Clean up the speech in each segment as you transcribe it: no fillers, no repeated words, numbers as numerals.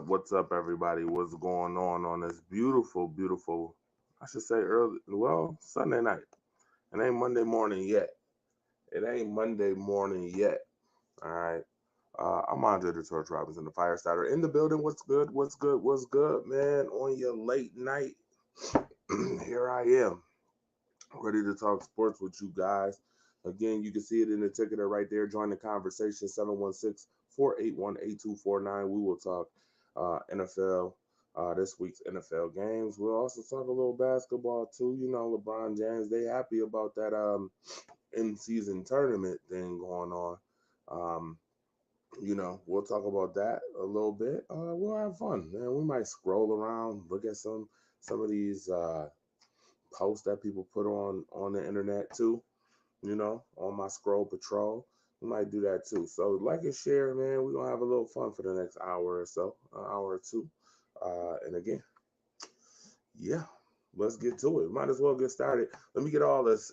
What's up, everybody? What's going on this beautiful, I should say Sunday night. It ain't Monday morning yet. It ain't Monday morning yet. All right. I'm Andre the Torch Robinson, the fire starter in the building. What's good, man? On your late night, here I am, ready to talk sports with you guys. Again, you can see it in the ticketer right there. Join the conversation, 716-481-8249. We will talk NFL, this week's NFL games. We'll also talk a little basketball too. You know, LeBron James, they happy about that in-season tournament thing going on. We'll talk about that a little bit. We'll have fun, man. We might scroll around, look at some of these posts that people put on the internet too. On my scroll patrol. We might do that too. So like and share, man. We're gonna have a little fun for the next hour or so, an hour or two. And again, yeah, let's get to it. Might as well get started. Let me get all this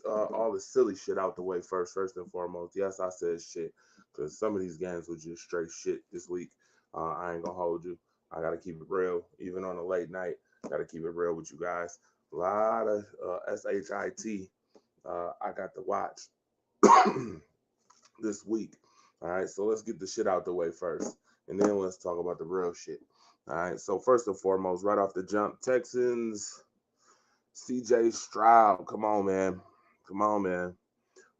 silly shit out the way first and foremost. Yes, I said shit because some of these games were just straight shit this week. I ain't gonna hold you. I gotta keep it real, even on a late night. Gotta keep it real with you guys. A lot of SHIT. I got to watch this week. All right, so let's get the shit out the way first, and then let's talk about the real shit. All right, so first and foremost, right off the jump, Texans, CJ Stroud. Come on, man. Come on, man.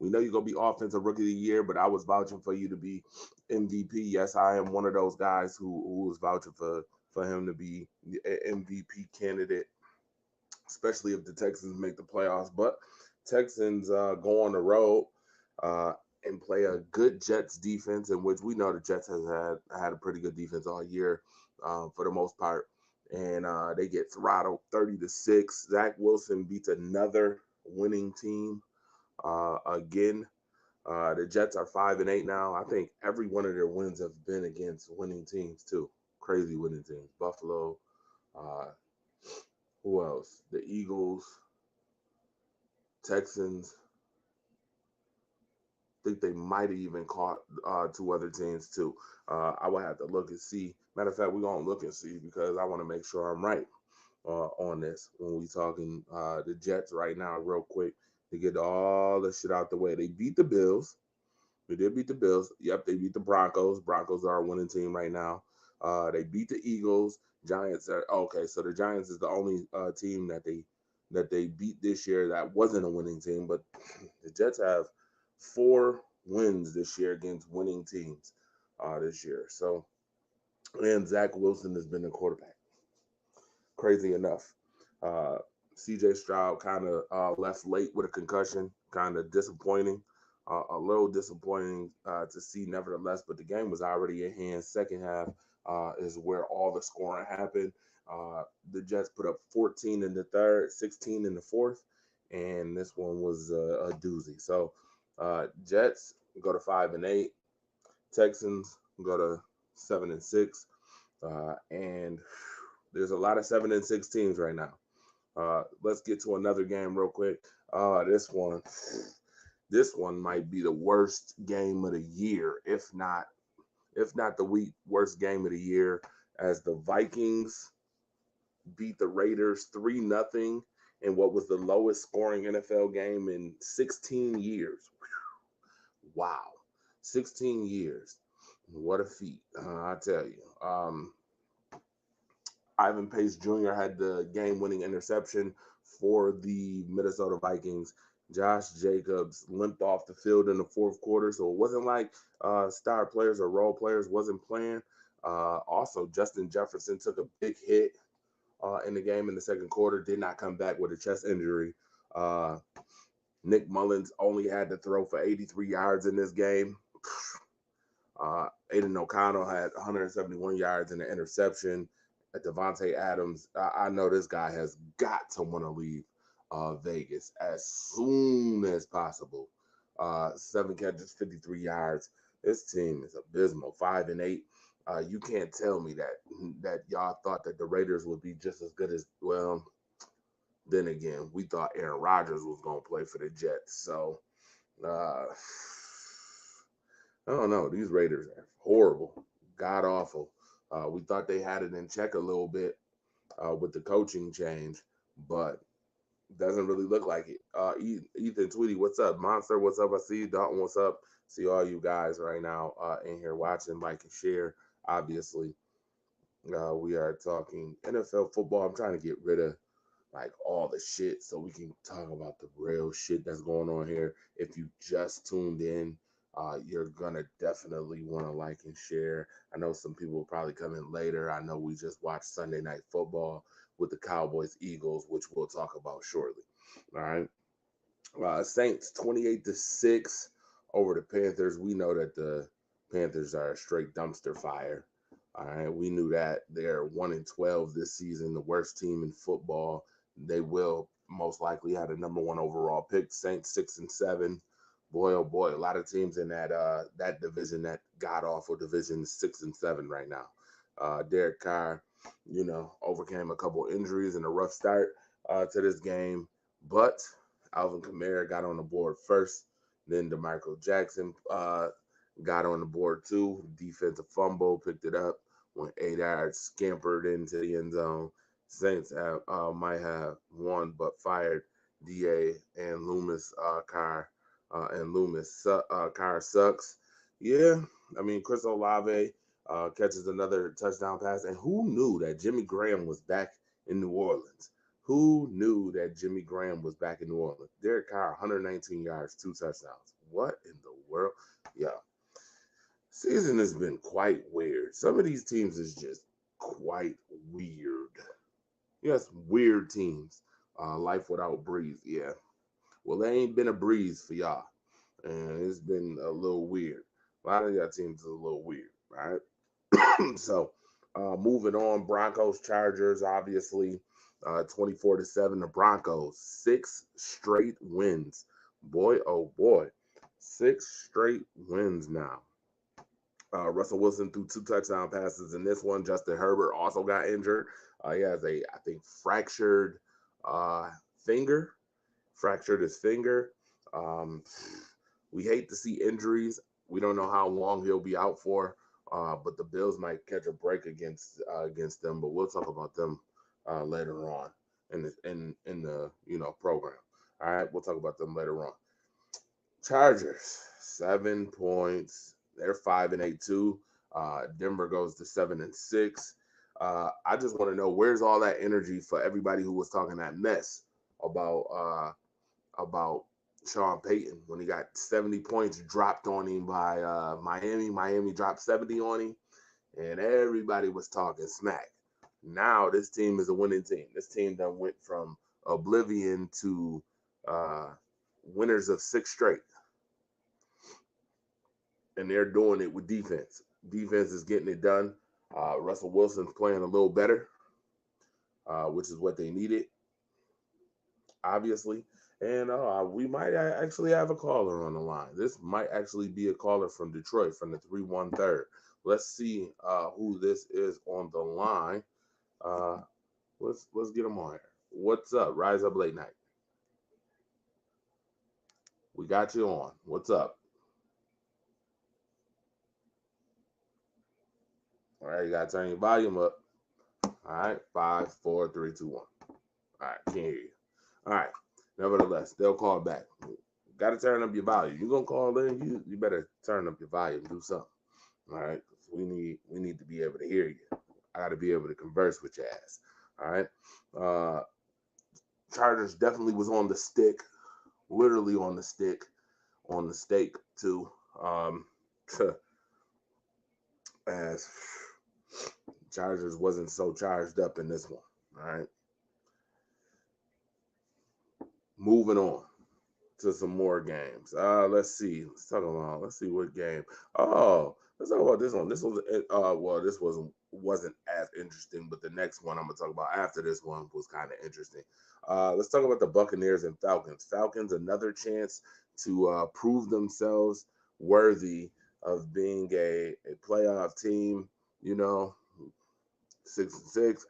We know you're gonna be offensive rookie of the year, but I was vouching for you to be MVP. Yes, I am one of those guys who was vouching for him to be the MVP candidate, especially if the Texans make the playoffs. But Texans go on the road uh, and play a good Jets defense, in which we know the Jets has had a pretty good defense all year for the most part. And they get throttled 30-6. Zach Wilson beats another winning team again. The Jets are 5-8 now. I think every one of their wins have been against winning teams too. Crazy winning teams. Buffalo. Uh, who else? The Eagles, Texans. I think they might have even caught two other teams too. I would have to look and see. Matter of fact, we're gonna look and see because I want to make sure I'm right on this when we talking the Jets right now, real quick to get all the shit out the way. They beat the Bills. They did beat the Bills. Yep, they beat the Broncos. Broncos are a winning team right now. They beat the Eagles. Giants are okay. So the Giants is the only team that they beat this year that wasn't a winning team. But the Jets have 4 wins this year against winning teams this year. So and Zach Wilson has been the quarterback. Crazy enough. Uh, CJ Stroud kind of left late with a concussion, kind of disappointing. A little disappointing to see, nevertheless, but the game was already in hand. Second half is where all the scoring happened. The Jets put up 14 in the third, 16 in the fourth, and this one was a doozy. So, Jets go to 5-8, Texans go to 7-6, and there's a lot of 7-6 teams right now. Let's get to another game real quick. This one might be the worst game of the year, if not the week worst game of the year, as the Vikings beat the Raiders 3-0 in what was the lowest scoring NFL game in 16 years. Wow, 16 years. What a feat, I tell you. Ivan Pace Jr. had the game-winning interception for the Minnesota Vikings. Josh Jacobs limped off the field in the fourth quarter, so it wasn't like star players or role players wasn't playing. Also, Justin Jefferson took a big hit in the game in the second quarter, did not come back with a chest injury. Uh, Nick Mullins only had to throw for 83 yards in this game. Aiden O'Connell had 171 yards and an interception. Devontae Adams, I know this guy has got to want to leave Vegas as soon as possible. 7 catches, 53 yards. This team is abysmal. 5-8. You can't tell me that y'all thought that the Raiders would be just as good as well. Then again, we thought Aaron Rodgers was going to play for the Jets. So uh, I don't know. These Raiders are horrible, god awful. We thought they had it in check a little bit with the coaching change, but doesn't really look like it. Ethan Tweety, what's up? Monster, what's up? I see you. Dalton, what's up? See all you guys right now in here watching, like and share. Obviously, we are talking NFL football. I'm trying to get rid of like all the shit so we can talk about the real shit that's going on here. If you just tuned in, you're gonna definitely want to like and share. I know some people will probably come in later. I know we just watched Sunday Night Football with the Cowboys Eagles, which we'll talk about shortly. All right. Saints 28-6 over the Panthers. We know that the Panthers are a straight dumpster fire. All right, we knew that they're 1-12 this season, the worst team in football. They will most likely have the number one overall pick. Saints 6-7. Boy, oh boy, a lot of teams in that division, that god awful division, 6-7 right now. Derek Carr, overcame a couple injuries and a rough start to this game, but Alvin Kamara got on the board first. Then DeMarco Jackson got on the board too. Defensive fumble, picked it up, went 8 yards, scampered into the end zone, Saints have might have won but fired Da and Loomis Carr sucks. Yeah, I mean Chris Olave catches another touchdown pass, and who knew that Jimmy Graham was back in New Orleans? Who knew that Jimmy Graham was back in New Orleans? Derek Carr, 119 yards, 2 touchdowns. What in the world? Yeah, season has been quite weird. Some of these teams is just quite weird. Yes, weird teams. Life without Breeze. Yeah. Well, there ain't been a breeze for y'all. And it's been a little weird. A lot of y'all teams are a little weird, right? So, moving on, Broncos, Chargers, obviously, 24-7. The Broncos, 6 straight wins. Boy, oh boy, 6 straight wins now. Russell Wilson threw 2 touchdown passes in this one. Justin Herbert also got injured. He has I think, fractured uh, finger, fractured his finger. Um, we hate to see injuries. We don't know how long he'll be out for, but the Bills might catch a break against them. But we'll talk about them later on in the program. All right, we'll talk about them later on. Chargers, 7 points. They're 5-8 too. Denver goes to 7-6. I just want to know, where's all that energy for everybody who was talking that mess about Sean Payton when he got 70 points dropped on him by Miami. Miami dropped 70 on him, and everybody was talking smack. Now this team is a winning team. This team done went from oblivion to uh, winners of 6 straight, and they're doing it with defense. Defense is getting it done. Russell Wilson's playing a little better, which is what they needed, obviously. And we might actually have a caller on the line. This might actually be a caller from Detroit, from the 313. Let's see who this is on the line. Let's get him on here. What's up? Rise Up Late Night. We got you on. What's up? All right, you gotta turn your volume up. All right, 5, 4, 3, 2, 1. All right, can't hear you. All right. Nevertheless, they'll call back. Got to turn up your volume. You gonna call in? You better turn up your volume. Do something. All right. We need to be able to hear you. I got to be able to converse with your ass. All right. Chargers definitely was on the stick, literally on the stick, on the stake too. As Chargers wasn't so charged up in this one. All right. Moving on to some more games. Let's see. Let's see what game. Oh, let's talk about this one. This was this wasn't as interesting, but the next one I'm gonna talk about after this one was kind of interesting. Let's talk about the Buccaneers and Falcons. Falcons, another chance to prove themselves worthy of being a playoff team. 6-6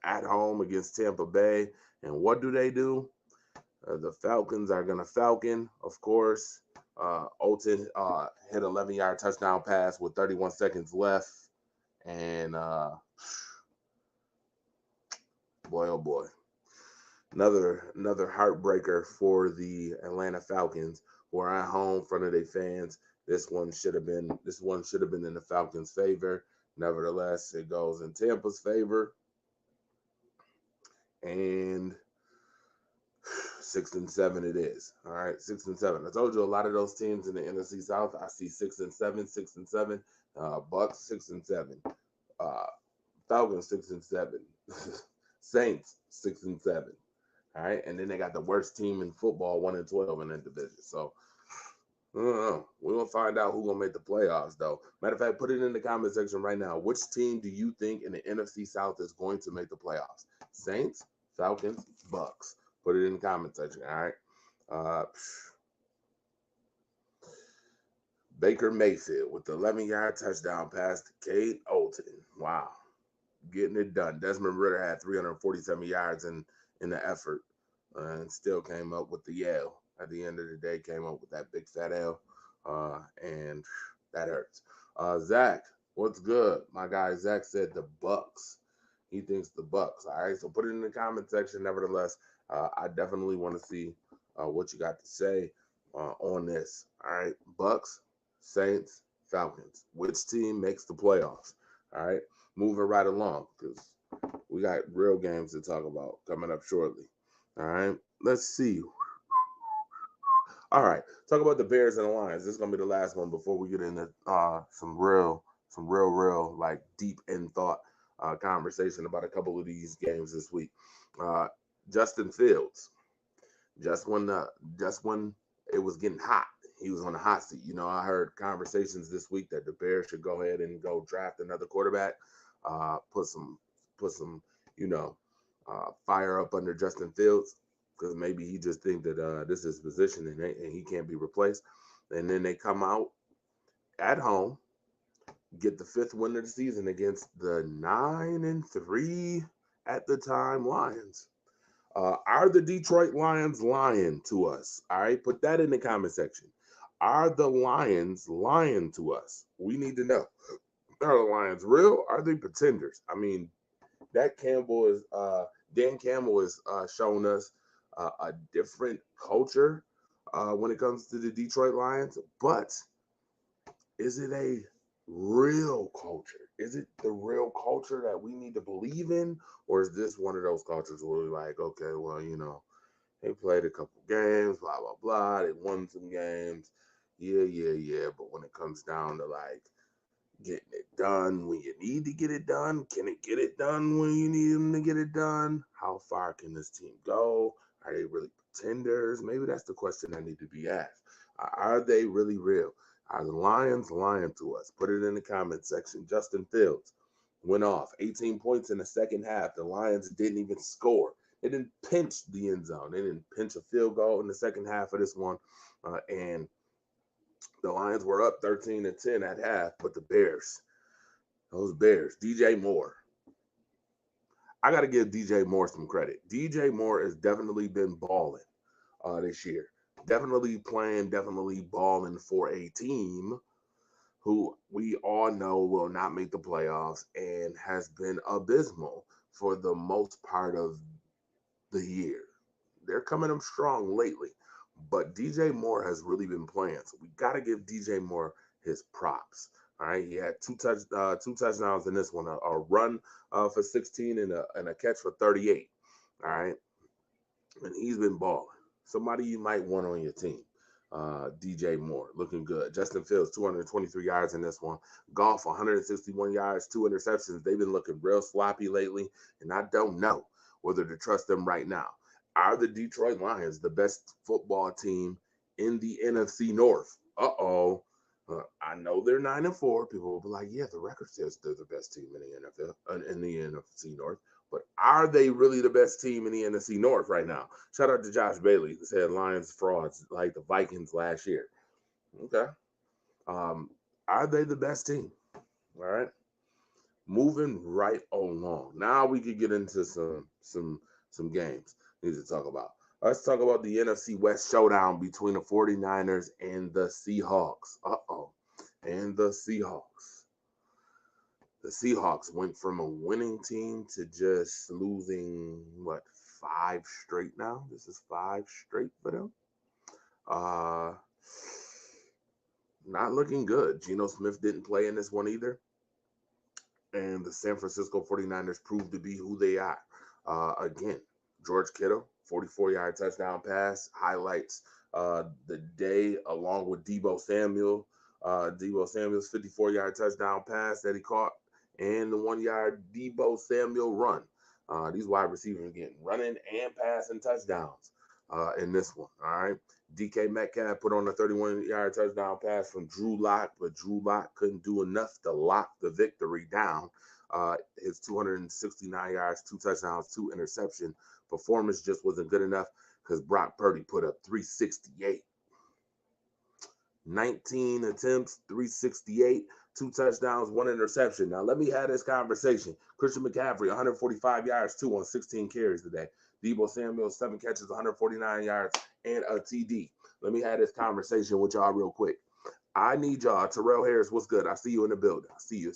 at home against Tampa Bay. And what do? The Falcons are going to Falcon, of course. Olton hit 11-yard touchdown pass with 31 seconds left. And boy, oh boy. Another heartbreaker for the Atlanta Falcons, who are at home in front of their fans. This one should have been in the Falcons' favor. Nevertheless, it goes in Tampa's favor. And 6-7 it is. All right, 6-7. I told you a lot of those teams in the NFC South. I see 6-7, 6-7. Bucks 6-7. Falcons 6-7. Saints 6-7. All right, and then they got the worst team in football, 1-12 in that division. So I don't know. We're gonna find out who's gonna make the playoffs, though. Matter of fact, put it in the comment section right now. Which team do you think in the NFC South is going to make the playoffs? Saints, Falcons, Bucks. Put it in the comment section. All right. Baker Mayfield with the 11-yard touchdown pass to Cade Olton. Wow, getting it done. Desmond Ridder had 347 yards in the effort, and still came up with the L. At the end of the day, came up with that big fat L, and that hurts. Zach, what's good? My guy Zach said the Bucks. he thinks the Bucks. All right, so put it in the comment section. Nevertheless, I definitely want to see what you got to say on this. All right, Bucks, Saints, Falcons. Which team makes the playoffs? All right, moving right along because we got real games to talk about coming up shortly. All right, let's see. All right, talk about the Bears and the Lions. This is gonna be the last one before we get into real like deep in thought conversation about a couple of these games this week. Uh, Justin Fields, just when the just when it was getting hot, he was on the hot seat. You know, I heard conversations this week that the Bears should go ahead and go draft another quarterback, put some you know fire up under Justin Fields because maybe he just think that this is his position and he can't be replaced. And then they come out at home, get the fifth win of the season against the 9-3 at the time Lions. Are the Detroit Lions lying to us? All right, put that in the comment section. Are the Lions lying to us? We need to know. Are the Lions real? Are they pretenders? I mean, Dan Campbell is showing us a different culture when it comes to the Detroit Lions, but is it a real culture? Is it the real culture that we need to believe in? Or is this one of those cultures where we're like, okay, well, they played a couple games, blah, blah, blah. They won some games. Yeah. But when it comes down to like getting it done when you need to get it done, can it get it done when you need them to get it done? How far can this team go? Are they really pretenders? Maybe that's the question that need to be asked. Are they really real? Are the Lions lying to us? Put it in the comment section. Justin Fields went off 18 points in the second half. The Lions didn't even score. They didn't pinch the end zone. They didn't pinch a field goal in the second half of this one. And the Lions were up 13-10 at half, but those Bears, DJ Moore. I got to give DJ Moore some credit. DJ Moore has definitely been balling this year. Definitely playing, definitely balling for a team who we all know will not make the playoffs and has been abysmal for the most part of the year. They're coming up strong lately, but DJ Moore has really been playing. So we got to give DJ Moore his props. All right, he had two touchdowns in this one, a run for 16 and a catch for 38. All right, and he's been balling. Somebody you might want on your team. DJ Moore looking good. Justin Fields 223 yards in this one. Goff 161 yards, 2 interceptions. They've been looking real sloppy lately, and I don't know whether to trust them right now. Are the Detroit Lions the best football team in the NFC North? I know they're 9-4. People will be like, yeah, the record says they're the best team in the NFL, in the NFC North. But are they really the best team in the NFC North right now? Shout out to Josh Bailey, who said Lions frauds like the Vikings last year. Okay. Are they the best team? All right. Moving right along. Now we could get into some games we need to talk about. Let's talk about the NFC West showdown between the 49ers and the Seahawks. And the Seahawks. The Seahawks went from a winning team to just losing, 5 straight now? This is 5 straight for them. Not looking good. Geno Smith didn't play in this one either. And the San Francisco 49ers proved to be who they are. Again, George Kittle, 44-yard touchdown pass, highlights the day along with Deebo Samuel. Deebo Samuel's 54-yard touchdown pass that he caught and the 1-yard Deebo Samuel run. These wide receivers are getting running and passing touchdowns in this one. All right. DK Metcalf put on a 31-yard touchdown pass from Drew Lock, but Drew Lock couldn't do enough to lock the victory down. His 269 yards, 2 touchdowns, 2 interception performance just wasn't good enough because Brock Purdy put up 368. 19 attempts, 368, 2 touchdowns, 1 interception. Now, let me have this conversation. Christian McCaffrey, 145 yards, 2 on 16 carries today. Deebo Samuel, 7 catches, 149 yards, and a TD. Let me have this conversation with y'all real quick. I need y'all. Terrell Harris, what's good? I see you in the building. I see you.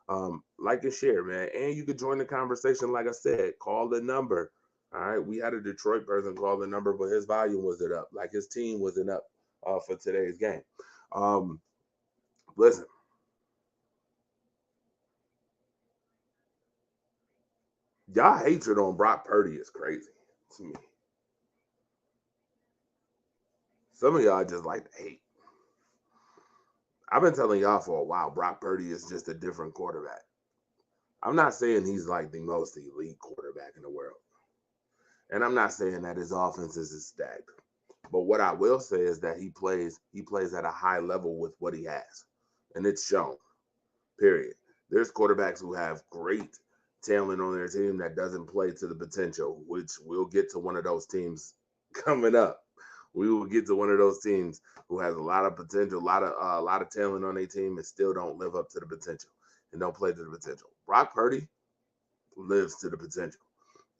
Like and share, man. And you could join the conversation, like I said, call the number. All right. We had a Detroit person call the number, but his volume wasn't up. Like his team wasn't up for today's game. Um, Listen, y'all hatred on Brock Purdy is crazy to me. Some of y'all just like to hate. I've been telling y'all for a while, Brock Purdy is just a different quarterback. I'm not saying he's like the most elite quarterback in the world. And I'm not saying that his offense is stacked. But what I will say is that he plays at a high level with what he has. And it's shown. Period. There's quarterbacks who have great talent on their team that doesn't play to the potential, which we'll get to one of those teams coming up. We will get to one of those teams who has a lot of potential, a lot of talent on their team, and still don't live up to the potential and don't play to the potential. Brock Purdy lives to the potential,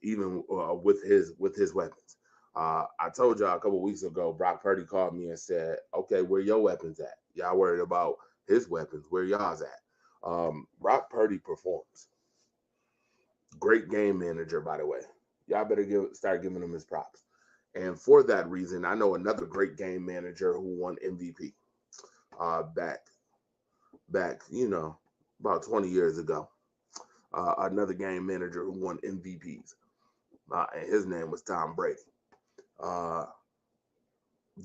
even with his weapons. I told y'all a couple weeks ago, Brock Purdy called me and said, "Okay, where your weapons at? Y'all worried about his weapons? Where y'all's at?" Brock Purdy performs. Great game manager, by the way. Y'all better start giving him his props. And for that reason, I know another great game manager who won MVP back, about 20 years ago. Another game manager who won MVPs, and his name was Tom Brady. Uh,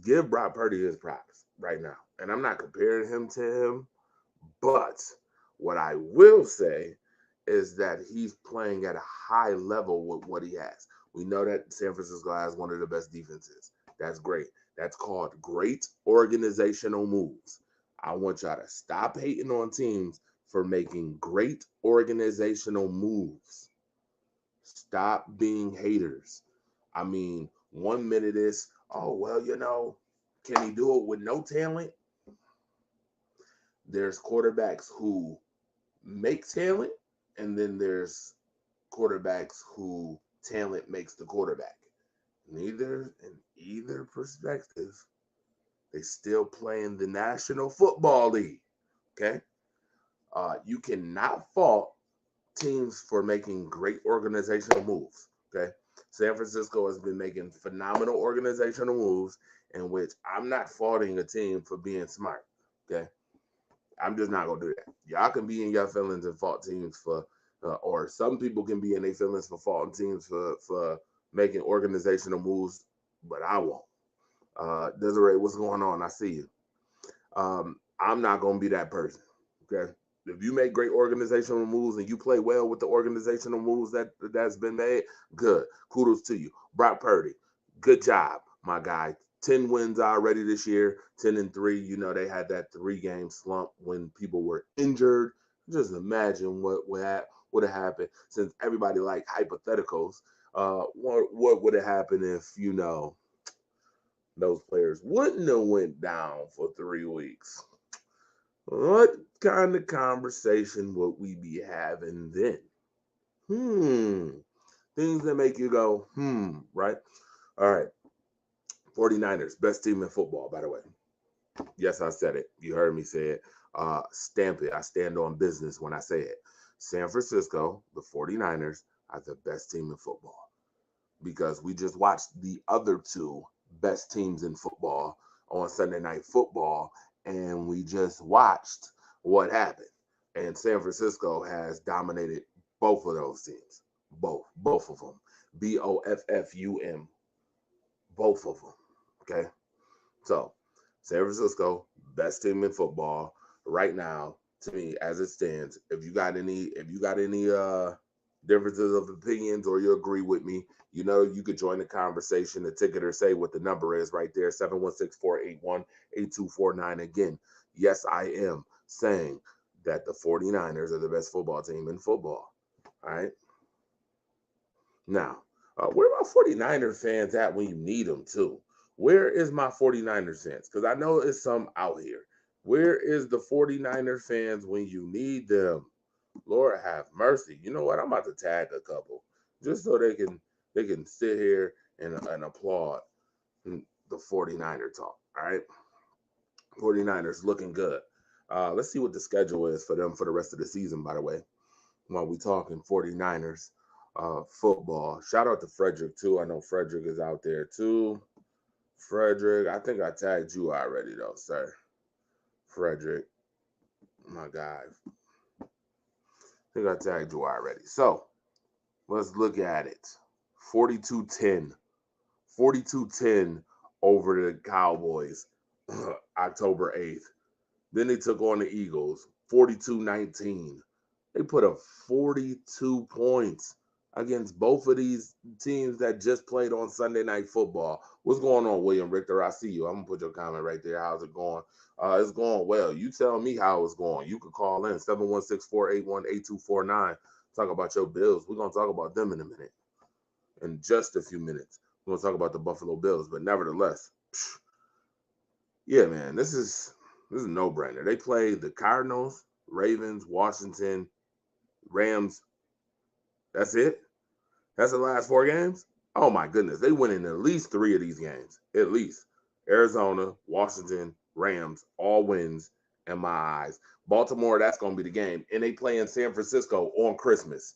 give Brock Purdy his props right now. And I'm not comparing him to him, but what I will say is that he's playing at a high level with what he has. We know that San Francisco has one of the best defenses. That's great. That's called great organizational moves. I want y'all to stop hating on teams for making great organizational moves. Stop being haters. I mean, 1 minute is, oh, well, can he do it with no talent? There's quarterbacks who make talent, and then there's quarterbacks who talent makes the quarterback. In either perspective, they still play in the National Football League. Okay? You cannot fault teams for making great organizational moves. Okay? San Francisco has been making phenomenal organizational moves in which I'm not faulting a team for being smart. Okay? I'm just not gonna do that. Y'all can be in your feelings and fault teams for, or some people can be in their feelings for faulting teams for making organizational moves, but I won't. Desiree, what's going on? I see you. I'm not gonna be that person. Okay. If you make great organizational moves and you play well with the organizational moves that's been made, good. Kudos to you. Brock Purdy, good job, my guy. 10 wins already this year, 10-3. They had that 3-game slump when people were injured. Just imagine what would have happened, since everybody like hypotheticals. What would have happened if, those players wouldn't have went down for 3 weeks? What kind of conversation would we be having then? Things that make you go, right? All right. 49ers, best team in football, by the way. Yes, I said it. You heard me say it. Stamp it. I stand on business when I say it. San Francisco, the 49ers, are the best team in football, because we just watched the other two best teams in football on Sunday Night Football, and we just watched what happened. And San Francisco has dominated both of those teams. Both of them. BOFFUM. Both of them. Okay? So, San Francisco, best team in football right now, to me, as it stands. If you got any differences of opinions, or you agree with me, you could join the conversation. The ticket, or say what the number is right there, 716-481-8249. Again, yes, I am saying that the 49ers are the best football team in football. All right? Now, where are my 49er fans at when you need them too? Where is my 49er fans? Because I know it's some out here. Where is the 49er fans when you need them? Lord have mercy. You know what? I'm about to tag a couple just so they can sit here and applaud the 49er talk. All right. 49ers looking good. Let's see what the schedule is for them for the rest of the season, by the way, while we talking 49ers football. Shout out to Frederick, too. I know Frederick is out there, too. Frederick, I think I tagged you already, though, sir. Frederick, my guy. I think I tagged you already. So, let's look at it. 42-10. 42-10 over the Cowboys October 8th. Then they took on the Eagles 42-19. They put up 42 points against both of these teams that just played on Sunday Night Football. What's going on, William Richter? I see you. I'm going to put your comment right there. How's it going? It's going well. You tell me how it's going. You can call in 716-481-8249. Talk about your Bills. We're going to talk about them in a minute. In just a few minutes. We're going to talk about the Buffalo Bills. But nevertheless, yeah, man, this is a no-brainer. They play the Cardinals, Ravens, Washington, Rams. That's it? That's the last 4 games? Oh, my goodness. They win in at least 3 of these games. At least. Arizona, Washington, Rams, all wins in my eyes. Baltimore, that's going to be the game. And they play in San Francisco on Christmas.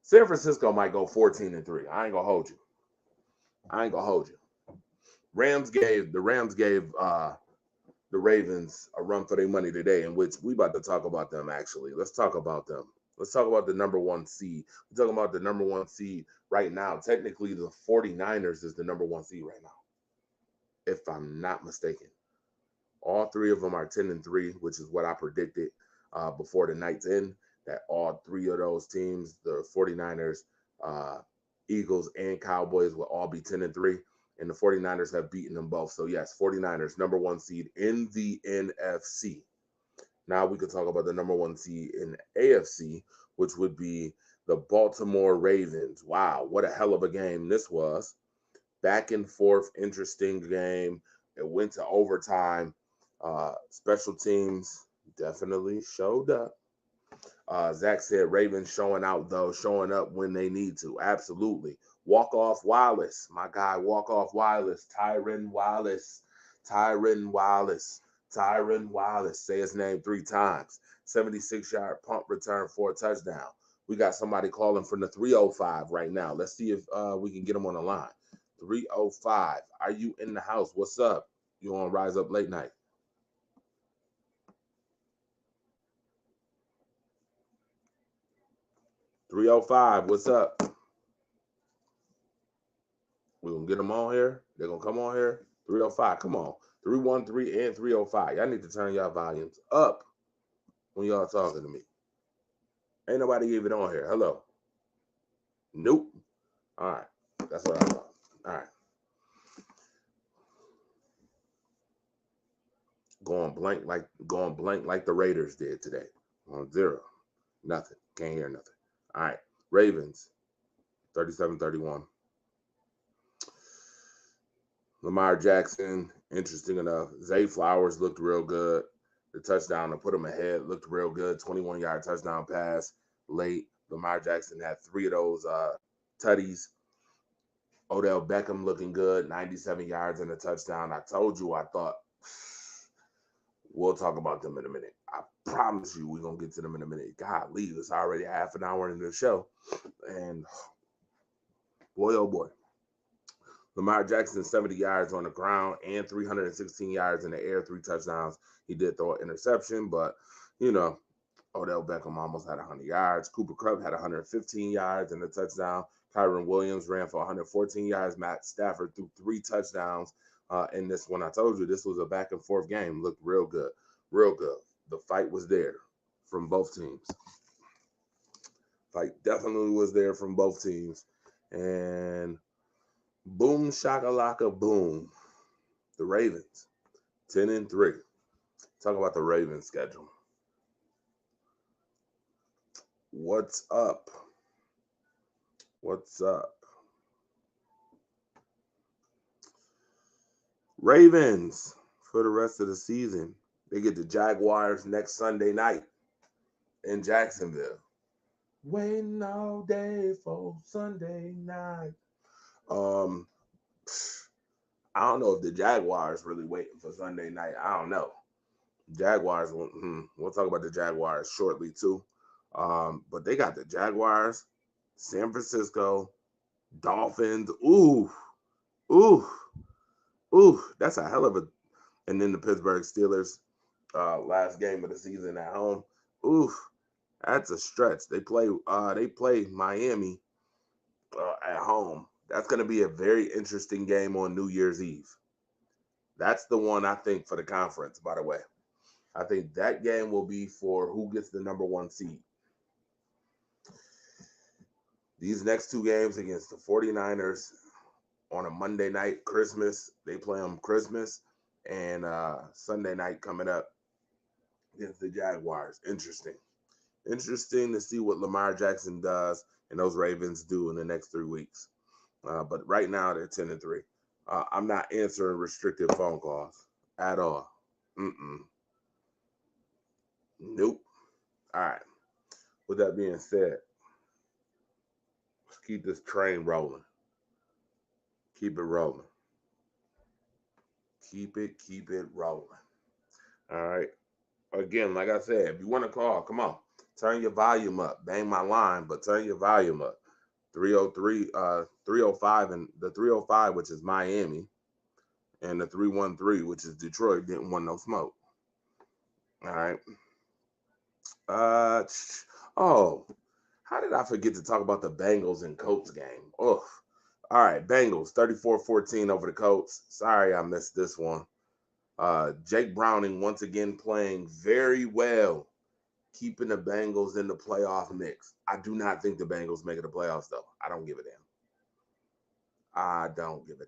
San Francisco might go 14-3. I ain't going to hold you. The Rams gave the Ravens a run for their money today, in which we about to talk about them, actually. Let's talk about them. Let's talk about the number 1 seed. We're talking about the number 1 seed right now. Technically, the 49ers is the number 1 seed right now, if I'm not mistaken. All 3 of them are 10-3, which is what I predicted before the night's end, that all 3 of those teams, the 49ers, Eagles, and Cowboys, will all be 10-3. And the 49ers have beaten them both. So, yes, 49ers, number 1 seed in the NFC. Now we can talk about the number 1 seed in AFC, which would be the Baltimore Ravens. Wow, what a hell of a game this was. Back and forth, interesting game. It went to overtime. Special teams definitely showed up. Zach said Ravens showing out, though, showing up when they need to. Absolutely. Walk-off Wallace. My guy, Walk-off Wallace. Tyron Wallace. Say his name 3 times. 76-yard punt return for a touchdown. We got somebody calling from the 305 right now. Let's see if we can get him on the line. 305. Are you in the house? What's up? You on Rise Up Late Night? 305, what's up? We're going to get them on here. They're going to come on here. 305, come on. 313 and 305. Y'all need to turn y'all volumes up when y'all talking to me. Ain't nobody even on here. Hello. Nope. All right. That's what I thought. All right. Going blank like the Raiders did today. On 0. Nothing. Can't hear nothing. All right. Ravens. 37-31. Lamar Jackson, interesting enough. Zay Flowers looked real good. The touchdown to put him ahead looked real good. 21-yard touchdown pass late. Lamar Jackson had 3 of those tutties. Odell Beckham looking good. 97 yards and a touchdown. I told you I thought we'll talk about them in a minute. I promise you we're going to get to them in a minute. Golly, it's already half an hour into the show. And boy, oh boy. Lamar Jackson, 70 yards on the ground and 316 yards in the air, 3 touchdowns. He did throw an interception, but, Odell Beckham almost had 100 yards. Cooper Kupp had 115 yards and a touchdown. Kyron Williams ran for 114 yards. Matt Stafford threw 3 touchdowns in this one. I told you this was a back-and-forth game. Looked real good. Real good. The fight was there from both teams. Fight definitely was there from both teams. And boom, shakalaka, boom. The Ravens, 10-3. Talk about the Ravens schedule. What's up? Ravens for the rest of the season. They get the Jaguars next Sunday night in Jacksonville. Waiting all day for Sunday night. I don't know if the Jaguars really waiting for Sunday night. I don't know. Jaguars. We'll talk about the Jaguars shortly too. But they got the Jaguars, San Francisco, Dolphins. Ooh, ooh, ooh. That's a hell of a. And then the Pittsburgh Steelers, last game of the season at home. Ooh, that's a stretch. They play Miami at home. That's going to be a very interesting game on New Year's Eve. That's the one I think for the conference, by the way. I think that game will be for who gets the number one seed. These next two games against the 49ers on a Monday night, Christmas, they play them Christmas, and Sunday night coming up against the Jaguars. Interesting. Interesting to see what Lamar Jackson does and those Ravens do in the next 3 weeks. But right now they're 10-3. I'm not answering restricted phone calls at all. Nope. All right. With that being said, let's keep this train rolling. Keep it rolling. Keep it rolling. All right. Again, like I said, if you want to call, come on. Turn your volume up. Bang my line, but turn your volume up. 305, and the 305, which is Miami, and the 313, which is Detroit, didn't want no smoke. All right. Oh, how did I forget to talk about the Bengals and Colts game? Oh, all right. Bengals 34-14 over the Colts. Sorry I missed this one. Jake Browning once again playing very well, keeping the Bengals in the playoff mix. I do not think the Bengals make it the playoffs, though. I don't give a damn. I don't give a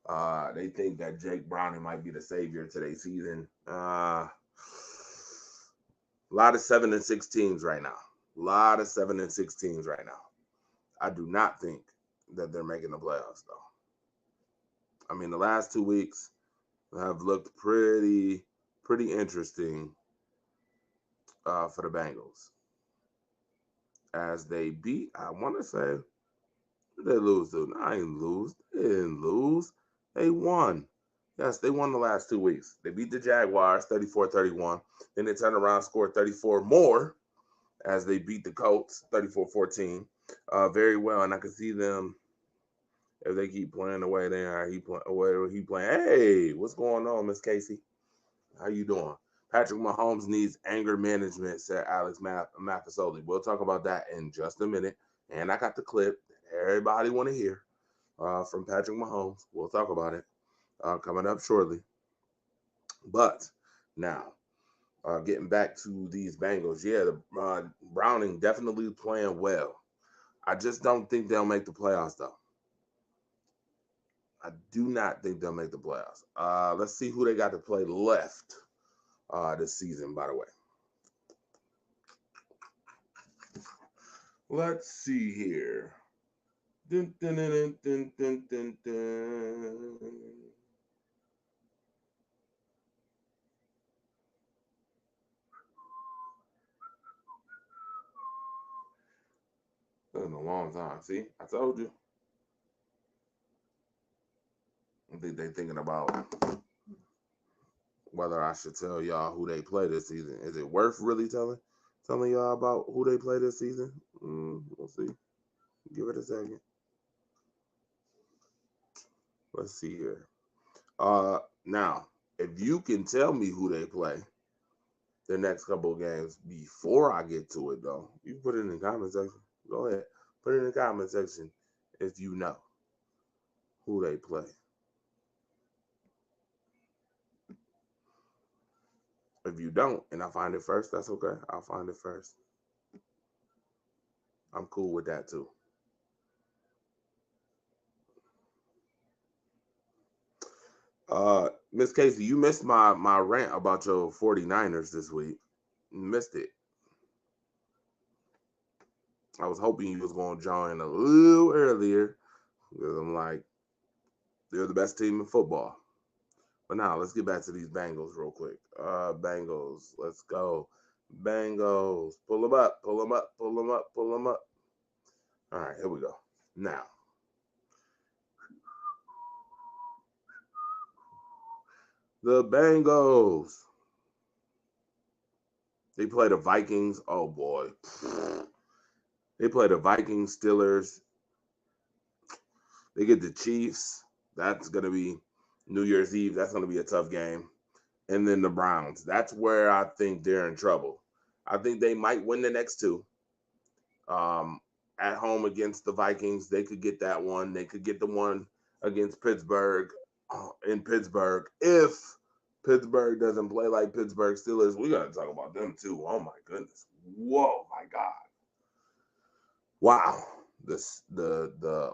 damn. They think that Jake Browning might be the savior to their season. A lot of 7-6 teams right now. A lot of 7-6 teams right now. I do not think that they're making the playoffs, though. I mean, the last 2 weeks have looked pretty interesting for the Bengals. As they beat, I want to say, who did they lose to? No, I didn't lose. They didn't lose. They won. Yes, they won the last 2 weeks. They beat the Jaguars 34-31. Then they turned around, scored 34 more as they beat the Colts 34-14. Very well, and I can see them if they keep playing the way they are. He playing. Hey, what's going on, Miss Casey? How you doing? Patrick Mahomes needs anger management, said Alex Maffasoli. We'll talk about that in just a minute. And I got the clip that everybody want to hear from Patrick Mahomes. We'll talk about it coming up shortly. But now, getting back to these Bengals, yeah, the Browning definitely playing well. I just don't think they'll make the playoffs, though. I do not think they'll make the playoffs. Let's see who they got to play left this season, by the way. Let's see here. Dun, dun, dun, dun, dun, dun, dun. That's been a long time. See, I told you. I think they're thinking about whether I should tell y'all who they play this season. Is it worth really telling y'all about who they play this season? We'll see. Give it a second. Let's see here. Now, if you can tell me who they play the next couple of games before I get to it, though, you put it in the comment section. Go ahead. Put it in the comment section if you know who they play. If you don't, and I find it first, that's okay. I'll find it first. I'm cool with that too. Miss Casey, you missed my rant about your 49ers this week. You missed it. I was hoping you was going to join a little earlier because I'm like, they're the best team in football. But now let's get back to these Bengals real quick. Bengals, let's go. Bengals, pull them up, pull them up, pull them up, pull them up. All right, here we go. Now, The Bengals. They play the Vikings. Oh boy. They play the Vikings, Steelers. They get the Chiefs. That's gonna be New Year's Eve. That's gonna be a tough game. And then the Browns. That's where I think they're in trouble. I think they might win the next two. Um, at home against the Vikings, they could get that one. They could get the one against Pittsburgh in Pittsburgh. If Pittsburgh doesn't play like Pittsburgh Steelers, we got to talk about them too. Oh my goodness. Whoa, my God. Wow. This the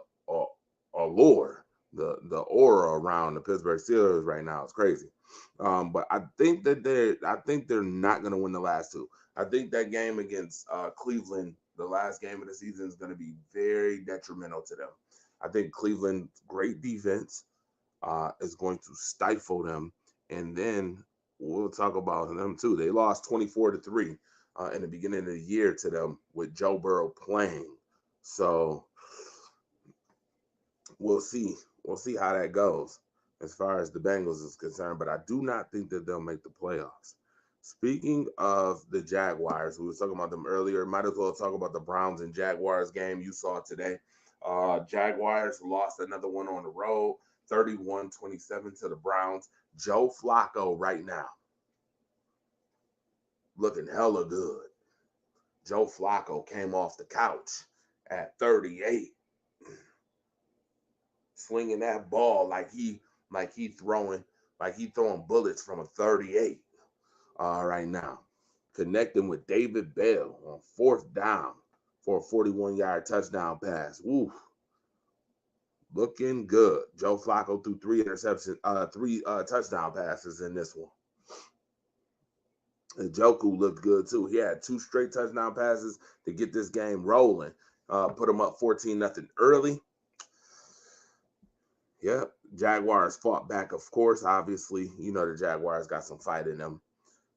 allure, the aura around the Pittsburgh Steelers right now is crazy. But I think they're not going to win the last two. I think that game against Cleveland, the last game of the season, is going to be very detrimental to them. I think Cleveland's great defense is going to stifle them, and then we'll talk about them too. They lost 24-3 in the beginning of the year to them with Joe Burrow playing. So we'll see. We'll see how that goes as far as the Bengals is concerned, but I do not think that they'll make the playoffs. Speaking of the Jaguars, we were talking about them earlier. Might as well talk about the Browns and Jaguars game you saw today. Jaguars lost another one on the road, 31-27 to the Browns. Joe Flacco right now looking hella good. Joe Flacco came off the couch at 38. Swinging that ball like he throwing bullets from a 38 right now. Connecting with David Bell on 4th down for a 41-yard touchdown pass. Woo. Looking good. Joe Flacco threw three touchdown passes in this one. And Njoku looked good too. He had 2 straight touchdown passes to get this game rolling. Put him up 14-0 early. Yep, Jaguars fought back, of course. Obviously, you know the Jaguars got some fight in them.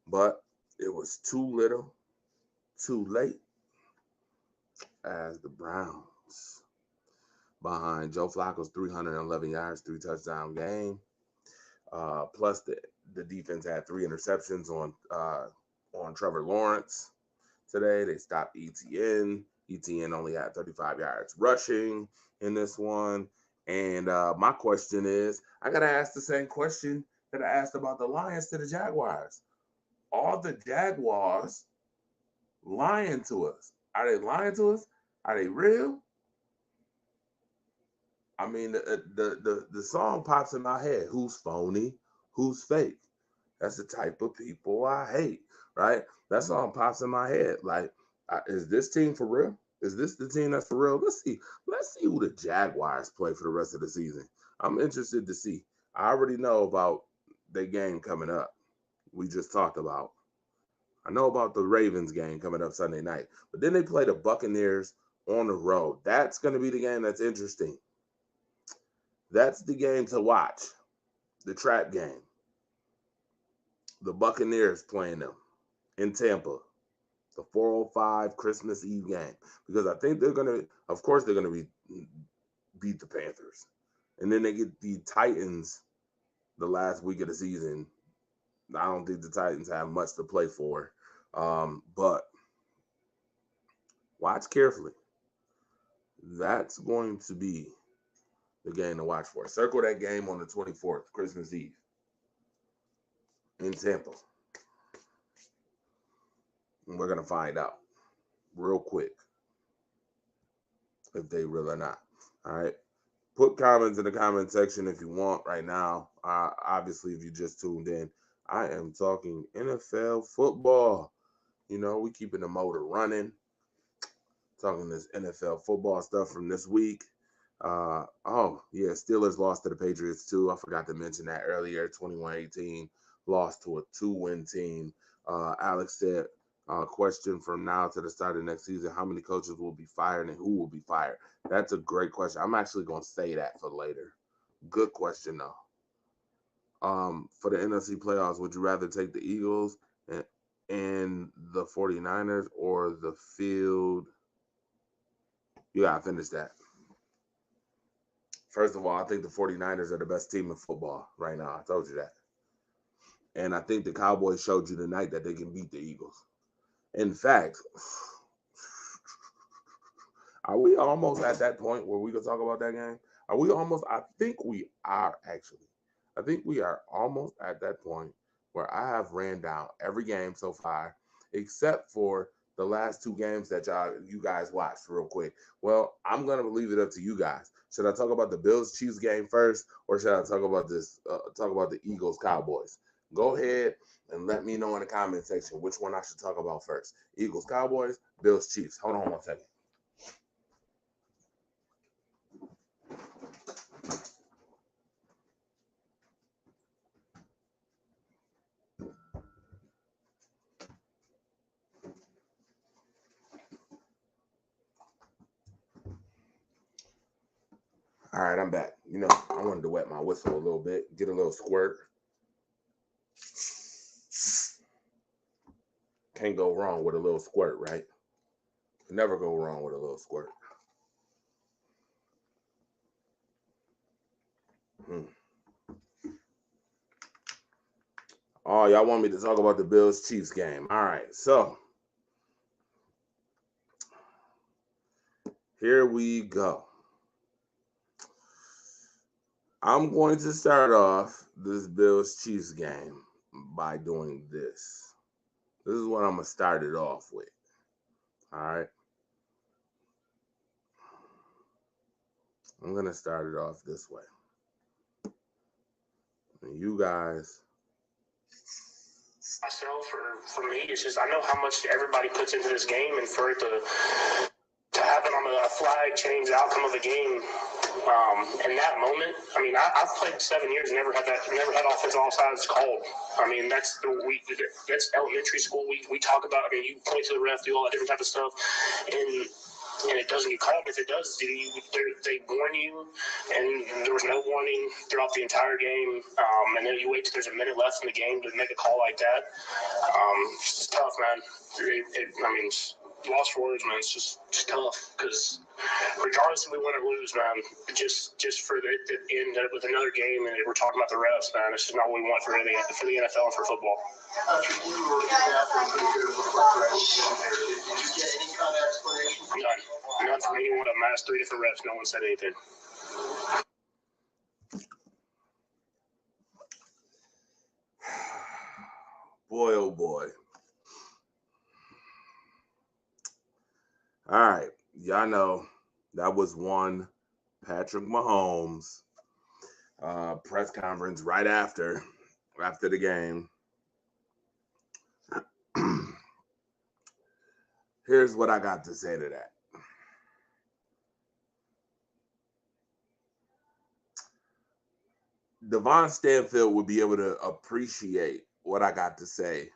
But it was too little, too late as the Browns behind Joe Flacco's 311 yards, 3 touchdown game. Plus the defense had 3 interceptions on Trevor Lawrence today. They stopped ETN. ETN only had 35 yards rushing in this one. And my question is, I got to ask the same question that I asked about the Lions to the Jaguars. Are the Jaguars lying to us? Are they lying to us? Are they real? I mean, the song pops in my head. Who's phony? Who's fake? That's the type of people I hate, right? That song pops in my head. Like, is this team for real? Is this the team that's for real? Let's see who the Jaguars play for the rest of the season. I'm interested to see. I already know about their game coming up. We just talked about. I know about the Ravens game coming up Sunday night, but then they play the Buccaneers on the road. That's going to be the game that's interesting. That's the game to watch. The trap game. The Buccaneers playing them in Tampa. The 4:05 Christmas Eve game. Because I think they're going to, of course, they're going to beat the Panthers. And then they get the Titans the last week of the season. I don't think the Titans have much to play for. But watch carefully. That's going to be the game to watch for. Circle that game on the 24th, Christmas Eve, in Tampa. And we're going to find out real quick if they real or not. All right. Put comments in the comment section if you want right now. Obviously, if you just tuned in, I am talking NFL football. You know, we keeping the motor running. Talking this NFL football stuff from this week. Steelers lost to the Patriots too. I forgot to mention that earlier. 21-18, lost to a 2-win team. Alex said, question from now to the start of next season, how many coaches will be fired and who will be fired? That's a great question. I'm actually going to say that for later. Good question, though. For the NFC playoffs, would you rather take the Eagles and the 49ers or the field? You got to finish that. First of all, I think the 49ers are the best team in football right now. I told you that. And I think the Cowboys showed you tonight that they can beat the Eagles. In fact, are we almost at that point where we can talk about that game? Are we almost? I think we are actually. I think we are almost at that point where I have ran down every game so far, except for the last two games that you guys watched real quick. Well, I'm gonna leave it up to you guys. Should I talk about the Bills Chiefs game first, or should I talk about this? Talk about the Eagles Cowboys. Go ahead and let me know in the comment section which one I should talk about first. Eagles Cowboys, Bills Chiefs. Hold on one second. All right, I'm back. You know, I wanted to wet my whistle a little bit, get a little squirt. Can't go wrong with a little squirt, right? Never go wrong with a little squirt. Oh, y'all want me to talk about the Bills Chiefs game? All right, so here we go. I'm going to start off this Bills Chiefs game by doing this. This is what I'm going to start it off with. All right. I'm going to start it off this way. And you guys. Myself, or for me, it's just I know how much everybody puts into this game, and for it to happen on a flag change the outcome of a game. In that moment, I mean, I've played 7 years, never had offensive offsides called. I mean, that's elementary school. We talk about. I mean, you point to the ref, do all that different type of stuff, and it doesn't get called. If it does, they warn you, and there was no warning throughout the entire game. And then you wait till there's a minute left in the game to make a call like that. It's just tough, man. I mean, lost for words, man. It's just tough because regardless if we win or lose, man, just for it to end up with another game and we're talking about the refs, man. It's just not what we want for the NFL and for football. None from anyone of them. I asked 3 different refs. No one said anything. Boy, oh boy. All right. Y'all know that was one Patrick Mahomes press conference right after the game. Here's what I got to say to that. Devon Stanfield would be able to appreciate what I got to say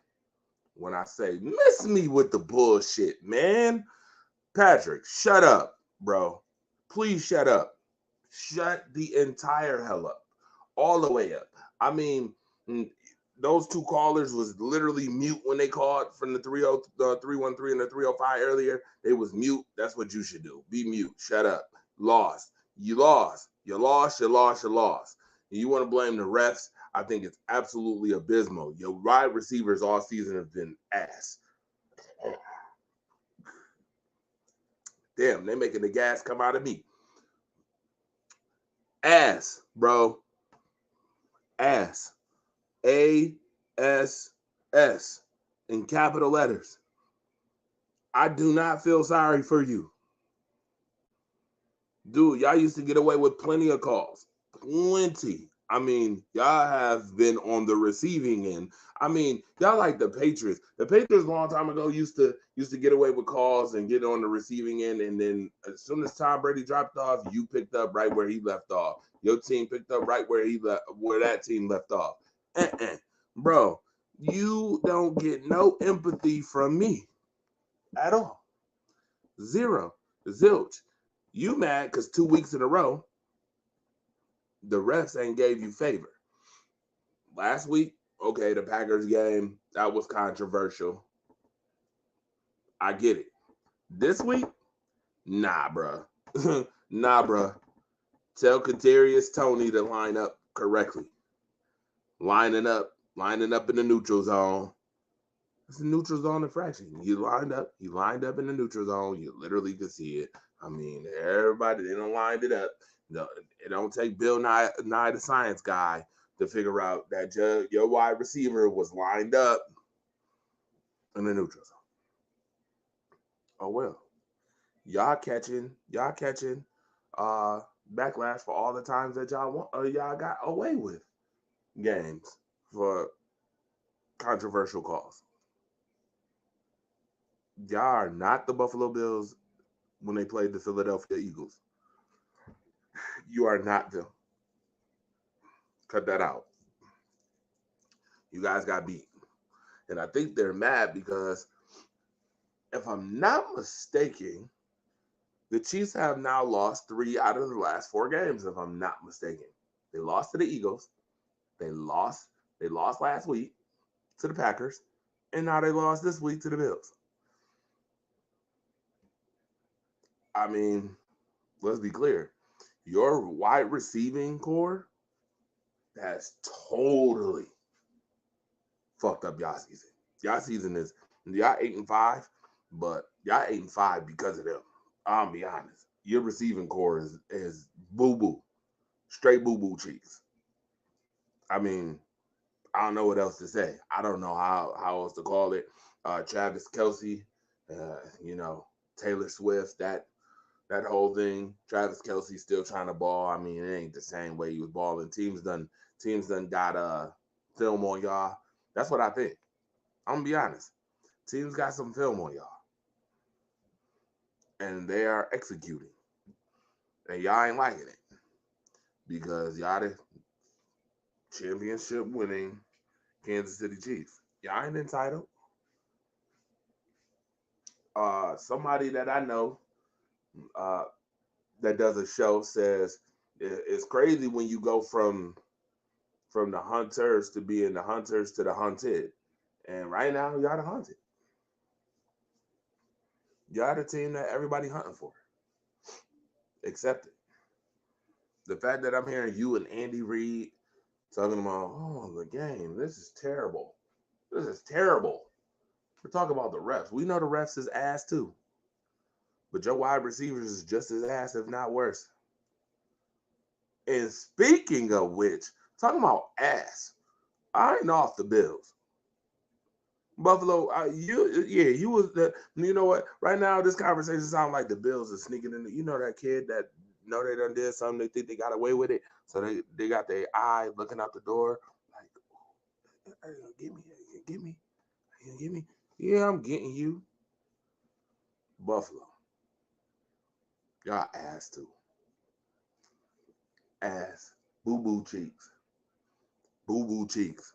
when I say, miss me with the bullshit, man. Patrick, shut up, bro. Please shut up. Shut the entire hell up. All the way up. I mean, those two callers was literally mute when they called from the 313 and the 305 earlier. They was mute. That's what you should do. Be mute. Shut up. Lost. You lost. You lost. You lost. You lost. You want to blame the refs? I think it's absolutely abysmal. Your wide receivers all season have been ass. Damn, they're making the gas come out of me. Ass, bro. Ass. A-S-S in capital letters. I do not feel sorry for you. Dude, y'all used to get away with plenty of calls. Plenty. I mean, y'all have been on the receiving end. I mean, y'all like the Patriots. The Patriots a long time ago used to get away with calls and get on the receiving end, and then as soon as Tom Brady dropped off, you picked up right where he left off. Your team picked up right where that team left off. Bro, you don't get no empathy from me at all. Zero. Zilch. You mad because 2 weeks in a row, the refs ain't gave you favor. Last week, okay, the Packers game, that was controversial. I get it. This week, nah, bruh. Nah, bruh. Tell Kadarius Toney to line up correctly. Lining up lining up in the neutral zone. It's a neutral zone infraction. You lined up in the neutral zone. You literally could see it. I mean, everybody, they don't lined it up. No, it don't take Bill Nye the science guy to figure out that your wide receiver was lined up in the neutral zone. Oh well. Y'all catching backlash for all the times that y'all got away with games for controversial calls. Y'all are not the Buffalo Bills when they played the Philadelphia Eagles. You are not them. Cut that out. You guys got beat. And I think they're mad because, if I'm not mistaken, the Chiefs have now lost 3 out of the last 4 games, if I'm not mistaken. They lost to the Eagles. They lost last week to the Packers. And now they lost this week to the Bills. I mean, let's be clear. Your wide receiving core has totally fucked up y'all season. Y'all season is y'all 8-5, but y'all 8-5 because of them. I'll be honest. Your receiving core is boo boo, straight boo boo cheeks. I mean, I don't know what else to say. I don't know how else to call it. Travis Kelce, Taylor Swift, that whole thing. Travis Kelce still trying to ball. I mean, it ain't the same way he was balling. Teams done got film on y'all. That's what I think. I'm gonna be honest. Teams got some film on y'all. And they are executing. And y'all ain't liking it. Because y'all the championship winning Kansas City Chiefs. Y'all ain't entitled. Somebody that I know that does a show says it's crazy when you go from the hunters to being the hunters to the hunted. And right now, y'all the hunted. Y'all the team that everybody hunting for. Accept it. The fact that I'm hearing you and Andy Reid talking about, oh, the game, this is terrible. This is terrible. We're talking about the refs. We know the refs is ass too. But your wide receivers is just as ass, if not worse. And speaking of which, talking about ass, I ain't off the Bills. Buffalo, you was the. You know what? Right now, this conversation sounds like the Bills are sneaking in. You know that kid that know they done did something. They think they got away with it, so they got their eye looking out the door, like, hey, get me. Yeah, I'm getting you, Buffalo. Y'all ass too. Ass, boo boo cheeks, boo boo cheeks.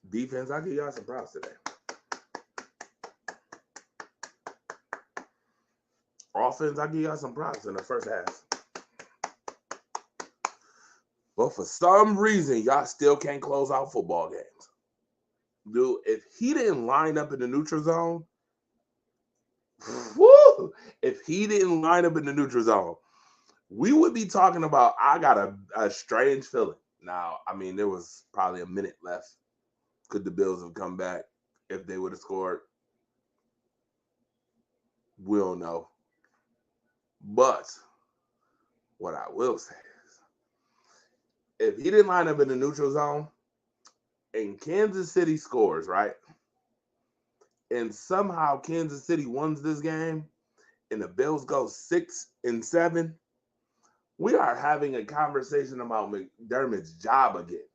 Defense, I give y'all some props today. Offense, I give y'all some props in the first half. But for some reason, y'all still can't close out football games. Dude, if he didn't line up in the neutral zone, we would be talking about, I got a strange feeling. Now, I mean, there was probably a minute left. Could the Bills have come back if they would have scored? We don't know. But what I will say is, if he didn't line up in the neutral zone and Kansas City scores, right? And somehow Kansas City wins this game and the Bills go 6-7, we are having a conversation about McDermott's job again.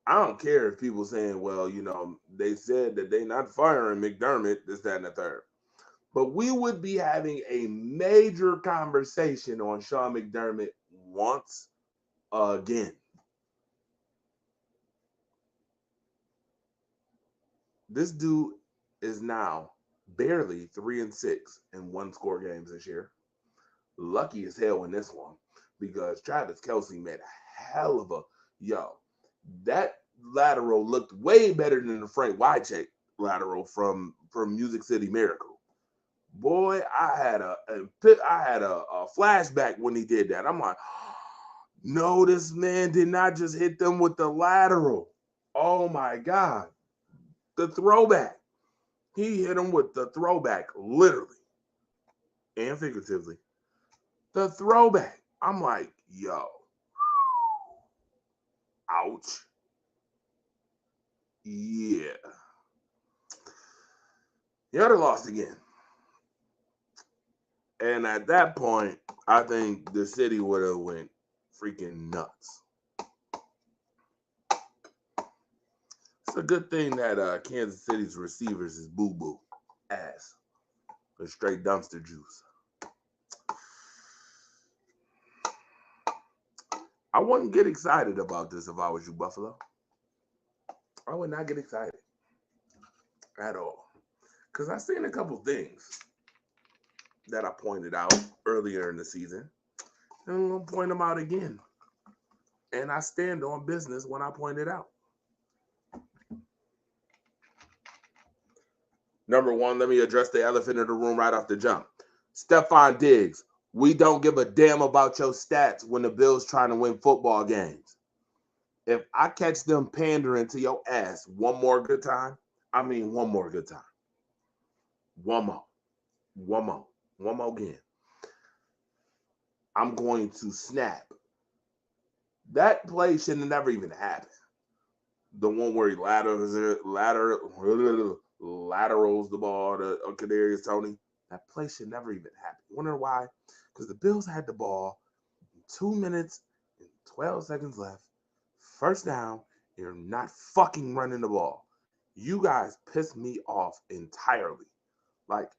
I don't care if people saying, well, they said that they not firing McDermott, this, that, and the third. But we would be having a major conversation on Sean McDermott once again. This dude is now barely 3-6 in 1-score games this year. Lucky as hell in this one because Travis Kelce made a hell of that lateral looked way better than the Frank Wycheck lateral from Music City Miracle. Boy, I had a flashback when he did that. I'm like, No, this man did not just hit them with the lateral. Oh my God. The throwback. He hit him with the throwback, literally and figuratively. The throwback. I'm like, yo. Ouch. Yeah. The other lost again. And at that point, I think the city would have went freaking nuts. It's a good thing that Kansas City's receivers is boo-boo ass. With straight dumpster juice. I wouldn't get excited about this if I was you, Buffalo. I would not get excited at all. Because I've seen a couple things that I pointed out earlier in the season. And I'm going to point them out again. And I stand on business when I point it out. Number one, let me address the elephant in the room right off the jump. Stephon Diggs, we don't give a damn about your stats when the Bills trying to win football games. If I catch them pandering to your ass one more good time, one more good time. One more again. I'm going to snap. That play should have never even happened. The one where he laterals the ball to Kadarius Toney. That play should never even happen. You wonder why? Because the Bills had the ball, 2 minutes and 12 seconds left. First down, you're not fucking running the ball. You guys piss me off entirely. Like,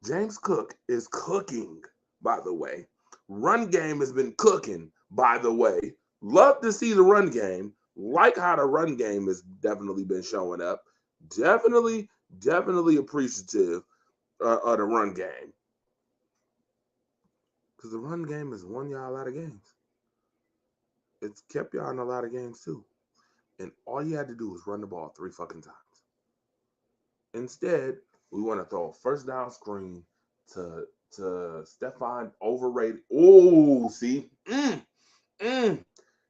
James Cook is cooking, by the way. Run game has been cooking, by the way. Love to see the run game. Like how the run game has definitely been showing up. Definitely appreciative of the run game. Because the run game has won y'all a lot of games. It's kept y'all in a lot of games too. And all you had to do was run the ball 3 fucking times. Instead, we want to throw a first down screen to Stephon, overrated. Oh, see?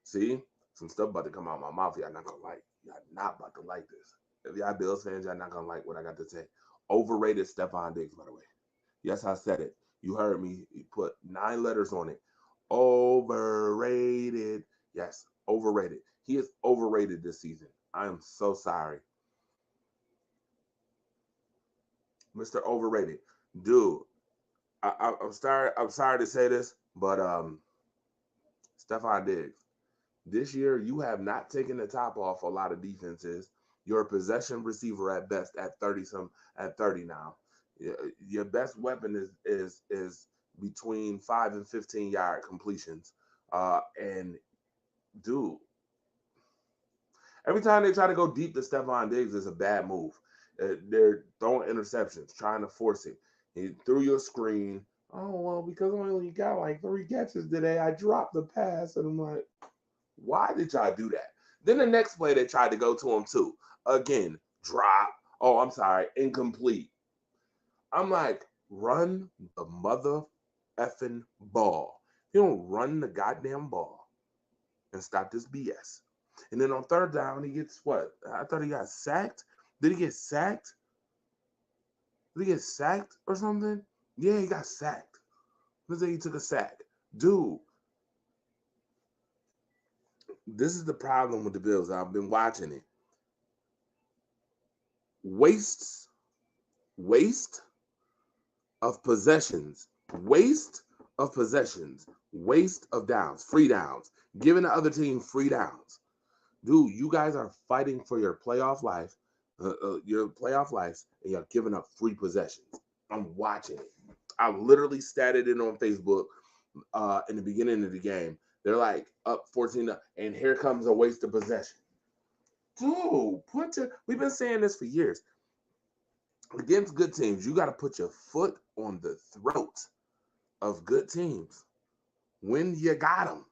See? Some stuff about to come out of my mouth. Y'all not going to like. Y'all not about to like this. If y'all Bills fans, y'all not going to like what I got to say. Overrated Stephon Diggs, by the way. Yes, I said it. You heard me. You put 9 letters on it. Overrated. Yes, overrated. He is overrated this season. I am so sorry. Mr. Overrated. Dude, I'm sorry to say this, but Stephon Diggs, this year you have not taken the top off a lot of defenses. You're a possession receiver at best at 30 now. Your best weapon is between 5 and 15 yard completions. And dude, every time they try to go deep to Stephon Diggs is a bad move. They're throwing interceptions, trying to force it. He threw your screen. Oh, well, because I only got like 3 catches today, I dropped the pass. And I'm like, why did y'all do that? Then the next play, they tried to go to him too. Again, drop. Oh, I'm sorry, incomplete. I'm like, run the mother effing ball. You don't run the goddamn ball and stop this BS. And then on third down, he gets what? I thought he got sacked. Did he get sacked? Did he get sacked or something? Yeah, he got sacked. Let's say he took a sack. Dude, this is the problem with the Bills. I've been watching it. Waste of possessions. Waste of possessions. Waste of downs. Free downs. Giving the other team free downs. Dude, you guys are fighting for your playoff life. Your playoff lives, and you're giving up free possessions. I'm watching it. I literally statted it on Facebook in the beginning of the game. They're like up 14, and here comes a waste of possession. Dude, we've been saying this for years. Against good teams, you got to put your foot on the throat of good teams when you got them.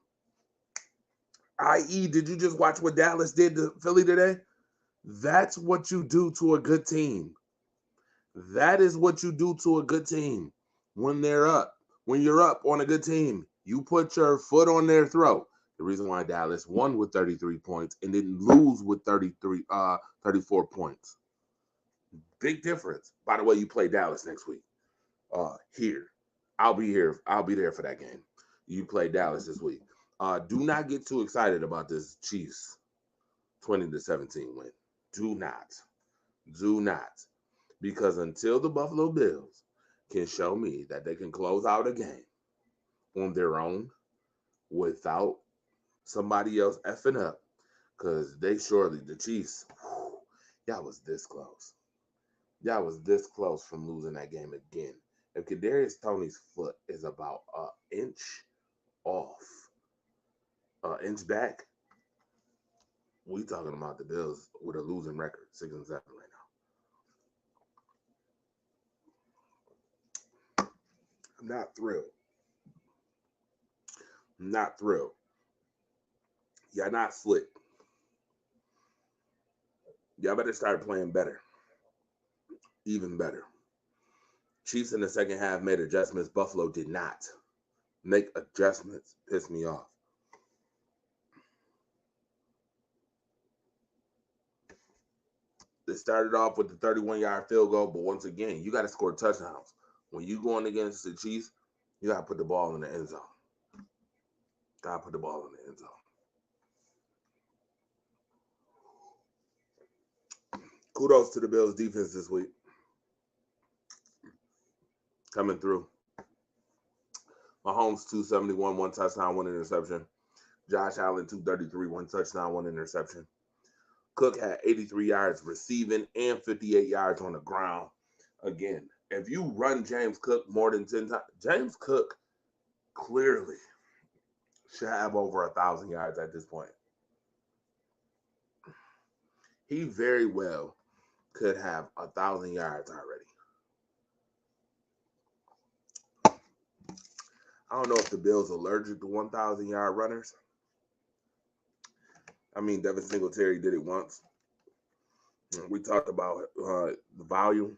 I.e., did you just watch what Dallas did to Philly today? That's what you do to a good team. That is what you do to a good team when they're up. When you're up on a good team, you put your foot on their throat. The reason why Dallas won with 33 points and didn't lose with 34 points. Big difference. By the way, you play Dallas next week. Here. I'll be here. I'll be there for that game. You play Dallas this week. Do not get too excited about this Chiefs 20-17 win. Do not. Do not. Because until the Buffalo Bills can show me that they can close out a game on their own without somebody else effing up, because the Chiefs, y'all was this close. Y'all was this close from losing that game again. If Kadarius Toney's foot is about an inch off, an inch back, we talking about the Bills with a losing record, 6-7 right now. I'm not thrilled. I'm not thrilled. Y'all not slick. Y'all better start playing better. Even better. Chiefs in the second half made adjustments. Buffalo did not make adjustments. Pissed me off. They started off with the 31-yard field goal, but once again, you got to score touchdowns. When you going against the Chiefs, you got to put the ball in the end zone. Got to put the ball in the end zone. Kudos to the Bills defense this week. Coming through. Mahomes 271, 1 touchdown, 1 interception. Josh Allen 233, 1 touchdown, 1 interception. Cook had 83 yards receiving and 58 yards on the ground. Again, if you run James Cook more than 10 times, James Cook clearly should have over 1,000 yards at this point. He very well could have 1,000 yards already. I don't know if the Bills are allergic to 1,000-yard runners. I mean, Devin Singletary did it once. We talked about the volume,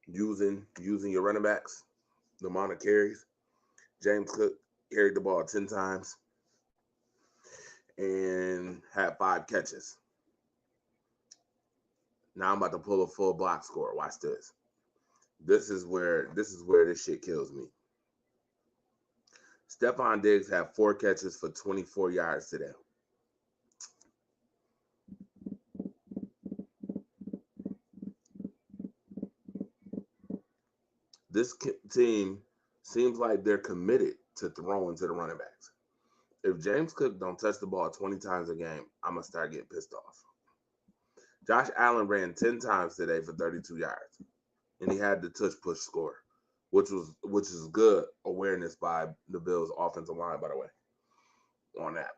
using your running backs, the amount of carries. James Cook carried the ball 10 times and had 5 catches. Now I'm about to pull a full box score. Watch this. This is where this shit kills me. Stephon Diggs had 4 catches for 24 yards today. This team seems like they're committed to throwing to the running backs. If James Cook don't touch the ball 20 times a game, I'm going to start getting pissed off. Josh Allen ran 10 times today for 32 yards, and he had the touch-push score, which is good awareness by the Bills' offensive line, by the way, on that.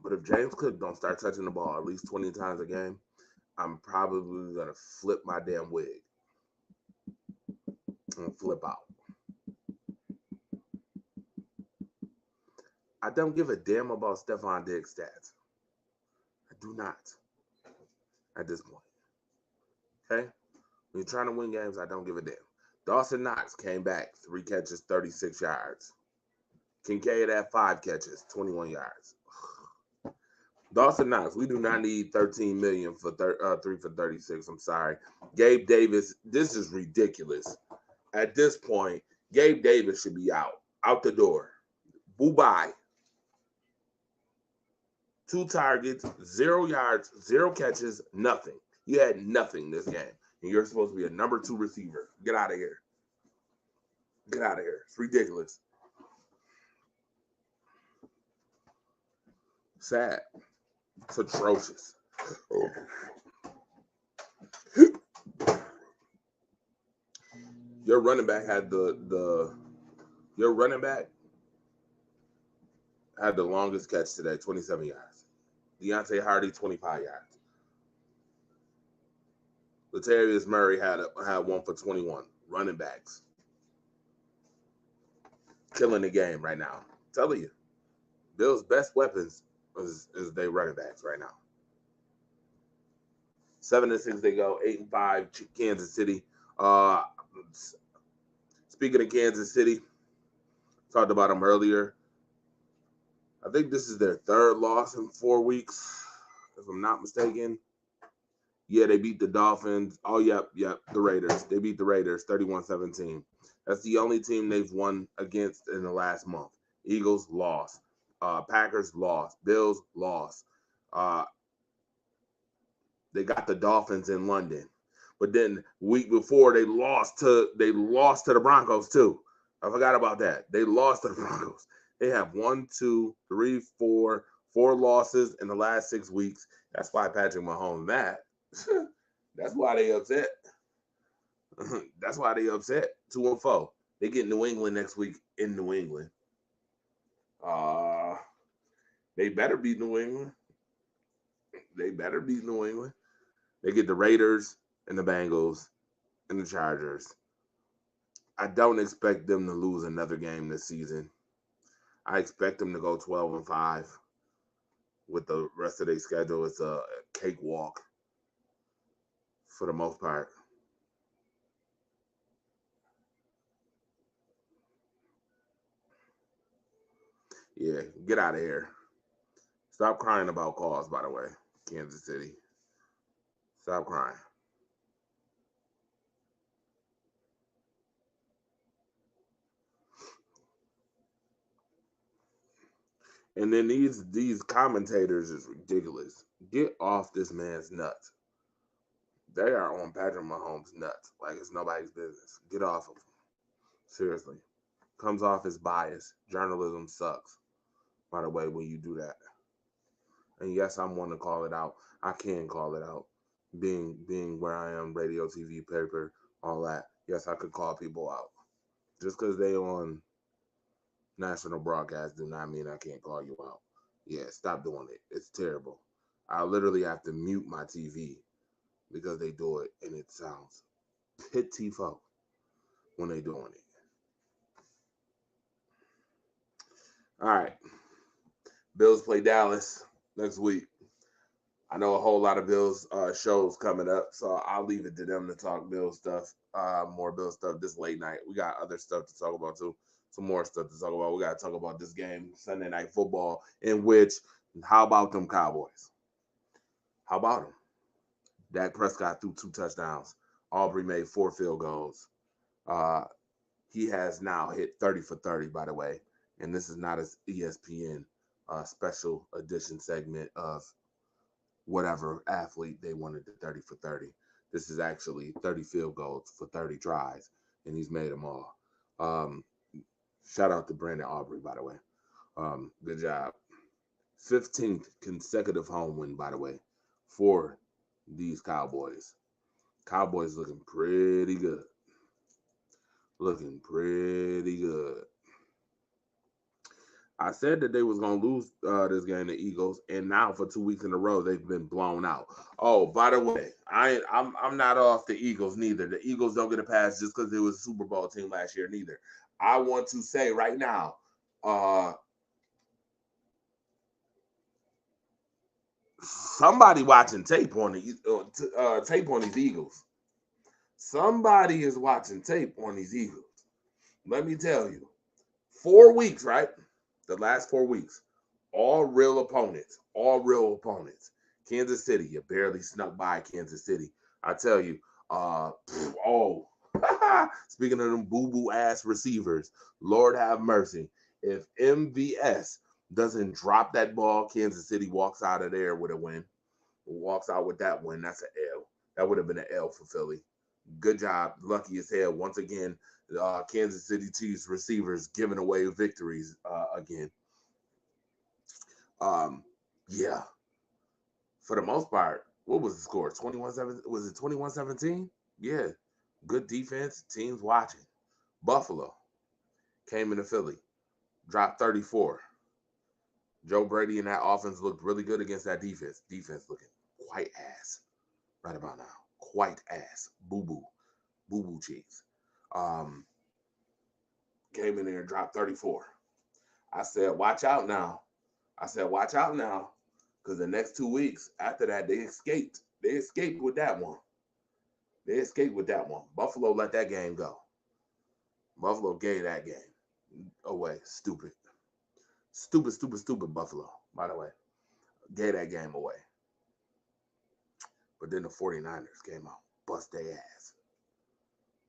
But if James Cook don't start touching the ball at least 20 times a game, I'm probably going to flip my damn wig and flip out. I don't give a damn about Stephon Diggs' stats. I do not at this point. Okay? When you're trying to win games, I don't give a damn. Dawson Knox came back, 3 catches, 36 yards. Kincaid had 5 catches, 21 yards. Dawson Knox, we do not need $13 million for 3 for 36. I'm sorry. Gabe Davis, this is ridiculous. At this point, Gabe Davis should be out the door. Boo-bye. 2 targets, 0 yards, 0 catches, nothing. You had nothing this game. And you're supposed to be a number 2 receiver. Get out of here. Get out of here. It's ridiculous. Sad. It's atrocious. Oh. Your running back had the longest catch today, 27 yards. Deontay Hardy, 25 yards. Latavius Murray had 1 for 21. Running backs. Killing the game right now. I'm telling you. Bill's best weapons is they running backs right now. 7-6 they go. 8-5 Kansas City. Speaking of Kansas City, talked about them earlier. I think this is their third loss in 4 weeks, if I'm not mistaken. Yeah, they beat the Dolphins. Oh, yep, the Raiders. They beat the Raiders 31-17. That's the only team they've won against in the last month. Eagles lost. Packers lost. Bills lost. Uh, they got the Dolphins in London. But then week before they lost to the Broncos too. I forgot about that. They lost to the Broncos. They have 4 losses in the last 6 weeks. That's why Patrick Mahomes mad. That's why they upset. That's why they upset. 2-4. They get New England next week in New England. They better beat New England. They better beat New England. They get the Raiders and the Bengals and the Chargers. I don't expect them to lose another game this season. I expect them to go 12-5. With the rest of their schedule, it's a cakewalk for the most part. Yeah, get out of here. Stop crying about calls, by the way, Kansas City. Stop crying. And then these commentators is ridiculous. Get off this man's nuts. They are on Patrick Mahomes' nuts like it's nobody's business. Get off of him. Seriously. Comes off as bias. Journalism sucks, by the way, when you do that. And yes, I'm one to call it out. I can call it out. Being where I am, radio, TV, paper, all that. Yes, I could call people out. Just because they on national broadcast do not mean I can't call you out. Yeah, stop doing it. It's terrible. I literally have to mute my TV because they do it, and it sounds pitiful when they doing it. All right. Bills play Dallas next week. I know a whole lot of Bills shows coming up, so I'll leave it to them to talk Bills stuff, more Bills stuff this late night. We got other stuff to talk about too, some more stuff to talk about. We got to talk about this game, Sunday Night Football, in which, how about them Cowboys? How about them? Dak Prescott threw 2 touchdowns. Aubrey made 4 field goals. He has now hit 30 for 30, by the way, and this is not an ESPN special edition segment of whatever athlete they wanted to 30 for 30. This is actually 30 field goals for 30 tries, and he's made them all. Shout out to Brandon Aubrey, by the way. Good job. 15th consecutive home win, by the way, for these Cowboys. Cowboys looking pretty good. Looking pretty good. I said that they was gonna lose this game to Eagles, and now for 2 weeks in a row they've been blown out. Oh, by the way, I'm not off the Eagles neither. The Eagles don't get a pass just because it was a Super Bowl team last year neither. I want to say right now, somebody watching tape on these Eagles. Somebody is watching tape on these Eagles. Let me tell you, 4 weeks, right? The last 4 weeks, all real opponents. Kansas City, you barely snuck by Kansas City. I tell you, speaking of them boo-boo ass receivers, Lord have mercy. If MVS doesn't drop that ball, Kansas City walks out of there with a win. Walks out with that win. That's an L. That would have been an L for Philly. Good job. Lucky as hell. Once again, Kansas City Chiefs receivers giving away victories again. Yeah. For the most part, what was the score? 21-7. Was it 21-17? Yeah. Good defense. Teams watching. Buffalo came into Philly. Dropped 34. Joe Brady and that offense looked really good against that defense. Defense looking quite ass right about now. Quite ass. Boo-boo. Boo-boo cheeks. Came in there and dropped 34. I said, watch out now. Because the next 2 weeks after that, they escaped. They escaped with that one. Buffalo let that game go. Buffalo gave that game away. Stupid. Stupid Buffalo, by the way. Gave that game away. But then the 49ers came out, bust their ass,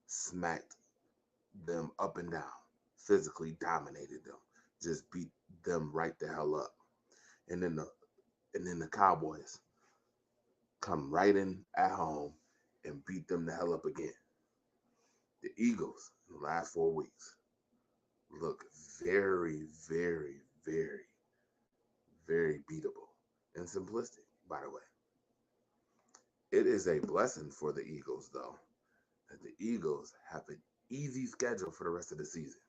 smacked them up and down, physically dominated them, just beat them right the hell up. And then the Cowboys come right in at home and beat them the hell up again. The Eagles in the last 4 weeks look very, very, very, very beatable and simplistic, by the way. It is a blessing for the Eagles, though, that the Eagles have an easy schedule for the rest of the season.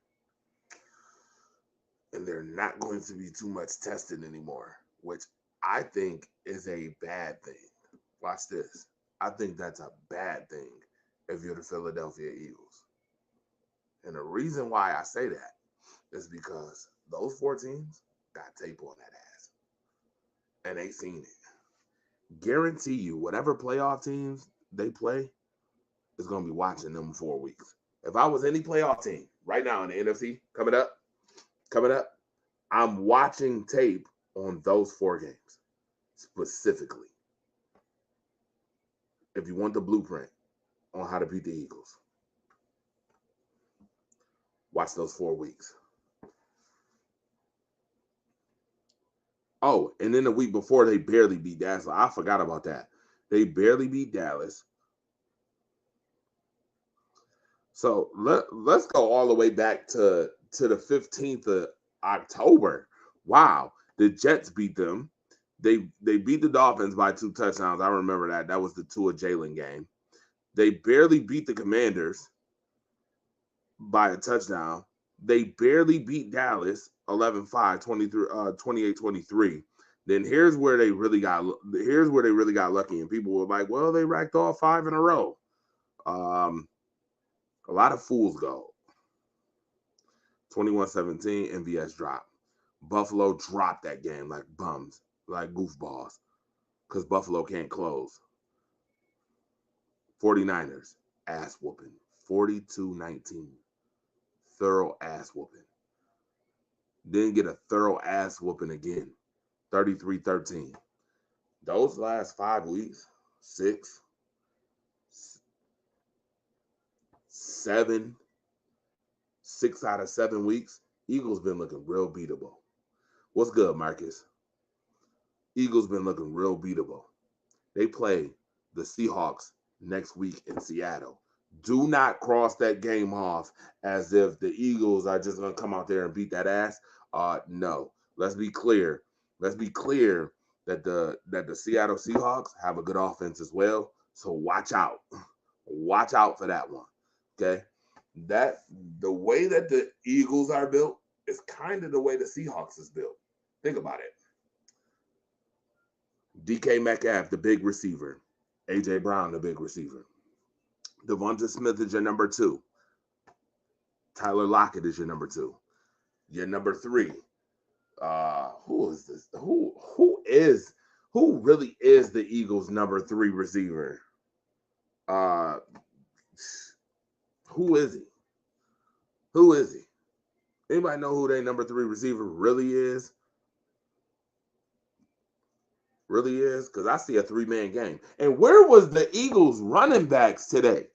And they're not going to be too much tested anymore, which I think is a bad thing. Watch this. I think that's a bad thing if you're the Philadelphia Eagles. And the reason why I say that is because those 4 teams got tape on that ass. And they seen it. Guarantee you, whatever playoff teams they play is going to be watching them 4 weeks. If I was any playoff team right now in the NFC coming up, I'm watching tape on those 4 games specifically. If you want the blueprint on how to beat the Eagles, watch those 4 weeks. Oh, and then the week before, they barely beat Dallas. I forgot about that. They barely beat Dallas. So let's go all the way back to the 15th of October. Wow. The Jets beat them. They beat the Dolphins by 2 touchdowns. I remember that. That was the Tua Jalen game. They barely beat the Commanders by a touchdown. They barely beat Dallas 11-5, 28-23. Then here's where they really got lucky, and people were like, well, they racked off 5 in a row. A lot of fools go. 21-17, MVS dropped. Buffalo dropped that game like bums, like goofballs, because Buffalo can't close. 49ers, ass whooping. 42-19. Thorough ass whooping. Then get a thorough ass whooping again. 33-13. Those last 5 weeks, 6, 7, 6 out of 7 weeks, Eagles been looking real beatable. What's good, Marcus? Eagles been looking real beatable. They play the Seahawks next week in Seattle. Do not cross that game off as if the Eagles are just going to come out there and beat that ass. No. Let's be clear. Let's be clear that the Seattle Seahawks have a good offense as well. So watch out. Watch out for that one. Okay? That the way that the Eagles are built is kind of the way the Seahawks is built. Think about it. DK Metcalf, the big receiver. AJ Brown, the big receiver. Devonta Smith is your number 2. Tyler Lockett is your number 2. Your number 3. Who is this? Who really is the Eagles' number 3 receiver? Who is he? Who is he? Anybody know who their number 3 receiver really is? Really is? Because I see a 3-man game. And where was the Eagles running backs today?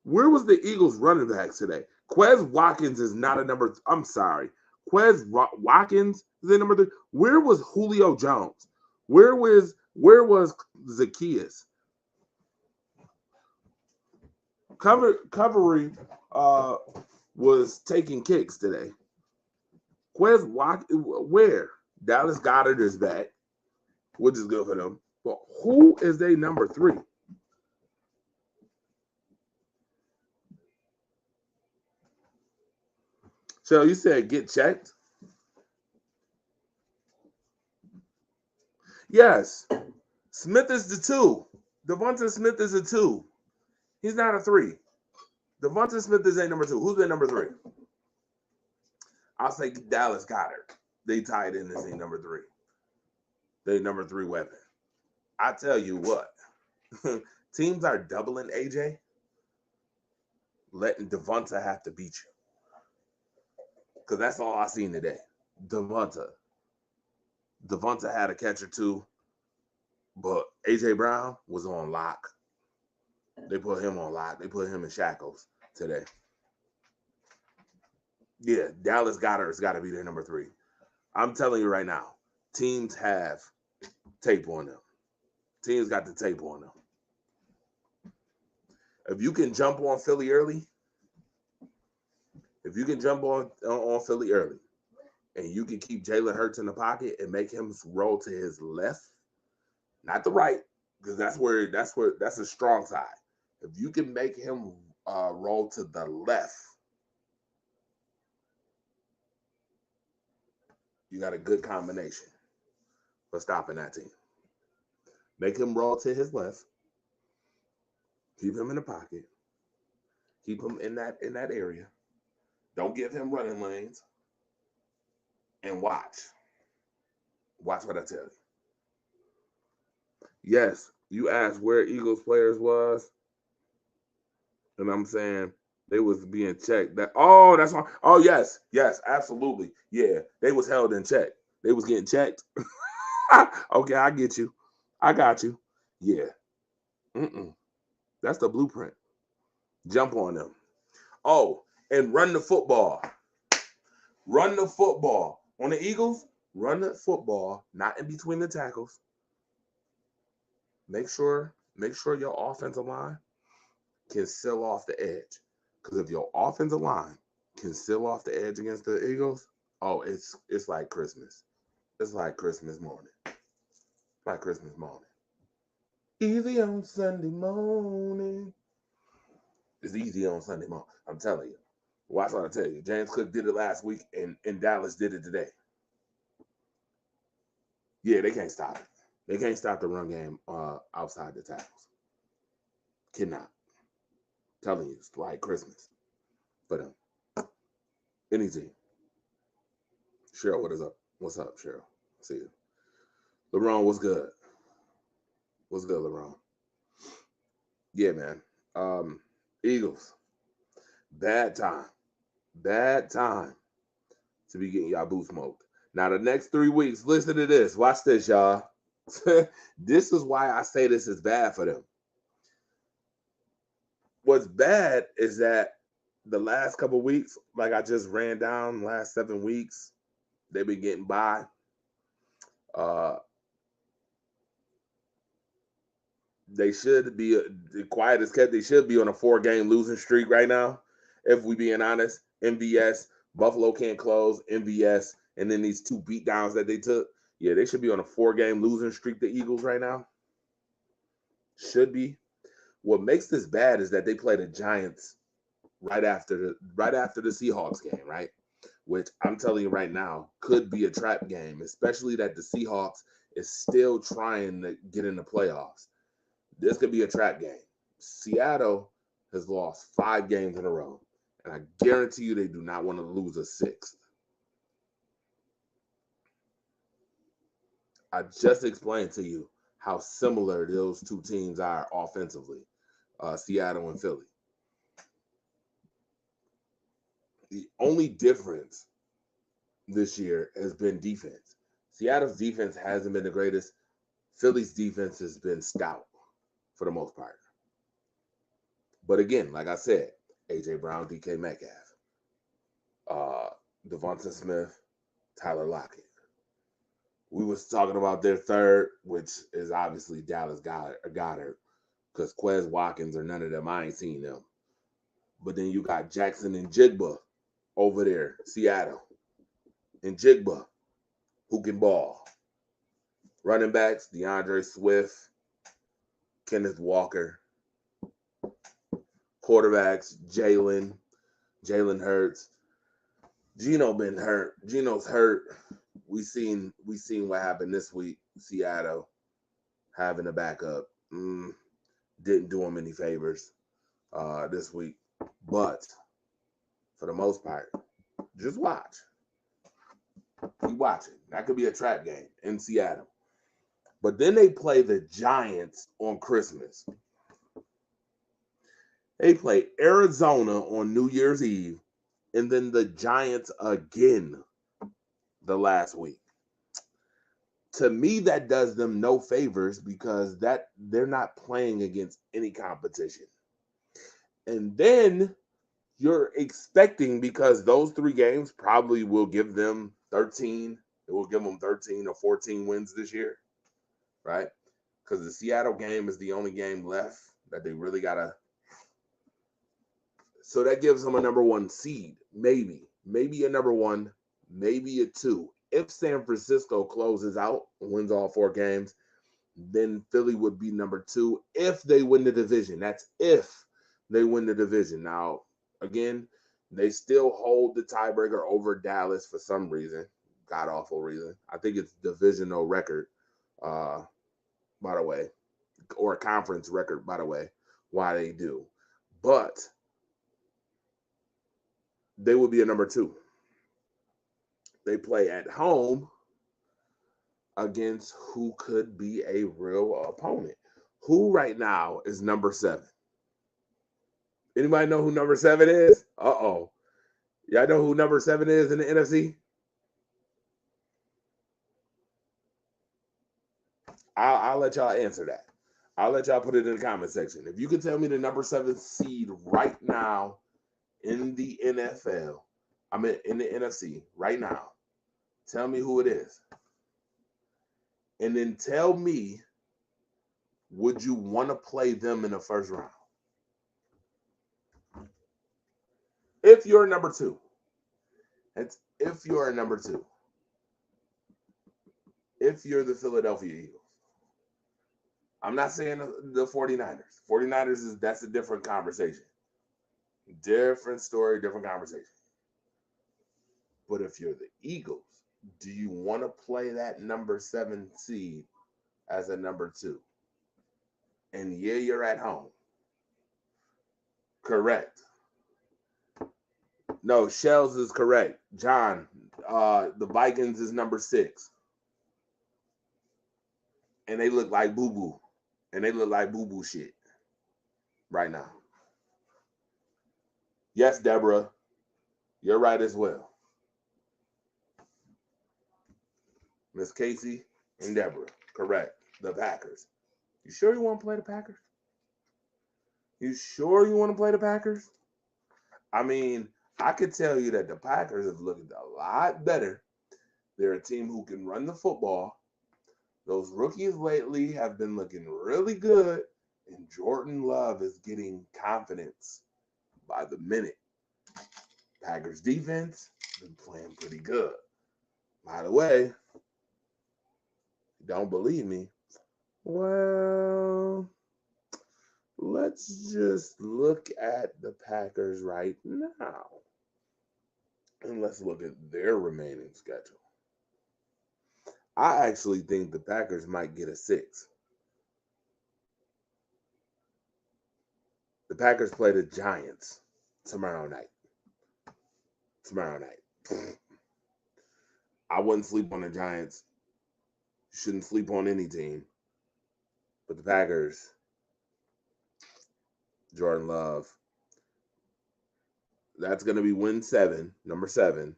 Where was the Eagles running backs today? Quez Watkins is not a number. I'm sorry. Quez Watkins is a number 3. Where was Julio Jones? Where was Zacchaeus? Covering was taking kicks today. Quez Watkins, where? Dallas Goedert is back, which is good for them. But who is their number 3? So you said get checked? Yes. Smith is the 2. Devonta Smith is a 2. He's not a 3. Devonta Smith is a number 2. Who's their number 3? I'll say Dallas Goedert. They tied in as a number 3. They number 3 weapon. I tell you what. Teams are doubling AJ, letting Devonta have to beat you. because that's all I seen today. Devonta had a catcher too, but AJ Brown was on lock. They put him on lock. They put him in shackles today. Yeah, Dallas Goedert's got to be their number 3. I'm telling you right now, teams have tape on them. Teams got the tape on them. If you can jump on Philly early, and you can keep Jalen Hurts in the pocket and make him roll to his left, not the right, because that's a strong side. If you can make him roll to the left, you got a good combination for stopping that team. Make him roll to his left. Keep him in the pocket. Keep him in that area. Don't give him running lanes. And watch. Watch what I tell you. Yes, you asked where Eagles players was, and I'm saying they was being checked. That's why. Oh, yes, absolutely. Yeah, they was held in check. They was getting checked. Okay, I get you. I got you. Yeah. That's the blueprint. Jump on them. Oh, and run the football. Run the football. On the Eagles, run the football, not in between the tackles. Make sure your offensive line can seal off the edge. Because if your offensive line can seal off the edge against the Eagles, oh, it's like Christmas. It's like Christmas morning. Like Christmas morning. Easy on Sunday morning. It's easy on Sunday morning. I'm telling you. Watch what I tell you. James Cook did it last week, and Dallas did it today. Yeah, they can't stop it. They can't stop the run game outside the tackles. Cannot. Telling you, it's like Christmas for them. Any team. Cheryl, what is up? What's up, Cheryl? See you. LeBron, what's good? What's good, LeBron? Yeah, man. Eagles. Bad time to be getting y'all boot smoked. Now, the next 3 weeks, listen to this. Watch this, y'all. This is why I say this is bad for them. What's bad is that the last couple of weeks, like I just ran down, last 7 weeks, they've been getting by. They should be, quiet as kept, they should be on a 4-game losing streak right now, if we being honest. MVS, Buffalo can't close, MVS, and then these 2 beatdowns that they took. Yeah, they should be on a 4-game losing streak, the Eagles, right now. Should be. What makes this bad is that they play the Giants right after the Seahawks game, right? Which I'm telling you right now could be a trap game, especially that the Seahawks is still trying to get in the playoffs. This could be a trap game. Seattle has lost 5 games in a row, and I guarantee you they do not want to lose a 6th. I just explained to you how similar those 2 teams are offensively, Seattle and Philly. The only difference this year has been defense. Seattle's defense hasn't been the greatest. Philly's defense has been stout for the most part. But again, like I said, AJ Brown, DK Metcalf, Devonta Smith, Tyler Lockett. We was talking about their third, which is obviously Dallas Goedert, because Quez Watkins or none of them, I ain't seen them. But then you got Jackson and Jigba over there, Seattle. And Jigba, who can ball. Running backs, DeAndre Swift, Kenneth Walker. Quarterbacks, Jalen Hurts. Geno been hurt. Geno's hurt. We seen what happened this week. Seattle having a backup. Didn't do him any favors this week. But for the most part, just watch. Keep watching. That could be a trap game in Seattle. But then they play the Giants on Christmas. They play Arizona on New Year's Eve. and then the Giants again the last week. To me, that does them no favors because that they're not playing against any competition. And then you're expecting, because those 3 games probably will give them 13, it will give them 13 or 14 wins this year, right? Because the Seattle game is the only game left that they really got to. So that gives them a number 1 seed, maybe a number 1, maybe a 2. If San Francisco closes out and wins all 4 games, then Philly would be number 2 if they win the division. That's if they win the division. Now, again, they still hold the tiebreaker over Dallas for some reason, god awful reason. I think it's divisional record, by the way, or a conference record, by the way, why they do. But they would be a number 2. They play at home against who could be a real opponent. Who right now is number 7? Anybody know who number 7 is? Uh-oh. Y'all know who number 7 is in the NFC? I'll let y'all answer that. I'll let y'all put it in the comment section. If you can tell me the number 7 seed right now in the NFL, I mean in the NFC right now, tell me who it is. And then tell me, would you want to play them in the first round? If you're number 2. That's if you're a number 2. If you're the Philadelphia Eagles. I'm not saying the 49ers. 49ers that's a different conversation. Different story, different conversation. But if you're the Eagles, do you want to play that number 7 seed as a number 2? And yeah, you're at home. Correct. No, Shells is correct. John, the Vikings is number 6. And they look like boo-boo. And they look like boo-boo shit right now. Yes, Deborah, you're right as well. Miss Casey and Deborah, correct. The Packers. You sure you want to play the Packers? You sure you want to play the Packers? I mean, I could tell you that the Packers have looked a lot better. They're a team who can run the football. Those rookies lately have been looking really good, and Jordan Love is getting confidence by the minute. Packers defense has been playing pretty good. By the way, don't believe me? Well, let's just look at the Packers right now. And let's look at their remaining schedule. I actually think the Packers might get a 6. The Packers play the Giants tomorrow night. I wouldn't sleep on the Giants. You shouldn't sleep on any team. But the Packers, Jordan Love, that's going to be win 7, number 7.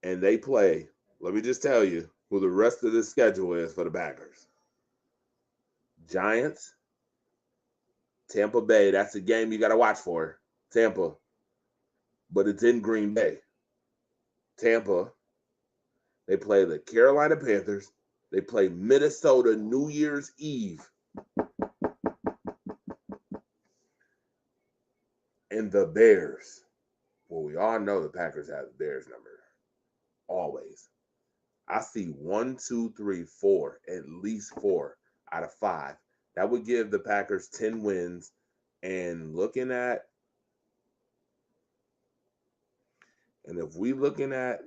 And they play, let me just tell you who the rest of the schedule is for the Packers. Giants, Tampa Bay, that's a game you got to watch for. Tampa, but it's in Green Bay. Tampa, they play the Carolina Panthers. They play Minnesota New Year's Eve. And the Bears. Well, we all know the Packers have the Bears number. Always. I see 1, 2, 3, 4, at least 4 out of 5. That would give the Packers 10 wins. And looking at, and if we looking at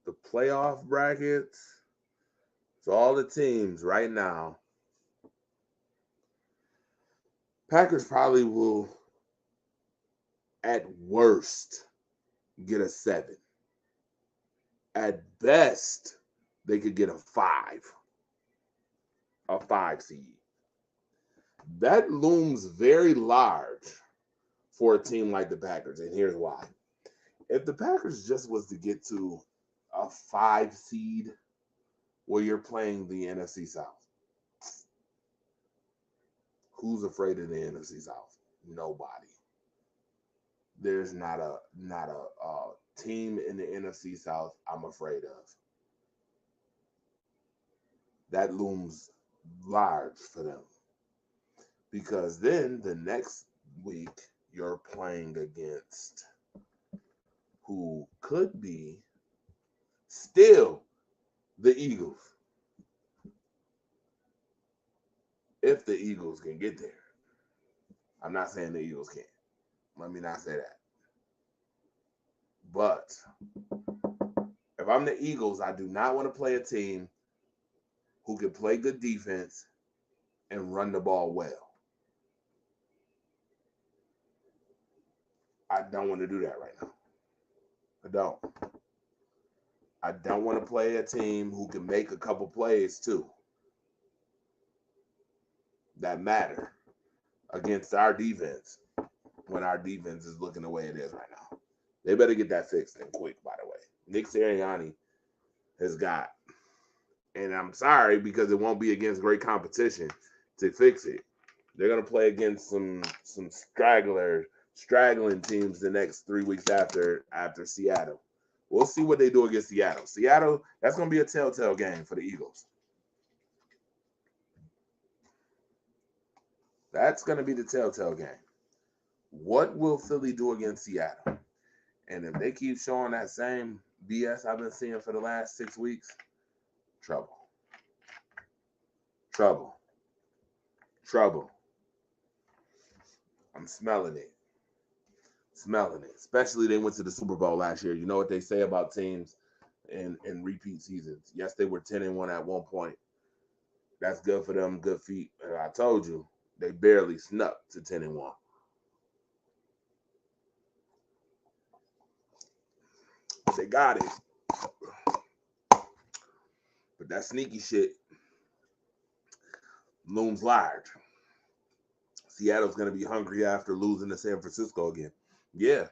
the playoff brackets, so all the teams right now, Packers probably will, at worst, get a 7. At best, they could get a 5 seed. That looms very large for a team like the Packers, and here's why. If the Packers just was to get to a 5 seed where you're playing the NFC South, who's afraid of the NFC South? Nobody. There's not a team in the NFC South I'm afraid of. That looms large for them. Because then the next week you're playing against who could be still the Eagles. If the Eagles can get there. I'm not saying the Eagles can't. Let me not say that. But if I'm the Eagles, I do not want to play a team who can play good defense and run the ball well. I don't want to do that right now. I don't want to play a team who can make a couple plays too that matter against our defense when our defense is looking the way it is right now. They better get that fixed and quick, by the way. Nick Sirianni has got, and I'm sorry because it won't be against great competition to fix it. They're going to play against some straggling teams the next 3 weeks after Seattle. We'll see what they do against Seattle. Seattle, that's going to be a telltale game for the Eagles. That's going to be the telltale game. What will Philly do against Seattle? And if they keep showing that same BS I've been seeing for the last 6 weeks, trouble. I'm smelling it. Especially they went to the Super Bowl last year. You know what they say about teams in repeat seasons. Yes, they were 10-1 at one point. That's good for them, good feet. And I told you, they barely snuck to 10-1. They got it. But that sneaky shit looms large. Seattle's going to be hungry after losing to San Francisco again. Yeah,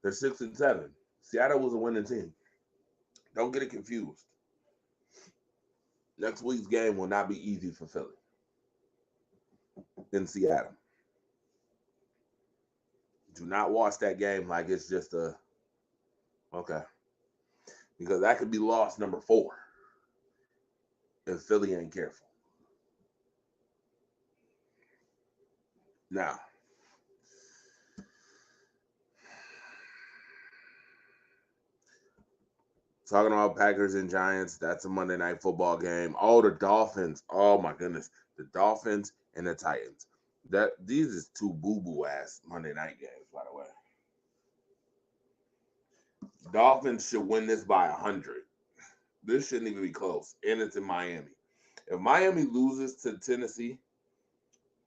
they're 6-7. Seattle was a winning team. Don't get it confused. Next week's game will not be easy for Philly in Seattle. Do not watch that game like it's just okay. Because that could be loss number 4 if Philly ain't careful. Now, talking about Packers and Giants, that's a Monday Night Football game. Oh, the Dolphins. Oh, my goodness. The Dolphins and the Titans. These is 2 boo-boo ass Monday night games, by the way. Dolphins should win this by 100. This shouldn't even be close. And it's in Miami. If Miami loses to Tennessee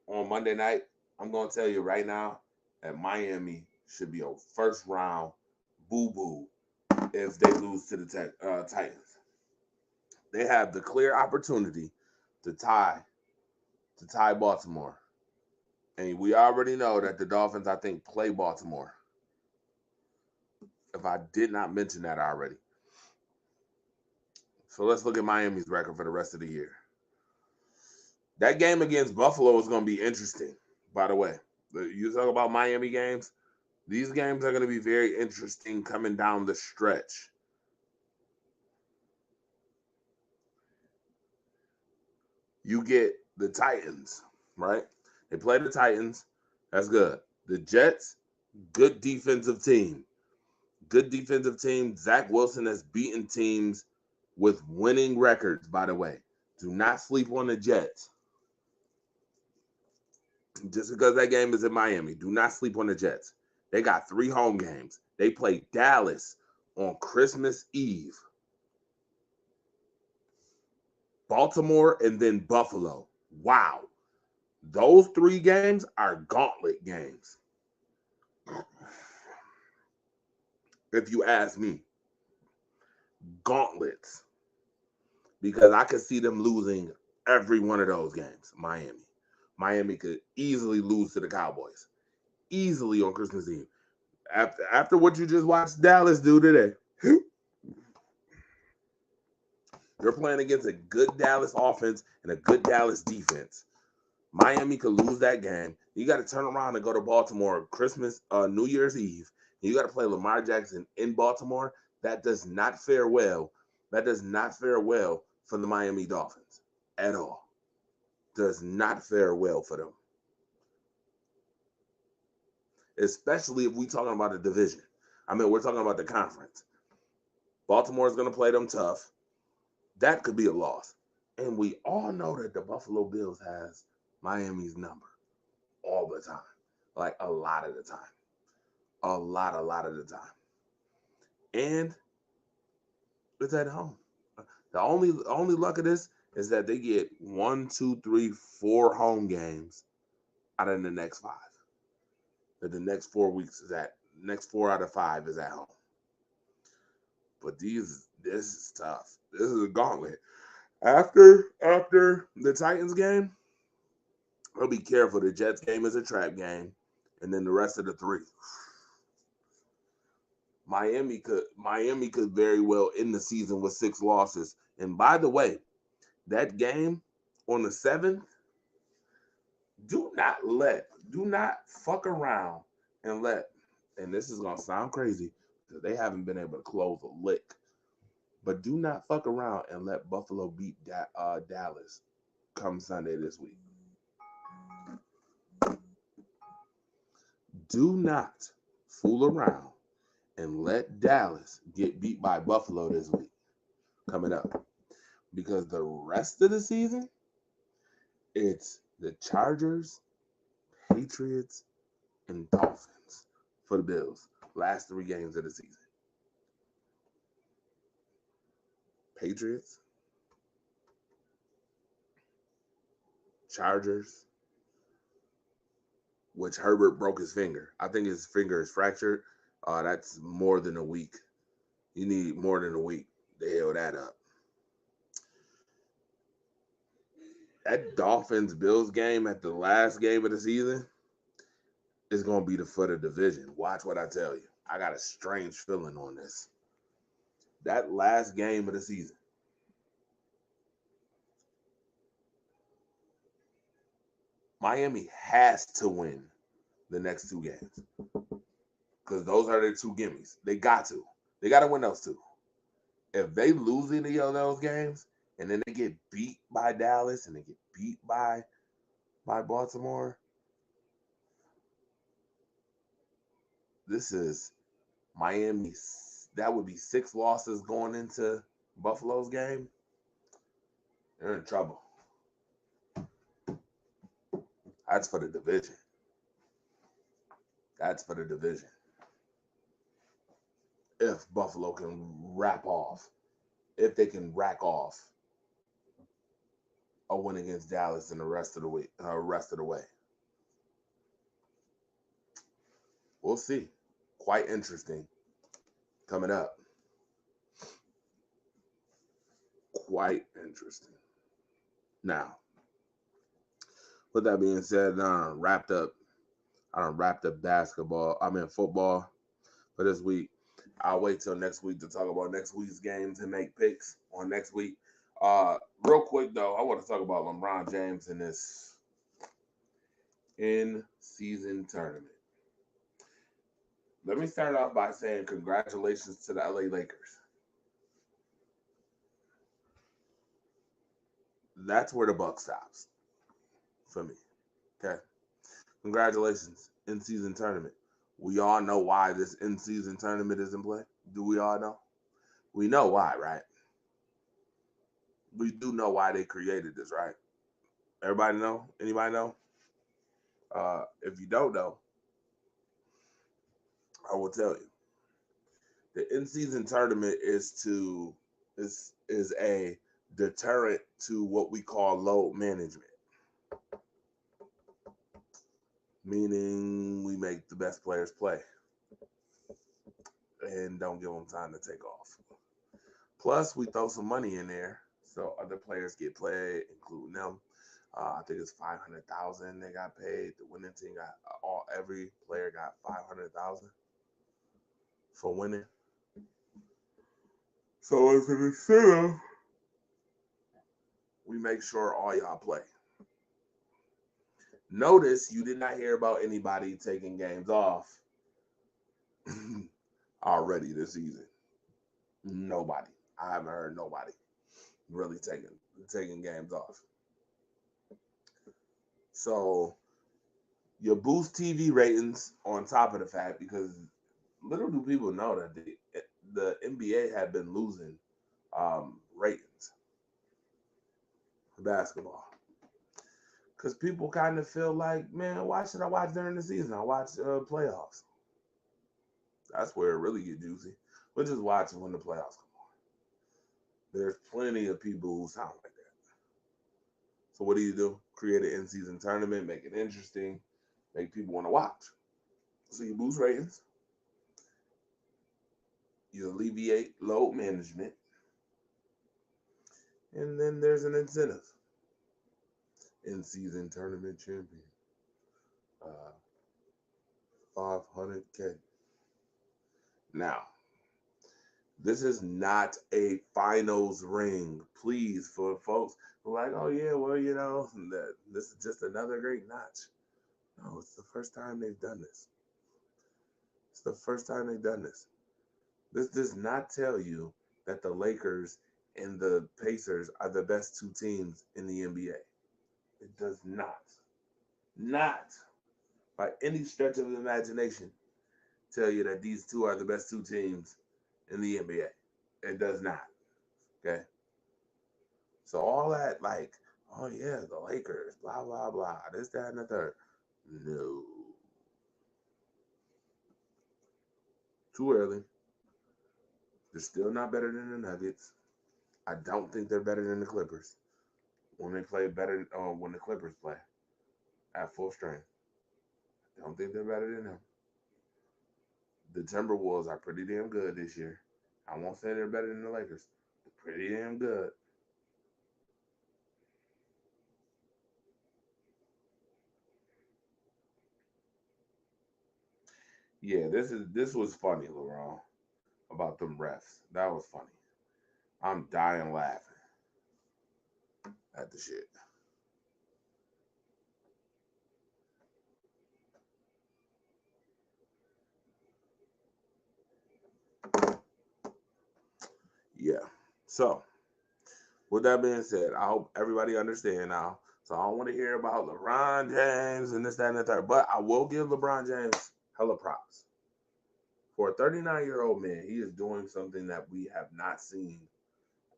on Monday night, I'm going to tell you right now that Miami should be a first round boo-boo if they lose to the Titans. They have the clear opportunity to tie Baltimore. And we already know that the Dolphins, I think, play Baltimore. If I did not mention that already. So let's look at Miami's record for the rest of the year. That game against Buffalo is going to be interesting, by the way. You talk about Miami games. These games are going to be very interesting coming down the stretch. You get the Titans, right? They play the Titans. That's good. The Jets, good defensive team. Good defensive team. Zach Wilson has beaten teams with winning records, by the way. Do not sleep on the Jets. Just because that game is in Miami, do not sleep on the Jets. They got 3 home games. They play Dallas on Christmas Eve, Baltimore, and then Buffalo. Wow. Those 3 games are gauntlet games. If you ask me, gauntlets. Because I could see them losing every one of those games, Miami. Miami could easily lose to the Cowboys. Easily on Christmas Eve. After what you just watched Dallas do today, you're playing against a good Dallas offense and a good Dallas defense. Miami could lose that game. You got to turn around and go to Baltimore Christmas, New Year's Eve. You got to play Lamar Jackson in Baltimore. That does not fare well. That does not fare well for the Miami Dolphins at all. Does not fare well for them. Especially if we're talking about a division. I mean, we're talking about the conference. Baltimore is going to play them tough. That could be a loss. And we all know that the Buffalo Bills has Miami's number all the time. Like a lot of the time. A lot of the time. And it's at home. The only luck of this is that they get 1, 2, 3, 4 home games out of the next 5. That the next 4 weeks is at next 4 out of 5 is at home. But this is tough. This is a gauntlet. After the Titans game, I'll be careful. The Jets game is a trap game, and then the rest of the 3. Miami could very well end the season with 6 losses. And by the way, that game on the 7th, do not fuck around and this is gonna sound crazy because they haven't been able to close a lick. But do not fuck around and let Buffalo beat Dallas come Sunday this week. Do not fool around and let Dallas get beat by Buffalo this week coming up. Because the rest of the season, it's the Chargers, Patriots, and Dolphins for the Bills. Last 3 games of the season. Patriots, Chargers, which Herbert broke his finger. I think his finger is fractured. That's more than a week. You need more than a week to heal that up. That Dolphins-Bills game at the last game of the season is going to be the foot of division. Watch what I tell you. I got a strange feeling on this. That last game of the season. Miami has to win the next 2 games. Because those are their 2 gimmies. They got to. They got to win those 2. If they lose any of those games, and then they get beat by Dallas, and they get beat by Baltimore, this is Miami. That would be 6 losses going into Buffalo's game. They're in trouble. That's for the division. That's for the division. If Buffalo can if they can rack off a win against Dallas in the rest of the way. We'll see. Quite interesting coming up. Quite interesting. Now, with that being said, I done wrapped up football for this week. I'll wait till next week to talk about next week's games and make picks on next week. Real quick though, I want to talk about LeBron James in this in-season tournament. Let me start off by saying congratulations to the LA Lakers. That's where the buck stops for me. Okay. Congratulations, in-season tournament. We all know why this in-season tournament is in play. Do we all know? We know why, right? We do know why they created this, right? Everybody know? Anybody know? If you don't know, I will tell you. The in-season tournament is a deterrent to what we call load management. Meaning we make the best players play and don't give them time to take off. Plus, we throw some money in there so other players get played, including them. I think it's 500,000 they got paid. The winning team got every player got 500,000 for winning. So as an incentive, we make sure all y'all play. Notice you did not hear about anybody taking games off already this season. Nobody. I haven't heard nobody really taking games off. So you boost TV ratings on top of the fact, because little do people know that the NBA had been losing ratings for basketball. Because people kind of feel like, man, why should I watch during the season? I watch playoffs. That's where it really get juicy. We're just watching when the playoffs come on. There's plenty of people who sound like that. So what do? Create an in-season tournament, make it interesting, make people want to watch. So you boost ratings. You alleviate load management. And then there's an incentive. In-season tournament champion. 500K. Now, this is not a finals ring. Please, for folks who are like, oh yeah, well, this is just another great notch. No, it's the first time they've done this. It's the first time they've done this. This does not tell you that the Lakers and the Pacers are the best two teams in the NBA. It does not. Not by any stretch of the imagination tell you that these two are the best two teams in the NBA. It does not. Okay? So all that, like, oh yeah, the Lakers, blah, blah, blah, this, that, and the third. No. Too early. They're still not better than the Nuggets. I don't think they're better than the Clippers. When they play better, when the Clippers play at full strength. I don't think they're better than them. The Timberwolves are pretty damn good this year. I won't say they're better than the Lakers. They're pretty damn good. Yeah, this was funny, LeBron, about them refs. That was funny. I'm dying laughing at the shit. Yeah. So, with that being said, I hope everybody understand now. So I don't want to hear about LeBron James and this, that, and the third. But I will give LeBron James hella props. For a 39-year-old man, he is doing something that we have not seen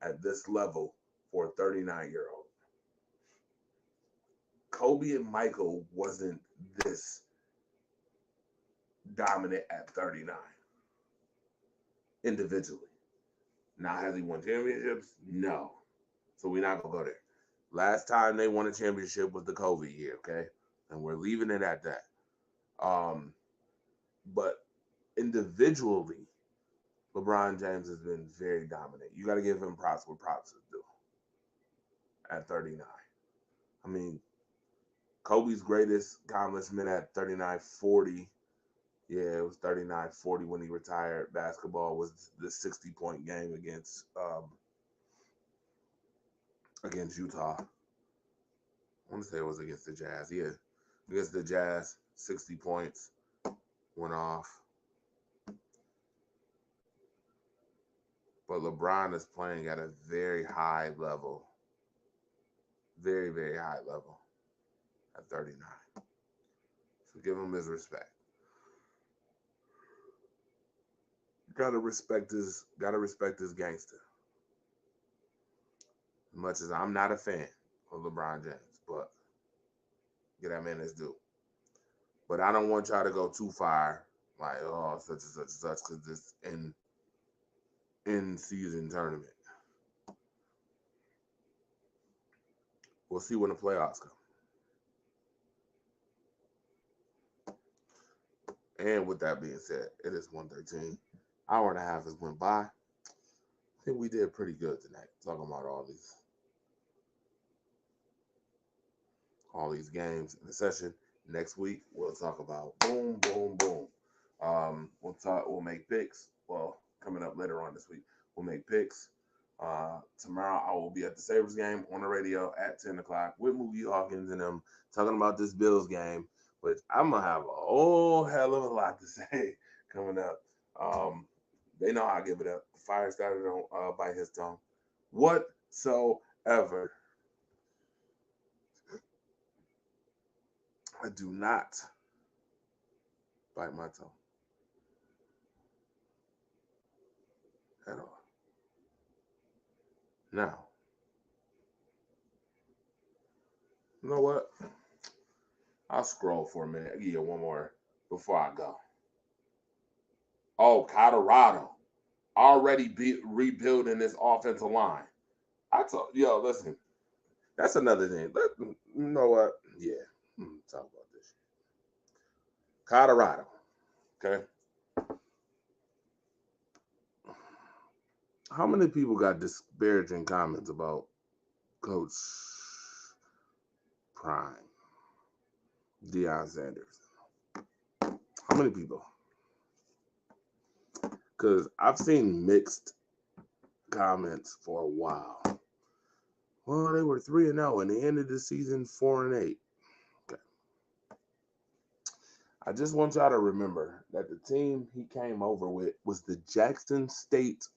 at this level for a 39-year-old. Kobe and Michael wasn't this dominant at 39 individually. Now, has he won championships? No. So we're not going to go there. Last time they won a championship was the COVID year, okay? And we're leaving it at that. But individually, LeBron James has been very dominant. You got to give him props where props is due at 39. I mean, Kobe's greatest accomplishment at 39-40. Yeah, it was 39-40 when he retired. Basketball was the 60-point game against Utah. I want to say it was against the Jazz. Yeah, against the Jazz, 60 points went off. But LeBron is playing at a very high level. Very, very high level at 39. So give him his respect. Gotta respect his gangster. As much as I'm not a fan of LeBron James, but get that man his due. But I don't want y'all to go too far, like, oh, such and such and such, because it's in season tournament. We'll see when the playoffs come. And with that being said, it is 1:13. Hour and a half has went by. I think we did pretty good tonight, talking about all these. all these games in the session. Next week, we'll talk about boom, boom, boom. We'll make picks. Well, coming up later on this week, we'll make picks. Tomorrow, I will be at the Sabres game on the radio at 10 o'clock with Movie Hawkins and them talking about this Bills game, which I'm going to have a whole hell of a lot to say coming up. They know how I give it up. The fire started on by his tongue. Whatsoever. I do not bite my tongue at all. Now, you know what? I'll scroll for a minute. I'll give you one more before I go. Oh, Colorado already rebuilding this offensive line. Listen, that's another thing. You know what? Yeah, talk about this. Colorado, okay? How many people got disparaging comments about Coach Prime, Deion Sanders? How many people? Because I've seen mixed comments for a while. Well, they were 3-0 and they ended the season 4-8. Okay. I just want y'all to remember that the team he came over with was the Jackson State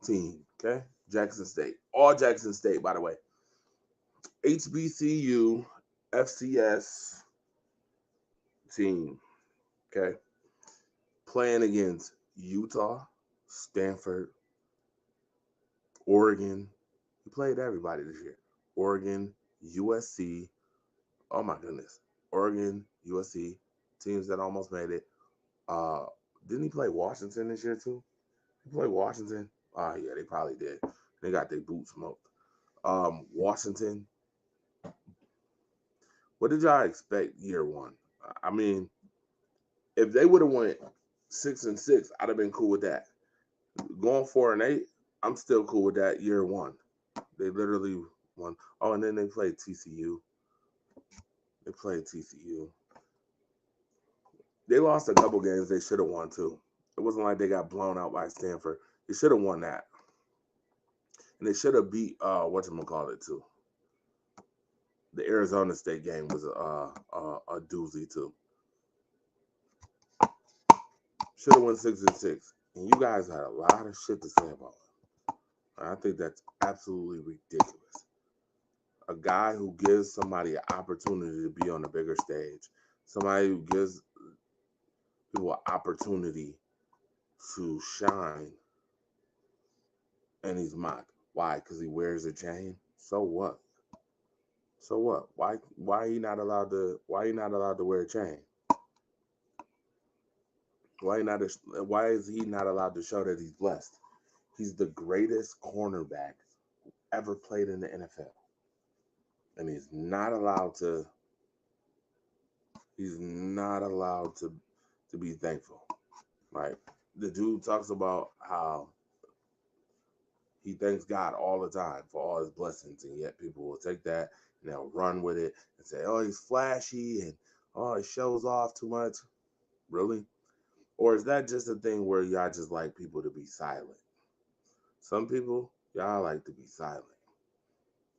team. Okay, Jackson State, all Jackson State, by the way. HBCU, FCS team. Okay, playing against Utah, Stanford, Oregon. He played everybody this year. Oregon, USC. Oh my goodness. Oregon, USC, teams that almost made it. Didn't he play Washington this year too? He played Washington. Oh yeah, they probably did. They got their boots smoked. Washington. What did y'all expect year one? I mean, if they would have went 6-6, I'd have been cool with that. Going 4-8, I'm still cool with that year one. They literally won. Oh, and then they played TCU. They lost a couple games they should have won too. It wasn't like they got blown out by Stanford. They should have won that. And they should have beat whatchamacallit too. The Arizona State game was a doozy too. Should have won 6-6. And you guys had a lot of shit to say about it. I think that's absolutely ridiculous. A guy who gives somebody an opportunity to be on a bigger stage, somebody who gives people an opportunity to shine, and he's mocked. Why? Because he wears a chain. So what? Why are you not allowed to wear a chain? Why is he not allowed to show that he's blessed? He's the greatest cornerback who ever played in the NFL. And he's not allowed to be thankful. Right? The dude talks about how he thanks God all the time for all his blessings, and yet people will take that and they'll run with it and say, oh, he's flashy and oh, he shows off too much. Really? Or is that just a thing where y'all just like people to be silent? Some people, y'all like to be silent.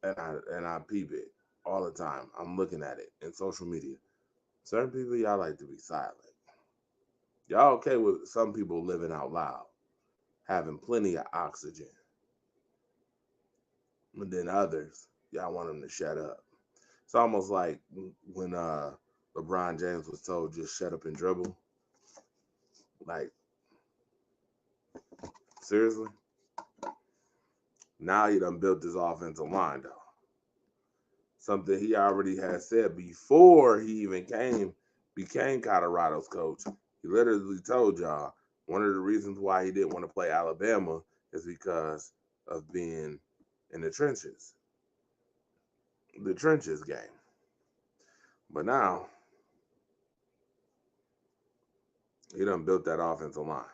And I peep it all the time. I'm looking at it in social media. Certain people, y'all like to be silent. Y'all okay with some people living out loud, having plenty of oxygen. But then others, y'all want them to shut up. It's almost like when LeBron James was told just shut up and dribble. Like, seriously? Now he done built this offensive line, though. Something he already had said before he even became Colorado's coach. He literally told y'all one of the reasons why he didn't want to play Alabama is because of being in the trenches. The trenches game. But now, he done built that offensive line.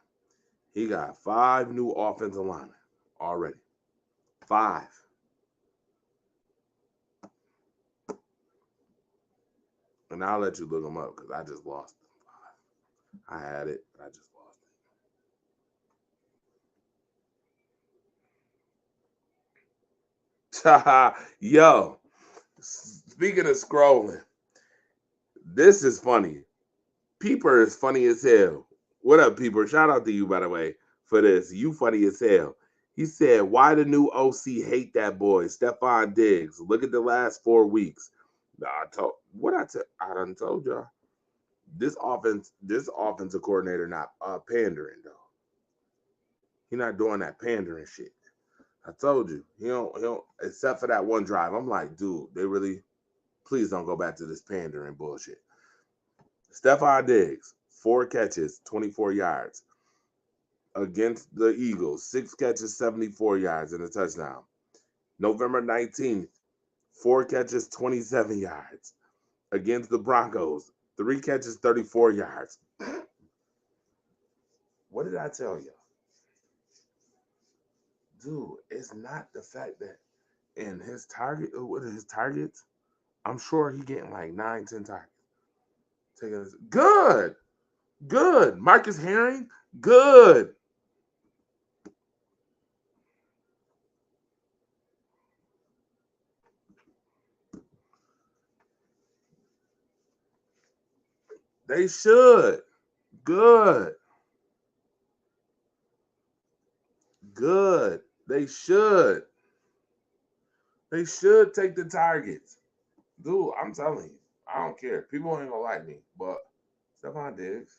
He got 5 new offensive linemen already. 5. And I'll let you look them up because I just lost them. I had it, but I just lost it. Yo, speaking of scrolling, this is funny. Peeper is funny as hell. What up, Peeper? Shout out to you, by the way, for this. You funny as hell. He said, why the new OC hate that boy, Stephon Diggs? Look at the last 4 weeks. I done told y'all. This offensive coordinator not pandering though. He not doing that pandering shit. I told you. He don't except for that one drive. I'm like, dude, they really please don't go back to this pandering bullshit. Stephon Diggs, 4 catches, 24 yards. Against the Eagles, 6 catches, 74 yards, and a touchdown. November 19th, 4 catches, 27 yards. Against the Broncos, 3 catches, 34 yards. What did I tell you? Dude, it's not the fact that in his what are his targets? I'm sure he getting like 9, 10 targets. Good. Marcus Herring, good. They should. Good. They should. They should take the targets. Dude, I'm telling you. I don't care. People ain't gonna like me, but Stephon Diggs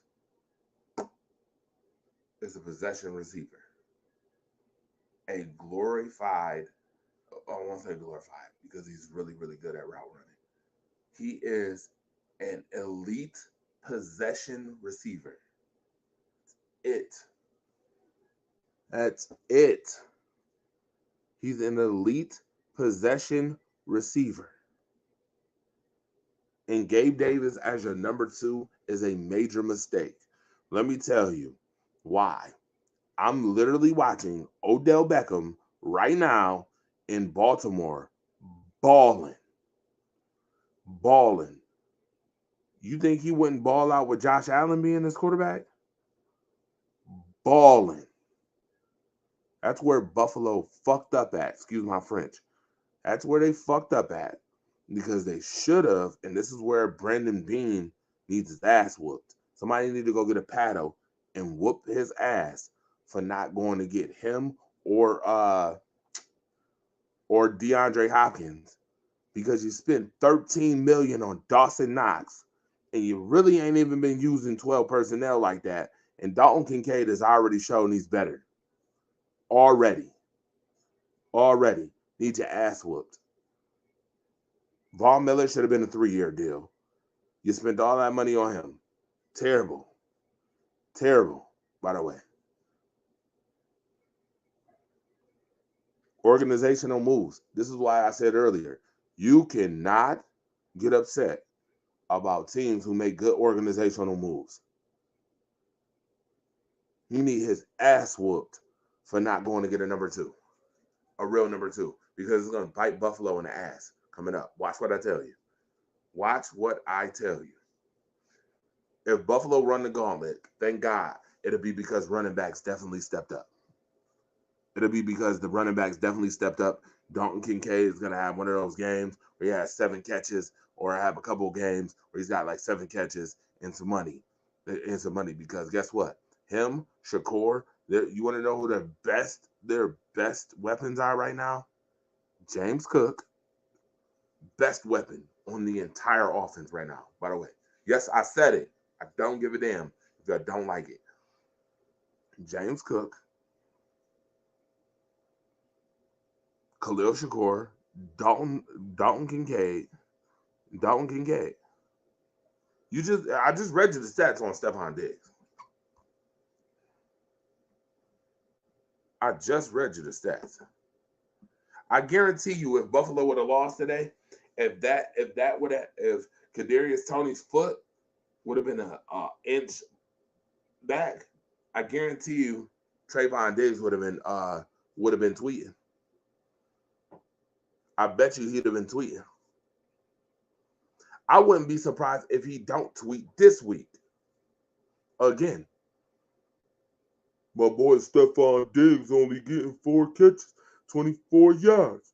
is a possession receiver. A glorified, I won't say glorified because he's really, really good at route running. He is an elite possession receiver. That's it. He's an elite possession receiver. And Gabe Davis as your number 2 is a major mistake. Let me tell you why. I'm literally watching Odell Beckham right now in Baltimore balling. You think he wouldn't ball out with Josh Allen being his quarterback? Balling. That's where Buffalo fucked up at. Excuse my French. That's where they fucked up at. Because they should have, and this is where Brandon Beane needs his ass whooped. Somebody need to go get a paddle and whoop his ass for not going to get him or DeAndre Hopkins because you spent $13 million on Dawson Knox and you really ain't even been using 12 personnel like that. And Dalton Kincaid has already shown he's better. Already. Need your ass whooped. Von Miller should have been a 3-year deal. You spent all that money on him. Terrible, by the way. Organizational moves. This is why I said earlier, you cannot get upset about teams who make good organizational moves. He need his ass whooped for not going to get a number 2, a real number 2, because it's going to bite Buffalo in the ass coming up. Watch what I tell you. If Buffalo run the gauntlet, thank God, it'll be because running backs definitely stepped up. It'll be because the running backs definitely stepped up. Dalton Kincaid is going to have one of those games where he has 7 catches, or have a couple of games where he's got like 7 catches and some money. Because guess what? Him, Shakur, you want to know who their best weapons are right now? James Cook, best weapon on the entire offense right now, by the way. Yes, I said it. I don't give a damn if I don't like it. James Cook, Khalil Shakur, Dalton Kincaid. I just read you the stats on Stephon Diggs. I just read you the stats. I guarantee you, if Buffalo would have lost today, if Kadarius Toney's foot would have been an inch back, I guarantee you, Trayvon Diggs would have been tweeting. I bet you he'd have been tweeting. I wouldn't be surprised if he don't tweet this week again. My boy Stephon Diggs only getting 4 catches, 24 yards.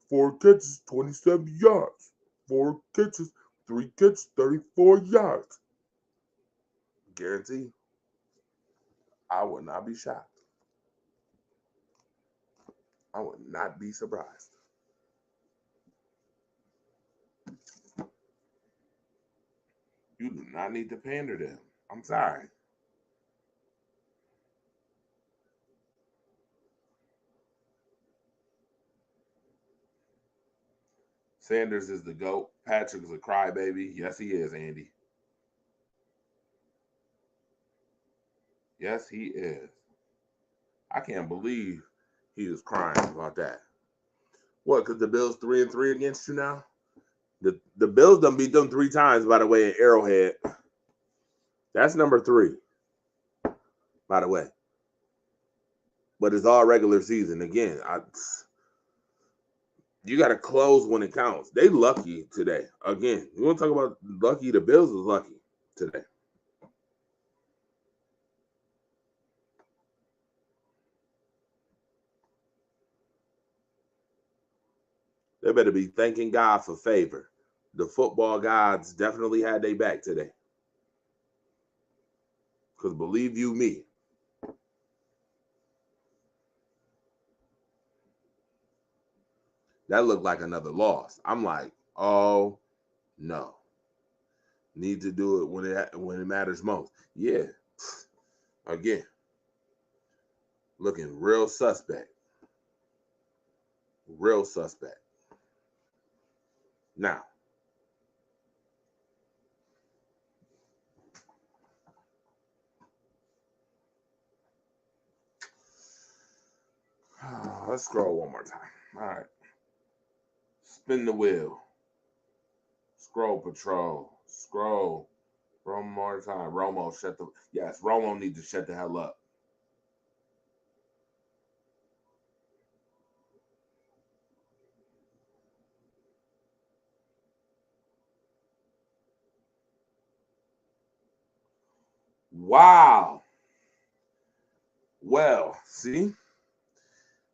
4 catches, 27 yards. 4 catches, 3 catches, 34 yards. Guarantee. I would not be shocked. I would not be surprised. You do not need to pander to him. I'm sorry. Sanders is the GOAT. Patrick is a crybaby. Yes, he is, Andy. Yes, he is. I can't believe he is crying about that. What, because the Bills 3-3 against you now? The Bills done beat them 3 times, by the way, in Arrowhead. That's number 3, by the way. But it's all regular season. Again, you got to close when it counts. They lucky today. Again, you want to talk about lucky? The Bills is lucky today. They better be thanking God for favor. The football gods definitely had their back today. Because believe you me, that looked like another loss. I'm like, oh no. Need to do it when it matters most. Yeah. Again, looking real suspect. Real suspect. Now, let's scroll one more time. All right. Spin the wheel. Scroll patrol. Scroll. One more time. Romo, shut the... Yes, Romo needs to shut the hell up. Wow. Well, see?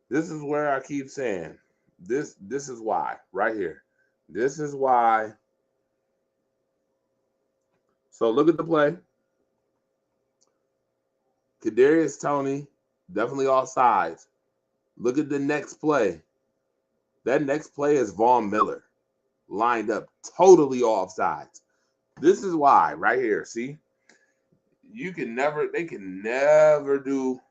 This is where I keep saying, this is why, right here. This is why. So look at the play. Kadarius Toney, definitely off sides. Look at the next play. That next play is Von Miller, lined up totally off sides. This is why, right here, see? They can never do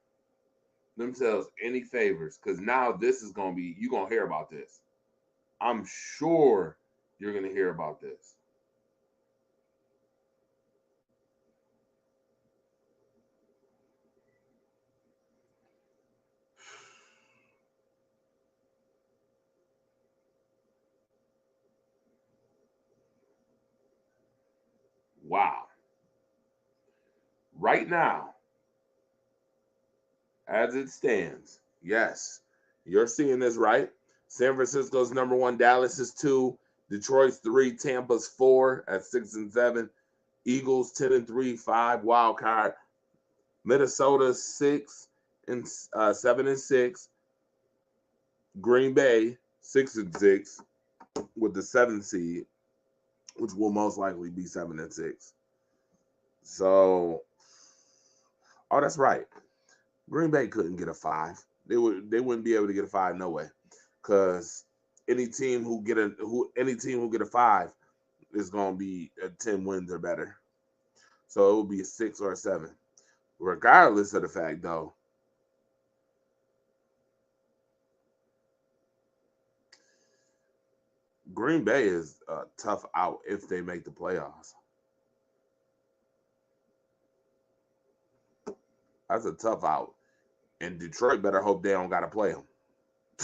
themselves any favors, because now this is going to be, you're going to hear about this. I'm sure you're going to hear about this. Wow. Right now, as it stands, yes, you're seeing this right. San Francisco's number 1, Dallas is 2, Detroit's 3, Tampa's 4 at 6 and 7, Eagles 10 and 3, 5 wild card, Minnesota 6 and 7 and 6, Green Bay 6 and 6 with the 7th seed, which will most likely be 7 and 6. So, oh, that's right. Green Bay couldn't get a 5. They wouldn't be able to get a 5 no way, because any team who get a 5 is gonna be 10 wins or better. So it would be a 6 or a 7, regardless of the fact though. Green Bay is a tough out if they make the playoffs. That's a tough out, and Detroit better hope they don't gotta play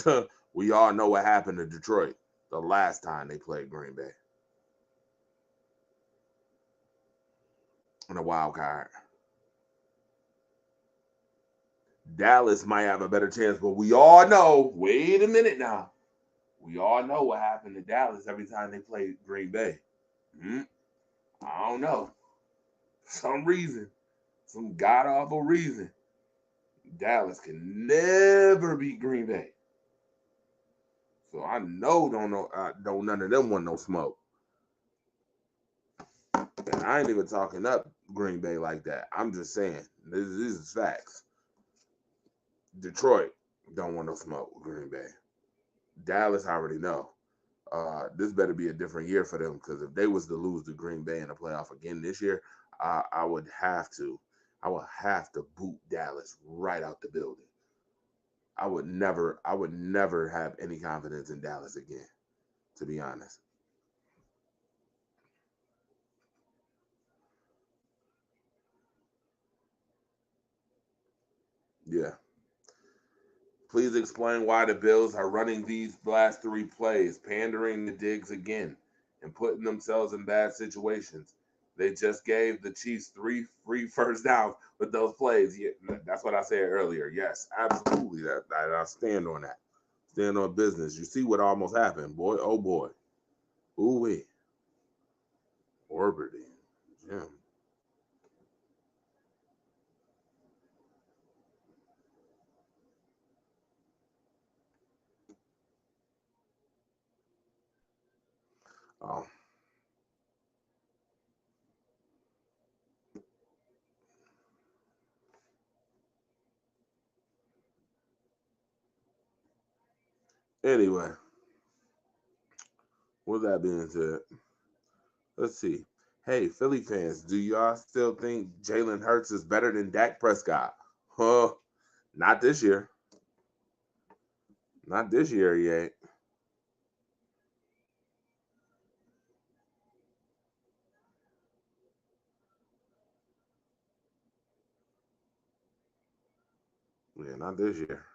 them. We all know what happened to Detroit the last time they played Green Bay in a wild card. Dallas might have a better chance, but we all know, wait a minute now. We all know what happened to Dallas every time they played Green Bay. I don't know. For some reason, some god awful reason, Dallas can never beat Green Bay. So I don't none of them want no smoke. And I ain't even talking up Green Bay like that. I'm just saying this is facts. Detroit don't want no smoke with Green Bay. Dallas, I already know. This better be a different year for them because if they was to lose to Green Bay in the playoff again this year, I would have to. I would have to boot Dallas right out the building. I would never have any confidence in Dallas again, to be honest. Yeah. Please explain why the Bills are running these last three plays, pandering to Diggs again, and putting themselves in bad situations. They just gave the Chiefs 3 free first downs with those plays. Yeah, that's what I said earlier. Yes, absolutely. I stand on that. Stand on business. You see what almost happened, boy. Oh boy. Ooh wee. Orbiting. Jim. Oh. Anyway, with that being said, let's see. Hey, Philly fans, do y'all still think Jalen Hurts is better than Dak Prescott? Huh? Not this year. Not this year yet. Yeah, not this year.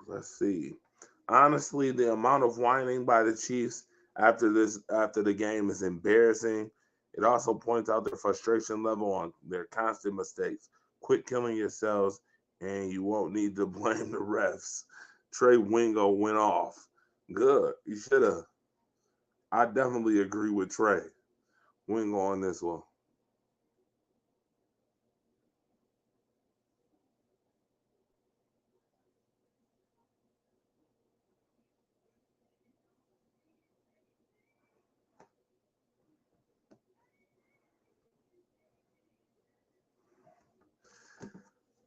Let's see. Honestly, the amount of whining by the Chiefs after the game is embarrassing. It also points out their frustration level on their constant mistakes. Quit killing yourselves, and you won't need to blame the refs. Trey Wingo went off. Good. You should have. I definitely agree with Trey Wingo on this one.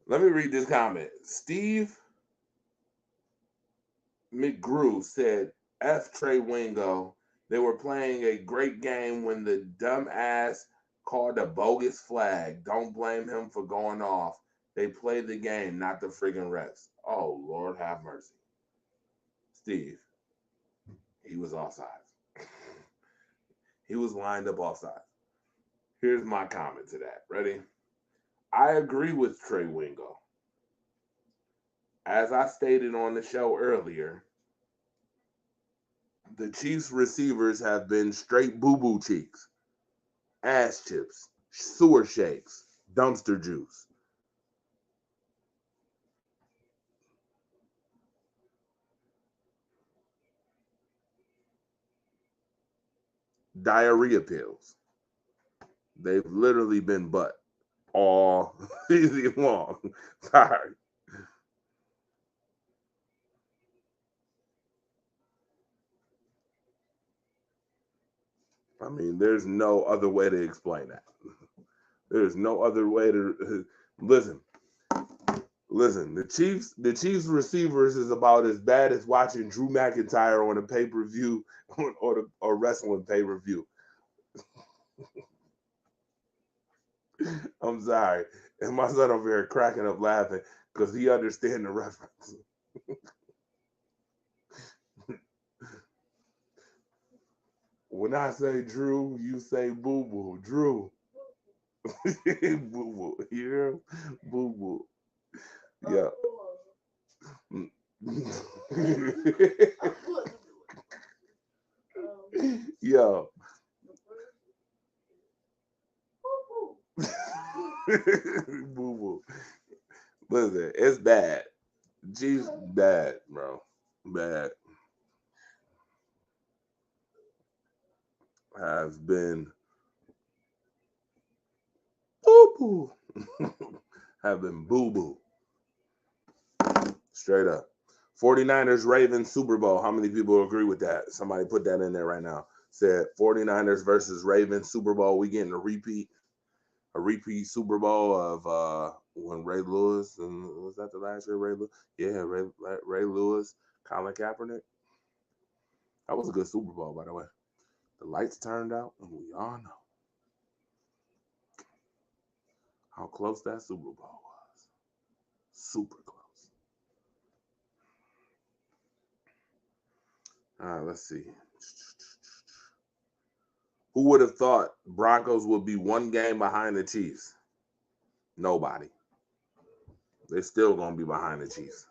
Let me read this comment. Steve McGrew said, F Trey Wingo. They were playing a great game when the dumbass called a bogus flag. Don't blame him for going off. They played the game, not the friggin' refs. Oh, Lord have mercy. Steve, he was offside. He was lined up offside. Here's my comment to that. Ready? I agree with Trey Wingo. As I stated on the show earlier, the Chiefs receivers have been straight boo boo cheeks, ass chips, sewer shakes, dumpster juice, diarrhea pills. They've literally been butt all season long. Sorry. I mean, there's no other way to explain that. There's no other way to listen. Listen, the Chiefs receivers is about as bad as watching Drew McIntyre on a pay per view or wrestling pay per view. I'm sorry, and my son over here cracking up laughing because he understands the reference. When I say Drew, you say Boo Boo. Drew. Boo Boo. You hear him? Boo Boo. Yeah. Yo. Boo Boo. Listen, it's bad. G's bad, bro. Bad. Has been boo boo. Have been boo boo. Straight up. 49ers Ravens Super Bowl. How many people agree with that? Somebody put that in there right now. Said 49ers versus Ravens Super Bowl. We getting a repeat Super Bowl of when Ray Lewis, and was that the last year Ray Lewis? Yeah, Ray Lewis, Colin Kaepernick. That was a good Super Bowl, by the way. The lights turned out, and we all know how close that Super Bowl was. Super close. All right, let's see. Who would have thought Broncos would be one game behind the Chiefs? Nobody. They're still going to be behind the Chiefs.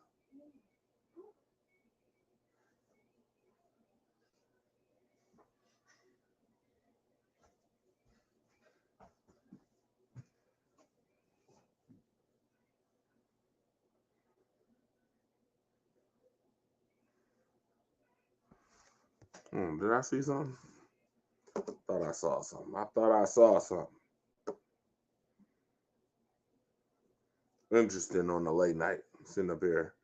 Did I see something? Thought I saw something. Interesting on the late night. Sitting up here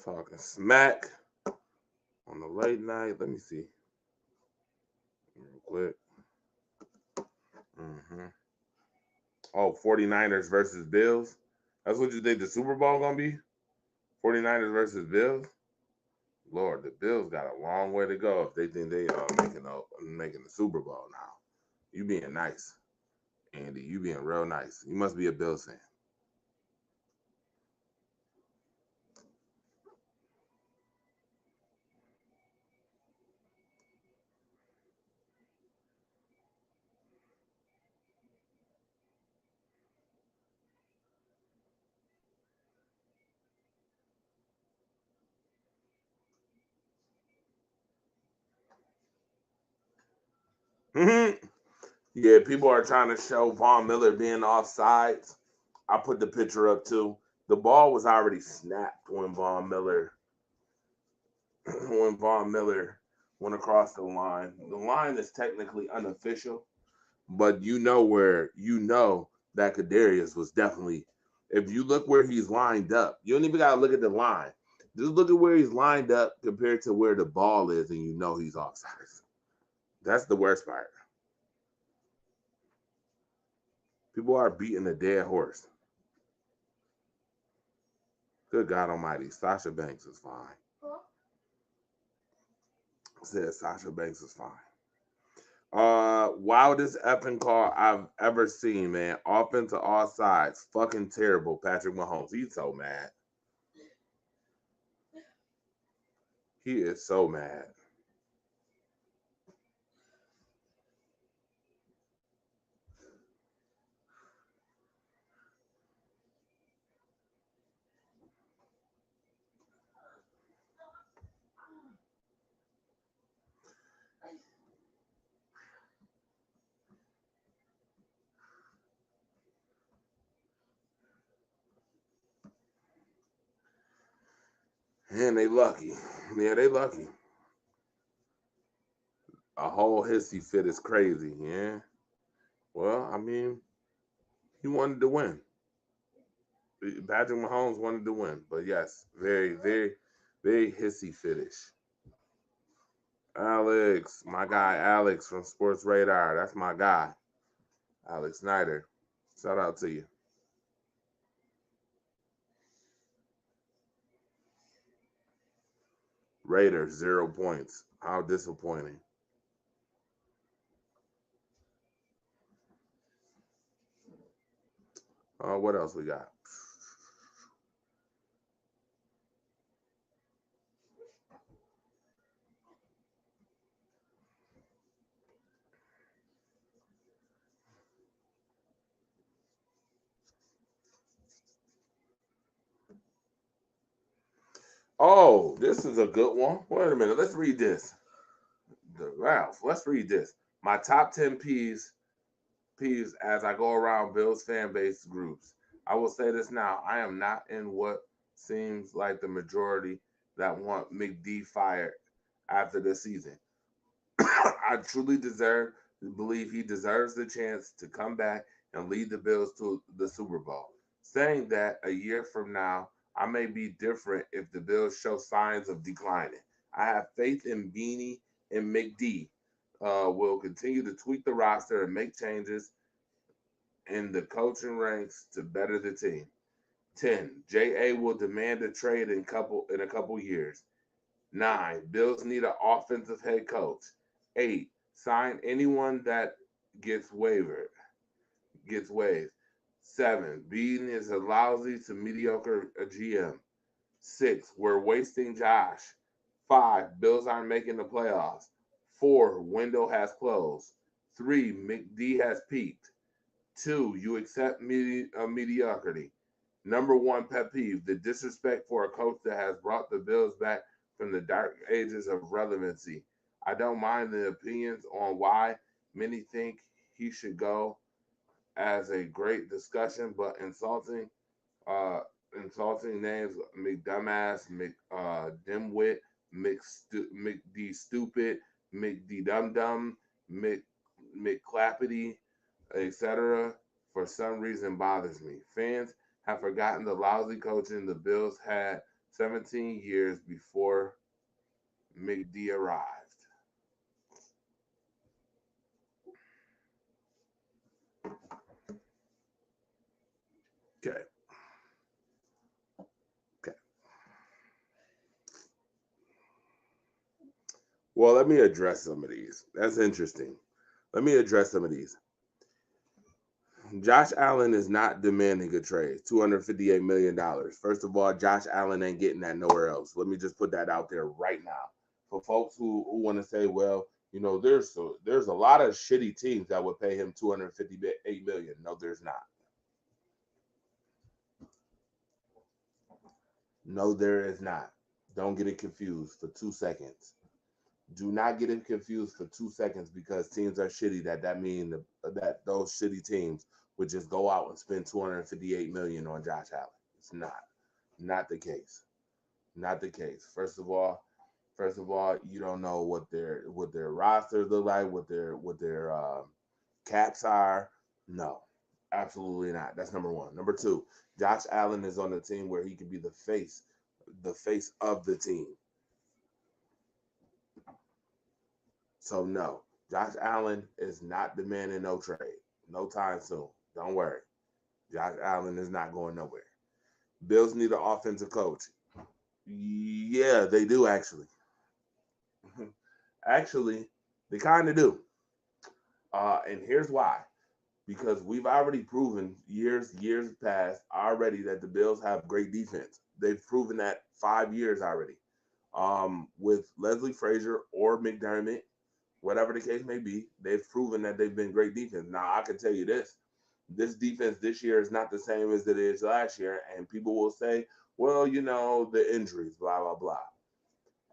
talking smack on the late night. Let me see. Real quick. Oh, 49ers versus Bills. That's what you think the Super Bowl going to be? 49ers versus Bills? Lord, the Bills got a long way to go if they think they are making the Super Bowl now. You being nice, Andy. You being real nice. You must be a Bills fan. Yeah, people are trying to show Von Miller being offsides. I put the picture up too. The ball was already snapped when Von Miller went across the line. The line is technically unofficial, but you know that Kadarius was definitely. If you look where he's lined up, you don't even gotta look at the line. Just look at where he's lined up compared to where the ball is, and you know he's offside. That's the worst part. People are beating a dead horse. Good God Almighty, Sasha Banks is fine. Said Sasha Banks is fine. Wildest effing call I've ever seen, man. Offense to all sides. Fucking terrible, Patrick Mahomes. He's so mad. He is so mad. And they lucky. Yeah, they lucky. A whole hissy fit is crazy, yeah. Well, I mean, he wanted to win. Patrick Mahomes wanted to win. But yes, very, very, very hissy fitish. Alex, my guy Alex from Sports Radar. That's my guy. Alex Snyder. Shout out to you. Raiders, 0 points. How disappointing. What else we got? Oh, this is a good one. Wait a minute. Let's read this. Ralph, let's read this. My top 10 peeves as I go around Bills fan base groups. I will say this now. I am not in what seems like the majority that want McD fired after this season. I truly believe he deserves the chance to come back and lead the Bills to the Super Bowl. Saying that a year from now, I may be different if the Bills show signs of declining. I have faith in Beanie and McD. Will continue to tweak the roster and make changes in the coaching ranks to better the team. 10. JA will demand a trade in a couple years. 9. Bills need an offensive head coach. 8. Sign anyone that gets wavered, gets waived. 7. Bean is a lousy to mediocre GM. 6. We're wasting Josh. 5. Bills aren't making the playoffs. 4. Window has closed. 3. McD has peaked. 2. You accept mediocrity. Number 1 pet peeve: the disrespect for a coach that has brought the Bills back from the dark ages of relevancy. I don't mind the opinions on why many think he should go as a great discussion, but uh, insulting names: McDumbass, Dimwit, McD Stupid, McD Dum Dum, McClappity, etc., for some reason bothers me. Fans have forgotten the lousy coaching the Bills had 17 years before McD arrived. Okay. Okay. Well, let me address some of these. That's interesting. Let me address some of these. Josh Allen is not demanding a trade. $258 million. First of all, Josh Allen ain't getting that nowhere else. Let me just put that out there right now. For folks who want to say, well, there's a lot of shitty teams that would pay him $258 million. No, there's not. No, there is not. Don't get it confused for 2 seconds. Do not get it confused for 2 seconds because teams are shitty. That mean that those shitty teams would just go out and spend $258 million on Josh Allen. It's not the case. Not the case. First of all, you don't know what their rosters look like, what their caps are. No, absolutely not. That's number one. Number two, Josh Allen is on the team where he can be the face of the team. So no, Josh Allen is not demanding no trade, no time soon. Don't worry, Josh Allen is not going nowhere. Bills need an offensive coach. Yeah, they do actually. Actually, they kind of do. And here's why: because we've already proven years past already that the Bills have great defense. They've proven that 5 years already. With Leslie Frazier or McDermott, whatever the case may be, they've proven that they've been great defense. Now, I can tell you this defense this year is not the same as it is last year. And people will say, well, the injuries, blah, blah, blah.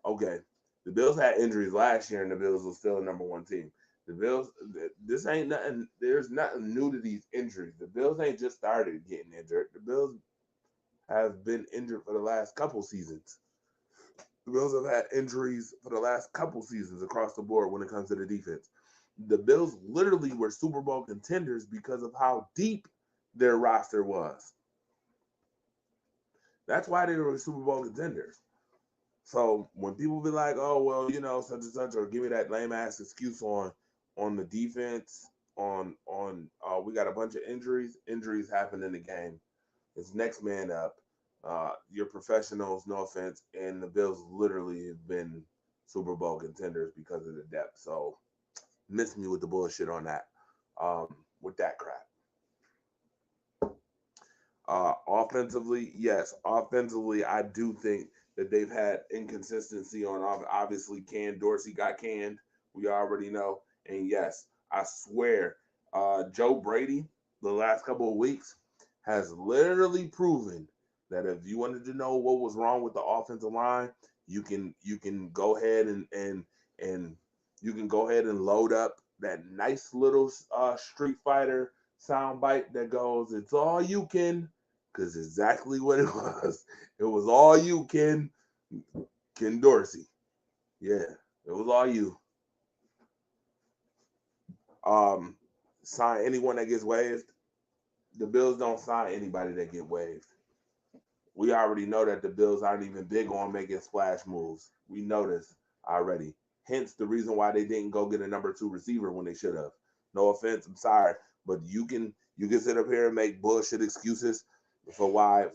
Okay. The Bills had injuries last year and the Bills were still a number one team. The Bills, this ain't nothing, there's nothing new to these injuries. The Bills ain't just started getting injured. The Bills have been injured for the last couple seasons. The Bills have had injuries for the last couple seasons across the board when it comes to the defense. The Bills literally were Super Bowl contenders because of how deep their roster was. That's why they were Super Bowl contenders. So when people be like, "Oh well, such and such," or give me that lame ass excuse on the defense, we got a bunch of injuries. Injuries happen in the game. It's next man up. You're professionals, no offense, and the Bills literally have been Super Bowl contenders because of the depth. So miss me with the bullshit on that. With that crap. Offensively, yes. Offensively, I do think that they've had inconsistency on. Obviously, Dorsey got canned. We already know. And yes, I swear, Joe Brady, the last couple of weeks, has literally proven that if you wanted to know what was wrong with the offensive line, you can go ahead and you can go ahead and load up that nice little Street Fighter soundbite that goes, "It's all you, Ken," because exactly what it was. It was all you, Ken. Ken Dorsey. Yeah, it was all you. Sign anyone that gets waived. The Bills don't sign anybody that get waived. We already know that the Bills aren't even big on making splash moves. We know this already. Hence the reason why they didn't go get a number 2 receiver when they should have. No offense, I'm sorry, but you can sit up here and make bullshit excuses for why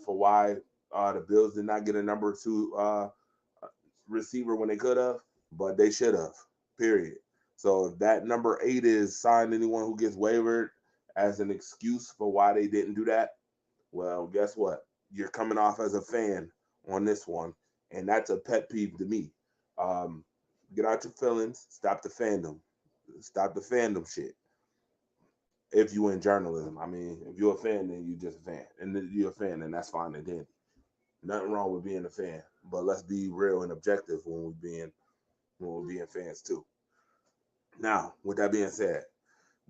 the Bills did not get a number 2 receiver when they could have, but they should have. Period. So if that number 8 is signed anyone who gets wavered as an excuse for why they didn't do that, well, guess what? You're coming off as a fan on this one, and that's a pet peeve to me. Get out your feelings. Stop the fandom. Stop the fandom shit. If you in journalism, I mean, if you're a fan, then you just a fan, and then you're a fan, and that's fine and dandy. Nothing wrong with being a fan, but let's be real and objective when we're being fans too. Now, with that being said,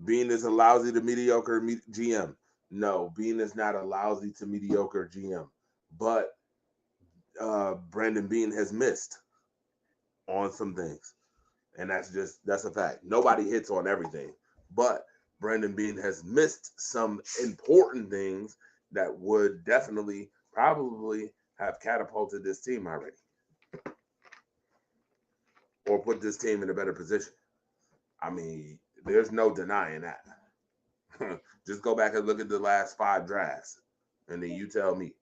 Bean is a lousy to mediocre GM. No, Bean is not a lousy to mediocre GM, but Brandon Bean has missed on some things, and that's a fact. Nobody hits on everything, but Brandon Bean has missed some important things that would definitely probably have catapulted this team already, or put this team in a better position. I mean, there's no denying that. Just go back and look at the last 5 drafts, and then you tell me.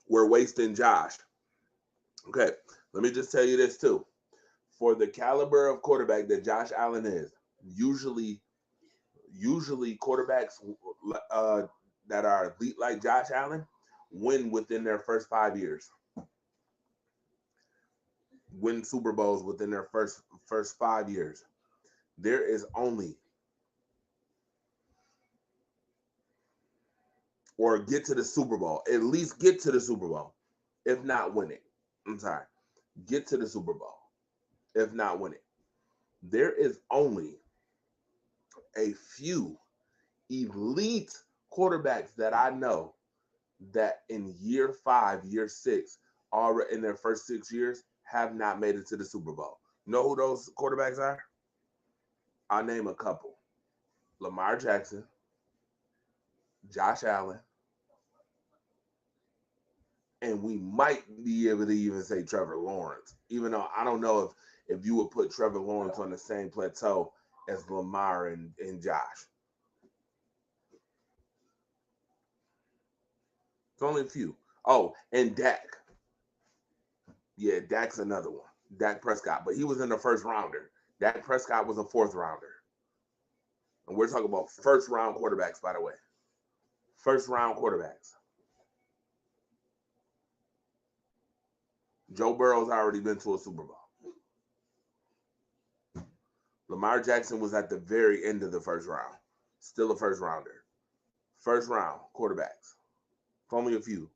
We're wasting Josh. Okay, let me just tell you this too. For the caliber of quarterback that Josh Allen is, usually quarterbacks that are elite like Josh Allen win within their first 5 years. Win Super Bowls within their first 5 years. There is only, or get to the Super Bowl. At least get to the Super Bowl, if not win it. I'm sorry. Get to the Super Bowl, if not win it. There is only a few elite quarterbacks that I know that in year 5, year 6, already in their first 6 years, have not made it to the Super Bowl. You know who those quarterbacks are? I'll name a couple. Lamar Jackson, Josh Allen, and we might be able to even say Trevor Lawrence, even though I don't know if you would put Trevor Lawrence on the same plateau as Lamar and Josh. It's only a few. Oh, and Dak. Yeah, Dak's another one. Dak Prescott, but he was in the first rounder. Dak Prescott was a 4th rounder. And we're talking about first round quarterbacks, by the way. First round quarterbacks. Joe Burrow's already been to a Super Bowl. Lamar Jackson was at the very end of the first round. Still a first rounder. First round quarterbacks. Only a few.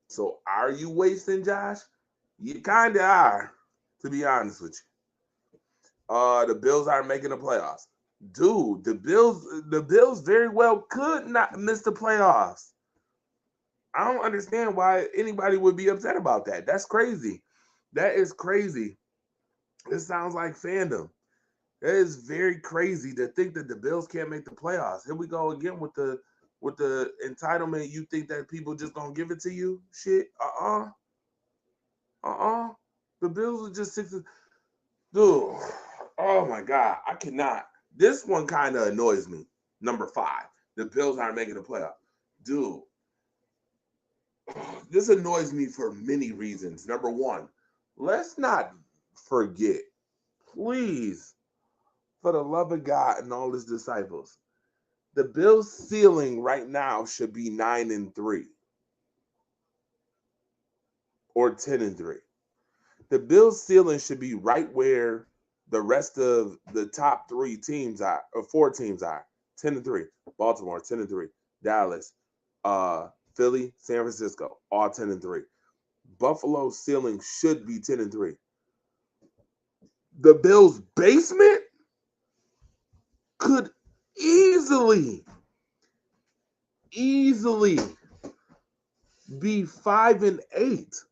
So are you wasting Josh? You kind of are, to be honest with you. The Bills aren't making the playoffs. Dude, the Bills very well could not miss the playoffs. I don't understand why anybody would be upset about that. That's crazy. That is crazy. It sounds like fandom. That is very crazy to think that the Bills can't make the playoffs. Here we go again with the entitlement. You think that people just gonna give it to you? Shit. The Bills are just 6. Dude. Oh my God. I cannot. This one kind of annoys me. Number 5. The Bills aren't making the playoff. Dude. This annoys me for many reasons. Number 1, let's not forget, please, for the love of God and all his disciples, the Bills' ceiling right now should be 9-3 or 10-3. The Bills' ceiling should be right where the rest of the top 3 teams are, or 4 teams are. 10-3. Baltimore 10-3. Dallas, Philly, San Francisco, all 10-3. Buffalo's ceiling should be 10-3. The Bills' basement could easily be 5-8.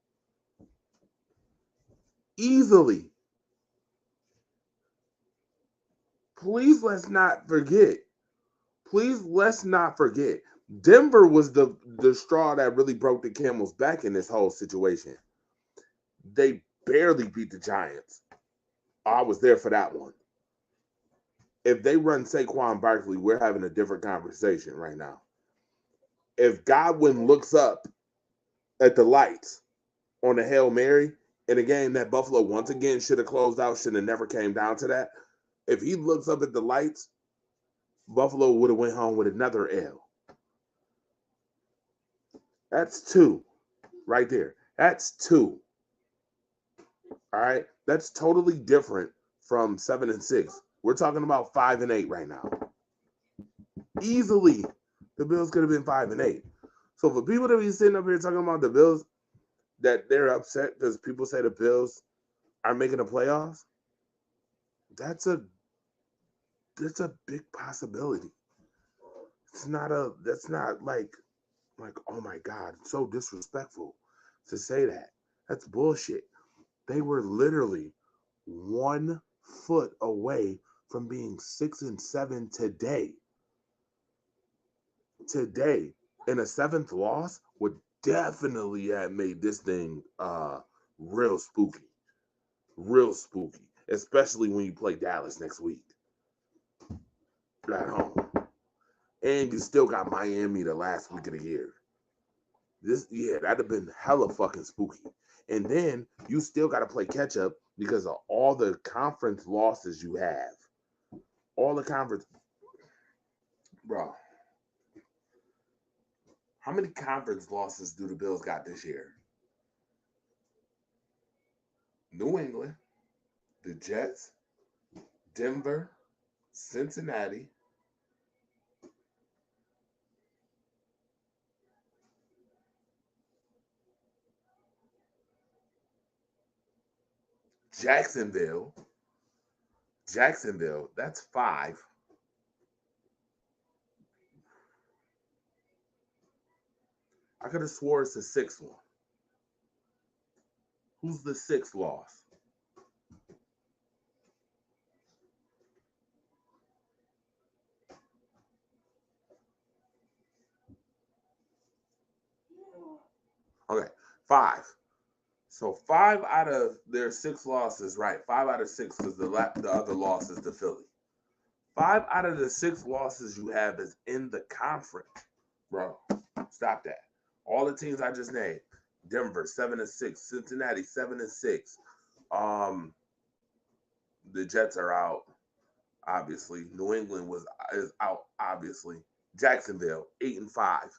Easily. Please let's not forget. Denver was the straw that really broke the camel's back in this whole situation. They barely beat the Giants. I was there for that one. If they run Saquon Barkley, we're having a different conversation right now. If Godwin looks up at the lights on a Hail Mary in a game that Buffalo once again should have closed out, should have never came down to that. If he looks up at the lights, Buffalo would have went home with another L. That's 2 right there. That's 2. All right. That's totally different from 7-6. We're talking about 5-8 right now. Easily, the Bills could have been 5-8. So for people to be sitting up here talking about the Bills, that they're upset because people say the Bills are making the playoffs, that's a big possibility. That's not like, oh my God, it's so disrespectful to say that. That's bullshit. They were literally 1 foot away from being 6-7 today. And a 7th loss would definitely have made this thing real spooky. Especially when you play Dallas next week at home. And you still got Miami the last week of the year. That'd have been hella fucking spooky. And then you still got to play catch up because of all the conference losses you have. All the conference. Bro. How many conference losses do the Bills got this year? New England, the Jets, Denver, Cincinnati, Jacksonville, that's 5. I could have swore it's the 6th one. Who's the 6th loss? Okay, 5. So 5 out of their 6 losses, right? 5 out of 6 because the other loss is to Philly. 5 out of the 6 losses you have is in the conference, bro. Stop that. All the teams I just named: Denver 7-6, Cincinnati 7-6. The Jets are out, obviously. New England is out, obviously. Jacksonville 8-5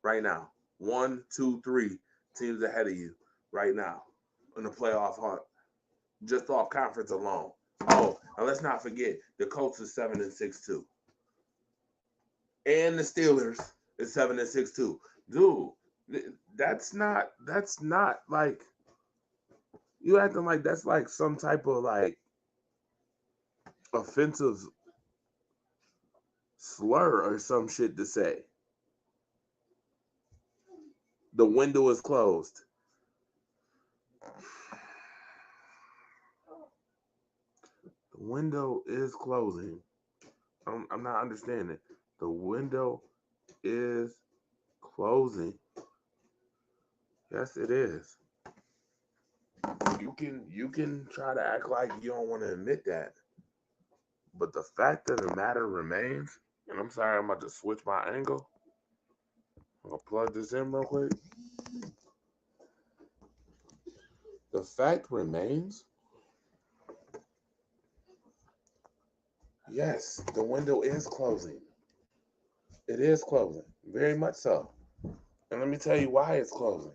right now. 1, 2, 3 teams ahead of you right now in the playoff hunt, just off conference alone. Oh, and let's not forget the Colts is 7-6 too, and the Steelers is 7-6 too. Dude, that's not like you acting like that's like some type of like offensive slur or some shit to say. The window is closed. The window is closing. I'm not understanding. The window is closing. Yes, it is. You can try to act like you don't want to admit that, but the fact of the matter remains. And I'm sorry, I'm about to switch my angle. I'll plug this in real quick. The fact remains. Yes, the window is closing. It is closing, very much so. And let me tell you why it's closing.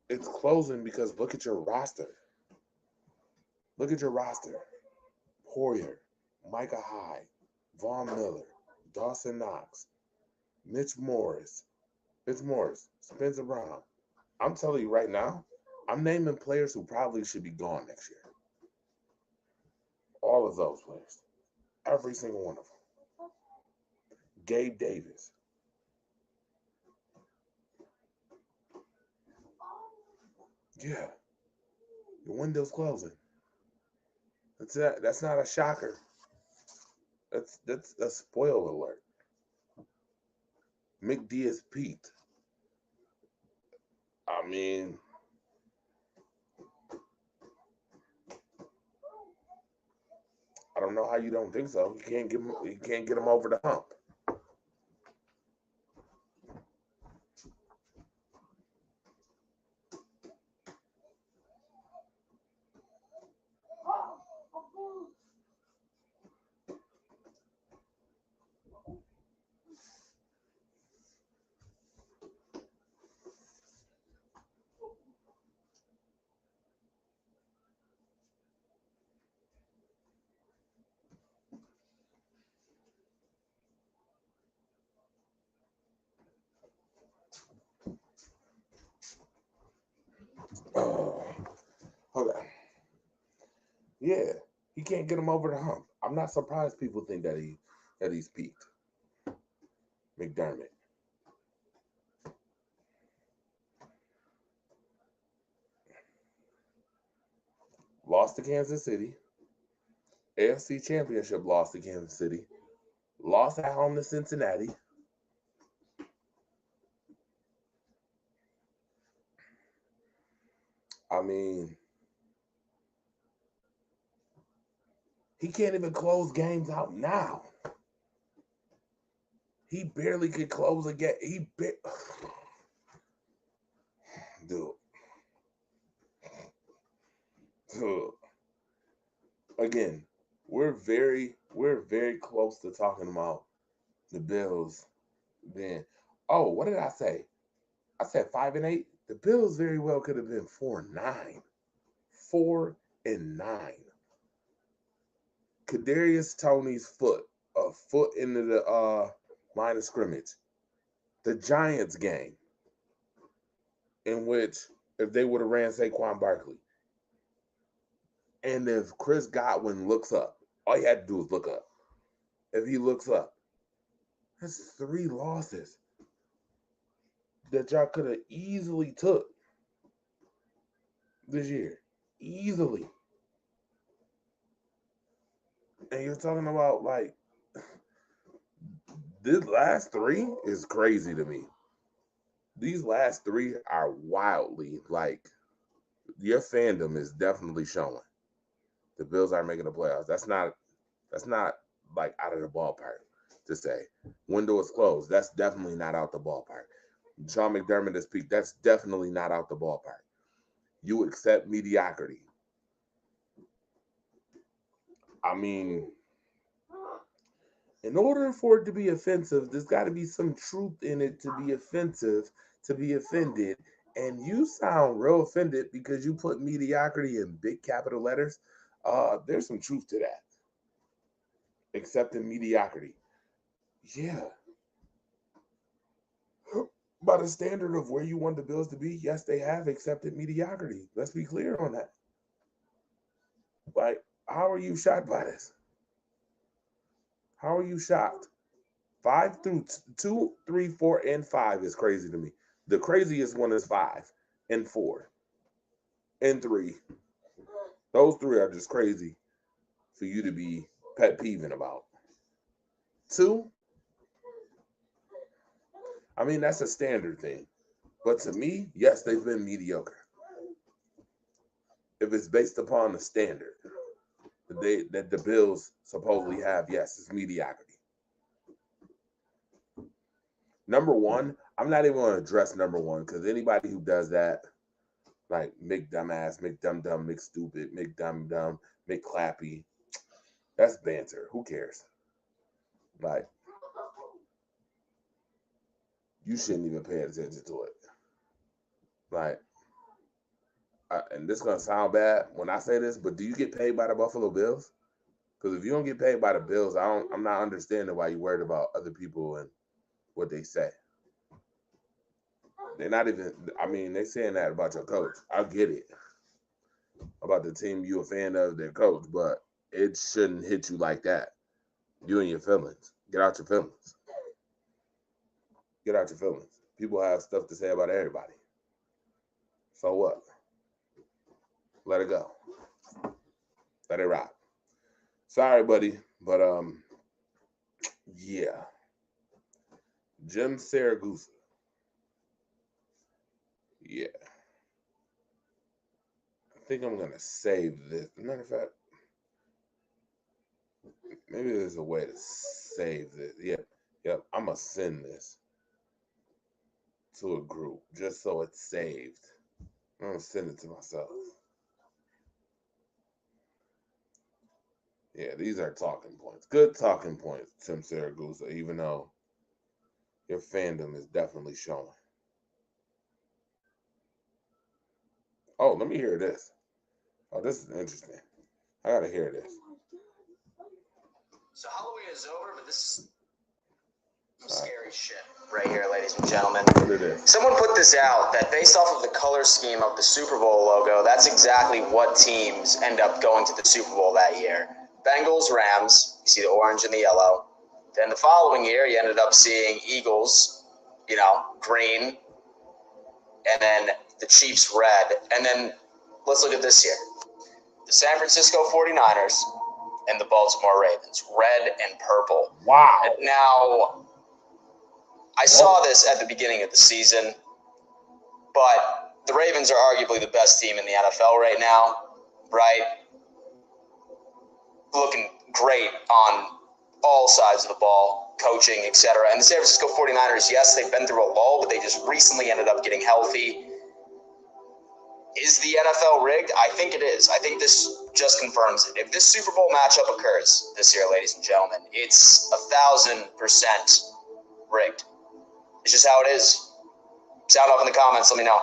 It's closing because look at your roster. Look at your roster. Poyer, Micah Hyde, Vaughn Miller, Dawson Knox, Mitch Morris, Spencer Brown. I'm telling you right now, I'm naming players who probably should be gone next year. All of those players. Every single one of them. Gabe Davis. Yeah. The window's closing. That's not a shocker. That's a spoiler alert. McD peaked. I mean, I don't know how you don't think so. You can't get him over the hump. Hold on. Yeah, he can't get him over the hump. I'm not surprised people think that he's peaked. McDermott. Lost to Kansas City. AFC Championship lost to Kansas City. Lost at home to Cincinnati. I mean, he can't even close games out now. He barely could close a game. Dude. Dude. Again, we're very close to talking about the Bills being. Oh, what did I say? I said 5-8. The Bills very well could have been 4-9. 4-9. Kadarius Toney's a foot into the line of scrimmage. The Giants game, in which if they would have ran Saquon Barkley, and if Chris Godwin looks up, all you had to do is look up. If he looks up, that's 3 losses that y'all could have easily took this year. Easily. And you're talking about, like, this last 3 is crazy to me. These last 3 are wildly, like, your fandom is definitely showing. The Bills are making the playoffs. That's not like out of the ballpark to say. Window is closed. That's definitely not out the ballpark. Sean McDermott is peaked. That's definitely not out the ballpark. You accept mediocrity. I mean, in order for it to be offensive, there's got to be some truth in it to be offensive, to be offended. And you sound real offended because you put mediocrity in big capital letters. There's some truth to that. Accepting mediocrity. Yeah. By the standard of where you want the Bills to be, yes, they have accepted mediocrity. Let's be clear on that. Like, how are you shocked by this? How are you shocked? 5 through 2, 3, 4, and 5 is crazy to me. The craziest one is 5 and 4 and 3. Those 3 are just crazy for you to be pet peeving about. 2, I mean, that's a standard thing. But to me, yes, they've been mediocre. If it's based upon the standard that the Bills supposedly have, yes, it's mediocrity. Number 1, I'm not even going to address number 1 because anybody who does that, like make dumbass, make dumb, make stupid, make dumb, make clappy, that's banter. Who cares? Like, you shouldn't even pay attention to it. Like, and this is gonna sound bad when I say this, but do you get paid by the Buffalo Bills? Because if you don't get paid by the Bills, I'm not understanding why you worried about other people and what they say. They're not even. I mean, they saying that about your coach. I get it about the team you a fan of, their coach, but it shouldn't hit you like that. You and your feelings. Get out your feelings. Get out your feelings. People have stuff to say about everybody. So what? Let it go. Let it rock. Sorry, buddy, but yeah. Jim Saragusa. Yeah. I think I'm gonna save this. Matter of fact, maybe there's a way to save this. Yep. I'm gonna send this to a group just so it's saved. I'm gonna send it to myself. Yeah, these are talking points. Good talking points, Tim Saragusa, even though your fandom is definitely showing. Oh, let me hear this. Oh, this is interesting. I gotta hear this. So Halloween is over, but this is some scary shit right here, ladies and gentlemen. What it is. Someone put this out that based off of the color scheme of the Super Bowl logo, that's exactly what teams end up going to the Super Bowl that year. Bengals, Rams, you see the orange and the yellow. Then the following year, you ended up seeing Eagles, green, and then the Chiefs red. And then let's look at this year. The San Francisco 49ers and the Baltimore Ravens, red and purple. Wow. Now, I saw this at the beginning of the season, but the Ravens are arguably the best team in the NFL right now, right? Looking great on all sides of the ball, coaching, etc. And the San Francisco 49ers, yes, they've been through a lull, but they just recently ended up getting healthy. Is the NFL rigged? I think it is. I think this just confirms it. If this Super Bowl matchup occurs this year, ladies and gentlemen, it's 1,000% rigged. It's just how it is. Sound off in the comments. Let me know.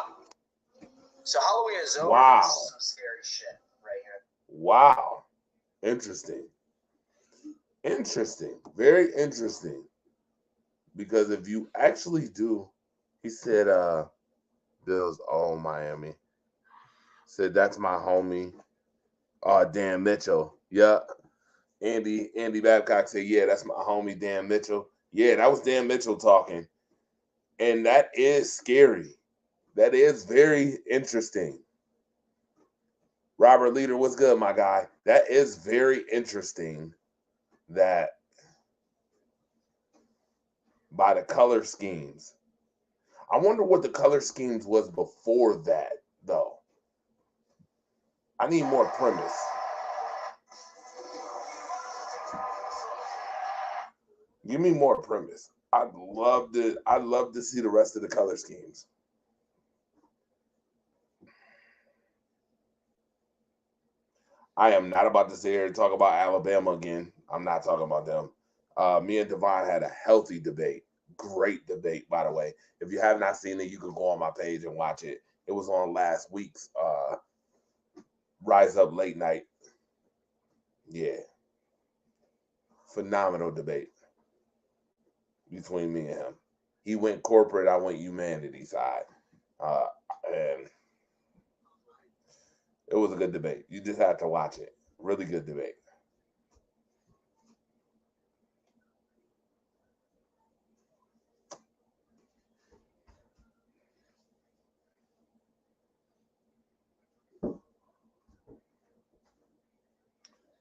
So Halloween is over. Wow. This is some scary shit right here. Wow. Interesting. Interesting. Very interesting. Because if you actually do, he said, Bills, Miami. Said, that's my homie. Dan Mitchell. Yeah. Andy Babcock said, yeah, that's my homie, Dan Mitchell. Yeah, that was Dan Mitchell talking. And that is scary. That is very interesting. Robert Leader, what's good, my guy? That is very interesting that by the color schemes. I wonder what the color schemes was before that, though. I need more premise. Give me more premise. I'd love to see the rest of the color schemes. I am not about to sit here and talk about Alabama again. I'm not talking about them. Me and Devon had a healthy debate. Great debate, by the way. If you have not seen it, you can go on my page and watch it. It was on last week's Rise Up Late Nite. Yeah. Phenomenal debate between me and him. He went corporate, I went humanity side. And it was a good debate. You just had to watch it. Really good debate.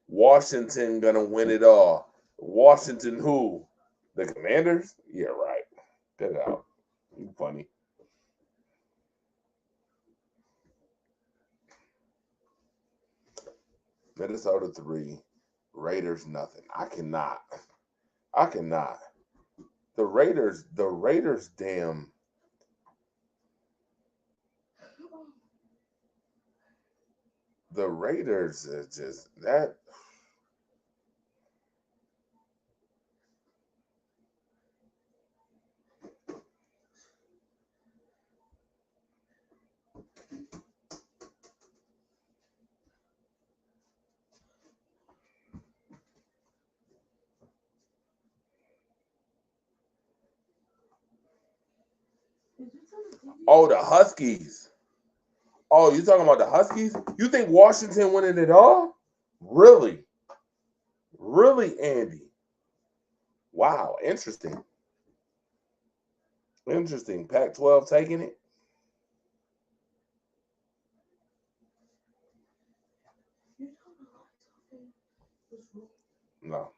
Washington gonna win it all. Washington who? The Commanders? Yeah, right. Get it out. You funny. Minnesota 3, Raiders nothing. I cannot. The Raiders damn. The Raiders is just that. Oh, the Huskies. Oh, you talking about the Huskies? You think Washington winning it all? Really? Really, Andy? Wow, interesting. Interesting. Pac-12 taking it? No.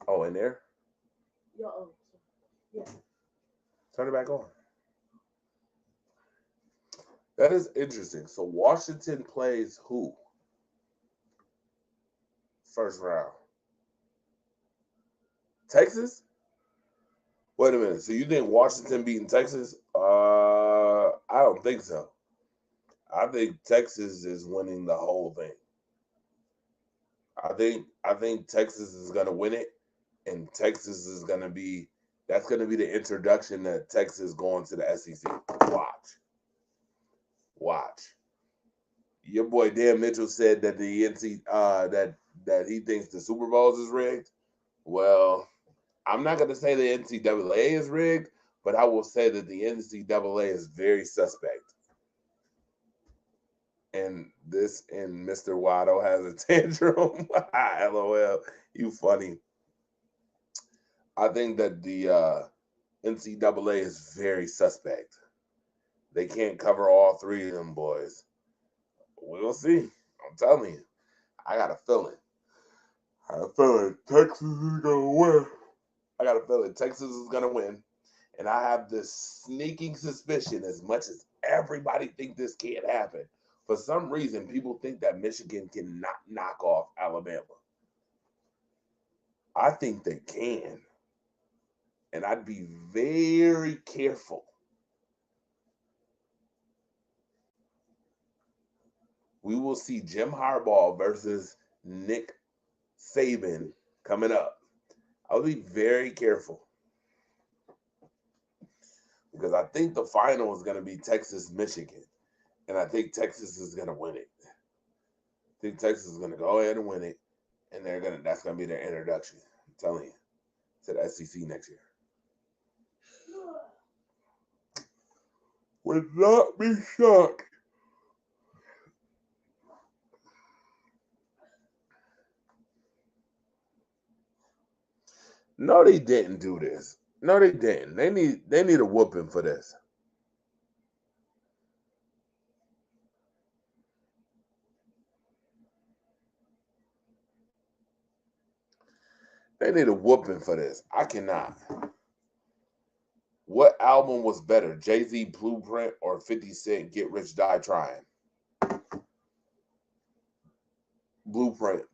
Oh, in there? Turn it back on. That is interesting. So Washington plays who? First round. Texas? Wait a minute. So you think Washington beating Texas? I don't think so. I think Texas is winning the whole thing. I think Texas is gonna win it, and Texas is gonna be that's gonna be the introduction to Texas going to the SEC. Watch. Your boy Dan Mitchell said that the that he thinks the Super Bowls is rigged. Well, I'm not gonna say the NCAA is rigged, but I will say that the NCAA is very suspect. And Mr. Waddle has a tantrum. LOL. You funny. I think that the NCAA is very suspect. They can't cover all three of them boys. We'll see. I'm telling you. I got a feeling. Texas is gonna win. I got a feeling Texas is gonna win. And I have this sneaking suspicion, as much as everybody think this can't happen. For some reason, people think that Michigan can knock off Alabama. I think they can. And I'd be very careful. We will see Jim Harbaugh versus Nick Saban coming up. I'll be very careful. Because I think the final is going to be Texas-Michigan. And I think Texas is going to win it. I think Texas is going to go ahead and win it. And that's going to be their introduction. I'm telling you. To the SEC next year. Would not be shocked. No, they didn't do this. No, they didn't. They need a whooping for this. They need a whooping for this. I cannot. What album was better, Jay-Z Blueprint or 50 Cent Get Rich Die Trying? Blueprint.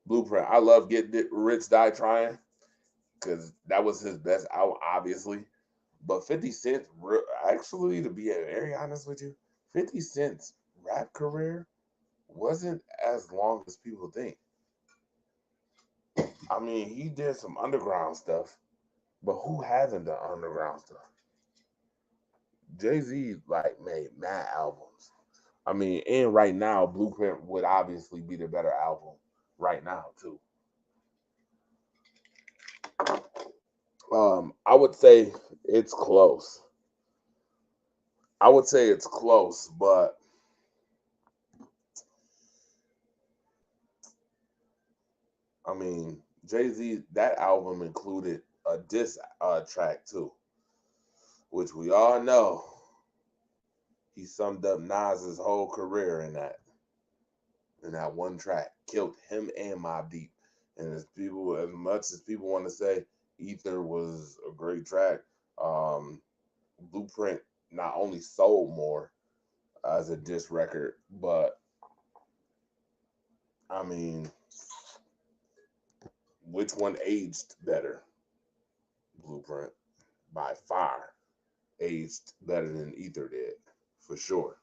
I love Get Rich Die Trying because that was his best album, obviously. But 50 Cent, actually, to be very honest with you, 50 Cent's rap career wasn't as long as people think. I mean, he did some underground stuff, but who hasn't done underground stuff? Jay-Z made mad albums. I mean, and right now, Blueprint would obviously be the better album right now too. I would say it's close. But I mean, Jay-Z, that album included a diss track too, which we all know he summed up Nas's whole career in that one track, killed him and Mobb Deep. And as much as people want to say Ether was a great track, Blueprint not only sold more as a diss record, but I mean, which one aged better? Blueprint, by far, aged better than Ether did, for sure.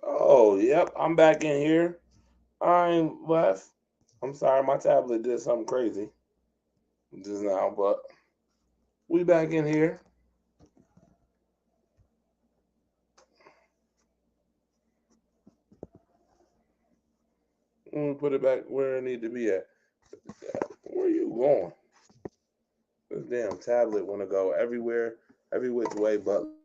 Oh, yep, I'm back in here. I ain't left. I'm sorry, my tablet did something crazy just now, but we back in here. Let me put it back where it need to be at. Where you going? This damn tablet want to go everywhere, every which way but left.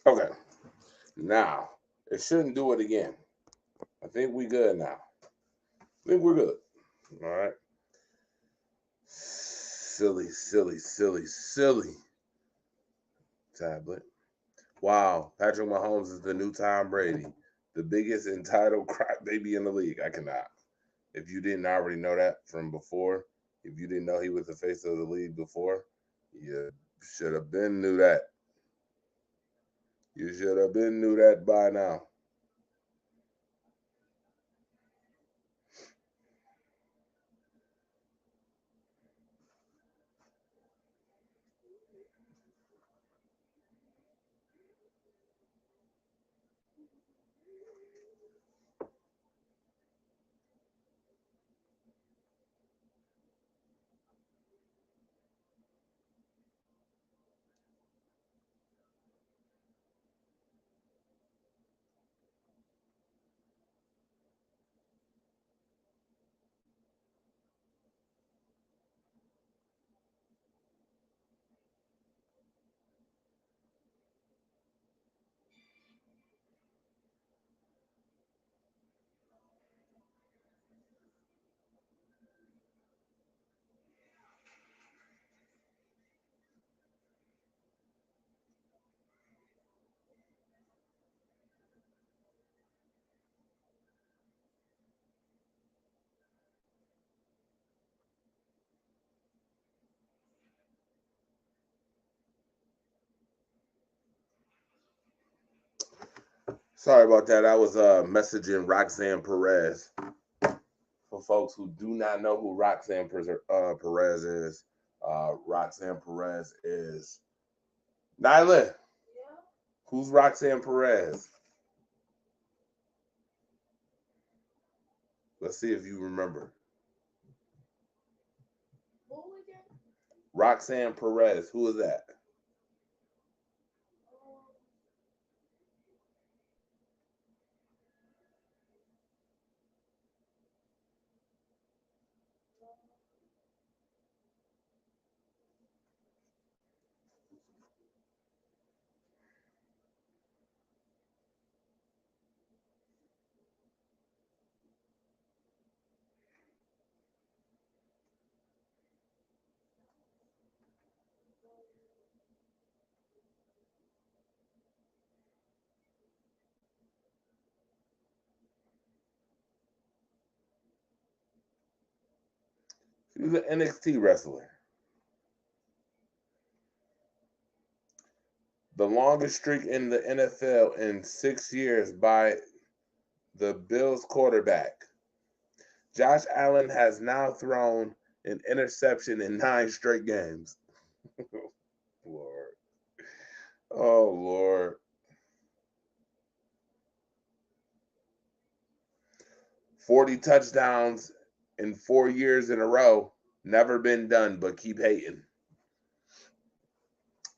Okay, now it shouldn't do it again. I think we good now. I think we're good. All right. Silly, silly, silly, silly tablet. Wow, Patrick Mahomes is the new Tom Brady, the biggest entitled crybaby in the league. I cannot. If you didn't already know that from before, if you didn't know he was the face of the league before, you should have been knew that. You should have been knew that by now. Sorry about that. I was messaging Roxanne Perez. For folks who do not know who Roxanne Perez is, Roxanne Perez is Nyla. Who's Roxanne Perez? Let's see if you remember. Roxanne Perez. Who is that? She was an NXT wrestler. The longest streak in the NFL in 6 years by the Bills quarterback. Josh Allen has now thrown an interception in 9 straight games. Lord. Oh, Lord. 40 touchdowns in 4 years in a row. Never been done, but keep hating.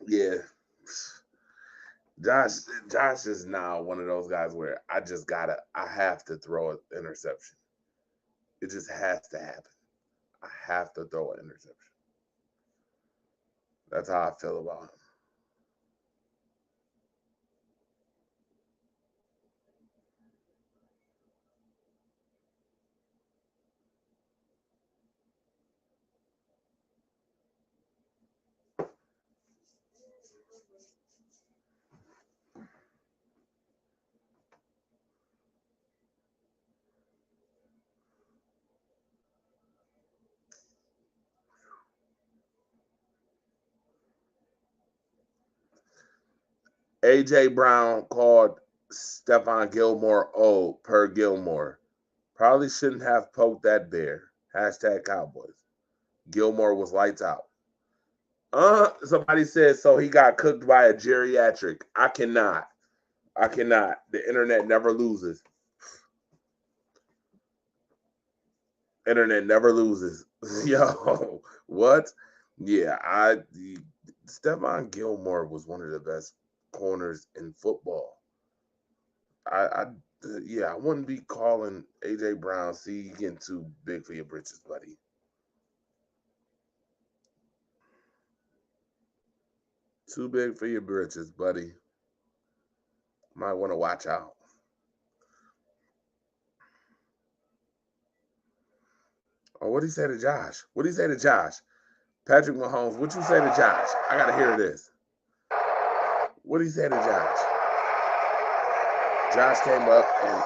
Yeah. Josh is now one of those guys where I have to throw an interception. It just has to happen. I have to throw an interception. That's how I feel about him. AJ Brown called Stephon Gilmore old per Gilmore. Probably shouldn't have poked that bear. Hashtag Cowboys. Gilmore was lights out. Somebody said so he got cooked by a geriatric. I cannot. The internet never loses. Internet never loses. Yo, what? Yeah, Stephon Gilmore was one of the best corners in football. I wouldn't be calling AJ Brown. See, you getting too big for your britches, buddy. Too big for your britches, buddy. Might want to watch out. Oh, what did he say to Josh? What did he say to Josh? Patrick Mahomes, what you say to Josh? I gotta hear this. What did he say to Josh? Josh came up and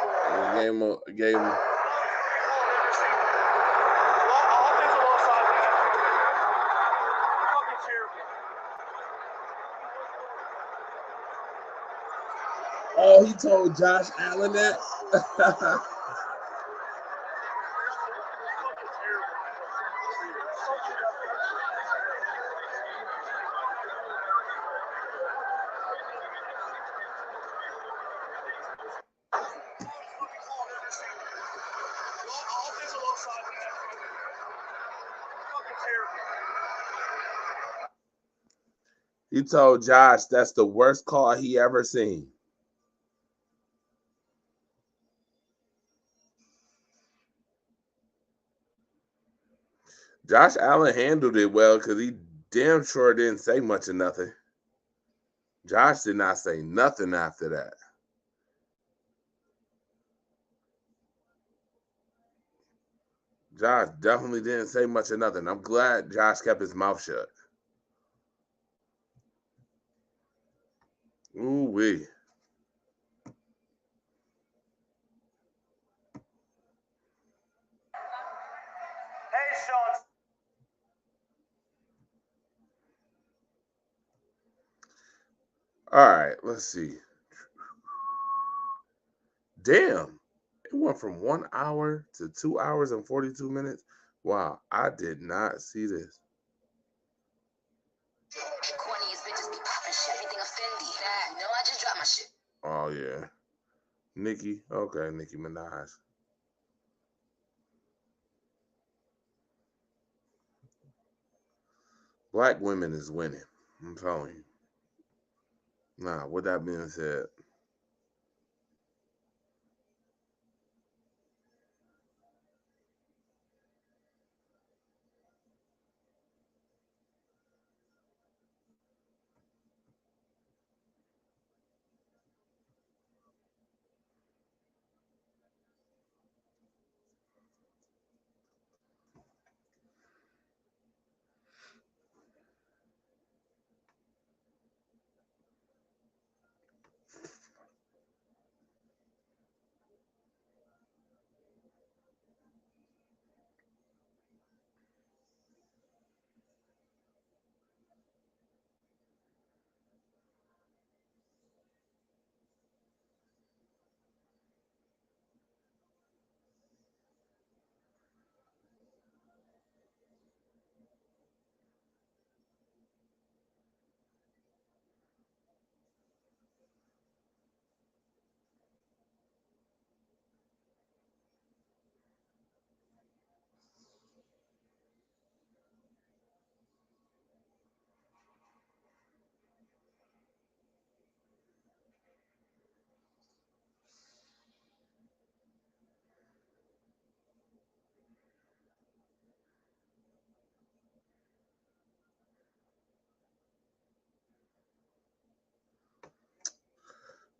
gave him. Oh, he told Josh Allen that? He told Josh that's the worst call he ever seen. Josh Allen handled it well because he damn sure didn't say much of nothing. Josh did not say nothing after that. Josh definitely didn't say much of nothing. I'm glad Josh kept his mouth shut. Ooh-wee. Hey, Sean. All right, let's see. Damn. It went from 1 hour to 2 hours and 42 minutes. Wow, I did not see this. Oh, yeah. Nicki. Okay, Nicki Minaj. Black women is winning. I'm telling you. Nah, with that being said,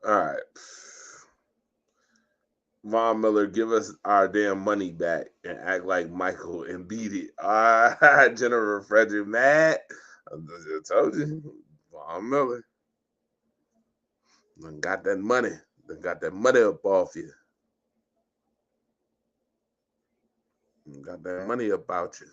all right. Von Miller, give us our damn money back and act like Michael and beat it. All right, Jennifer Frederick, Matt. I told you, Von Miller. Done got that money. Done got that money up off you. Done got that money about you.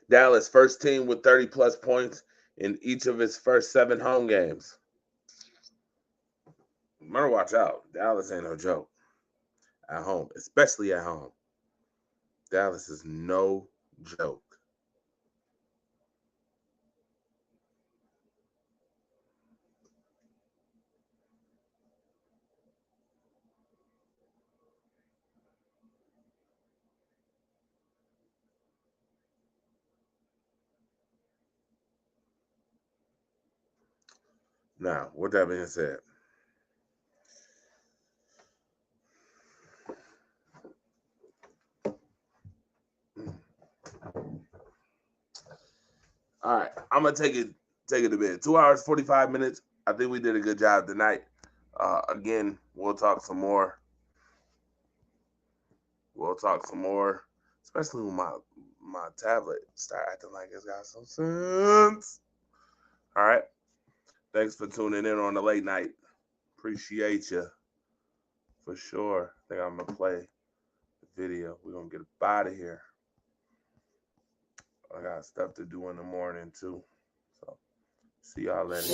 Dallas, first team with 30-plus points in each of its first 7 home games. Better watch out. Dallas ain't no joke at home, especially at home. Dallas is no joke. Now, with that being said, all right, I'm gonna take it to bed. 2 hours 45 minutes. I think we did a good job tonight. Again, we'll talk some more. Especially when my tablet start acting like it's got some sense. All right. Thanks for tuning in on the late night. Appreciate you for sure. I think I'm gonna play the video. We're gonna get up out of here. I got stuff to do in the morning too. So see y'all later.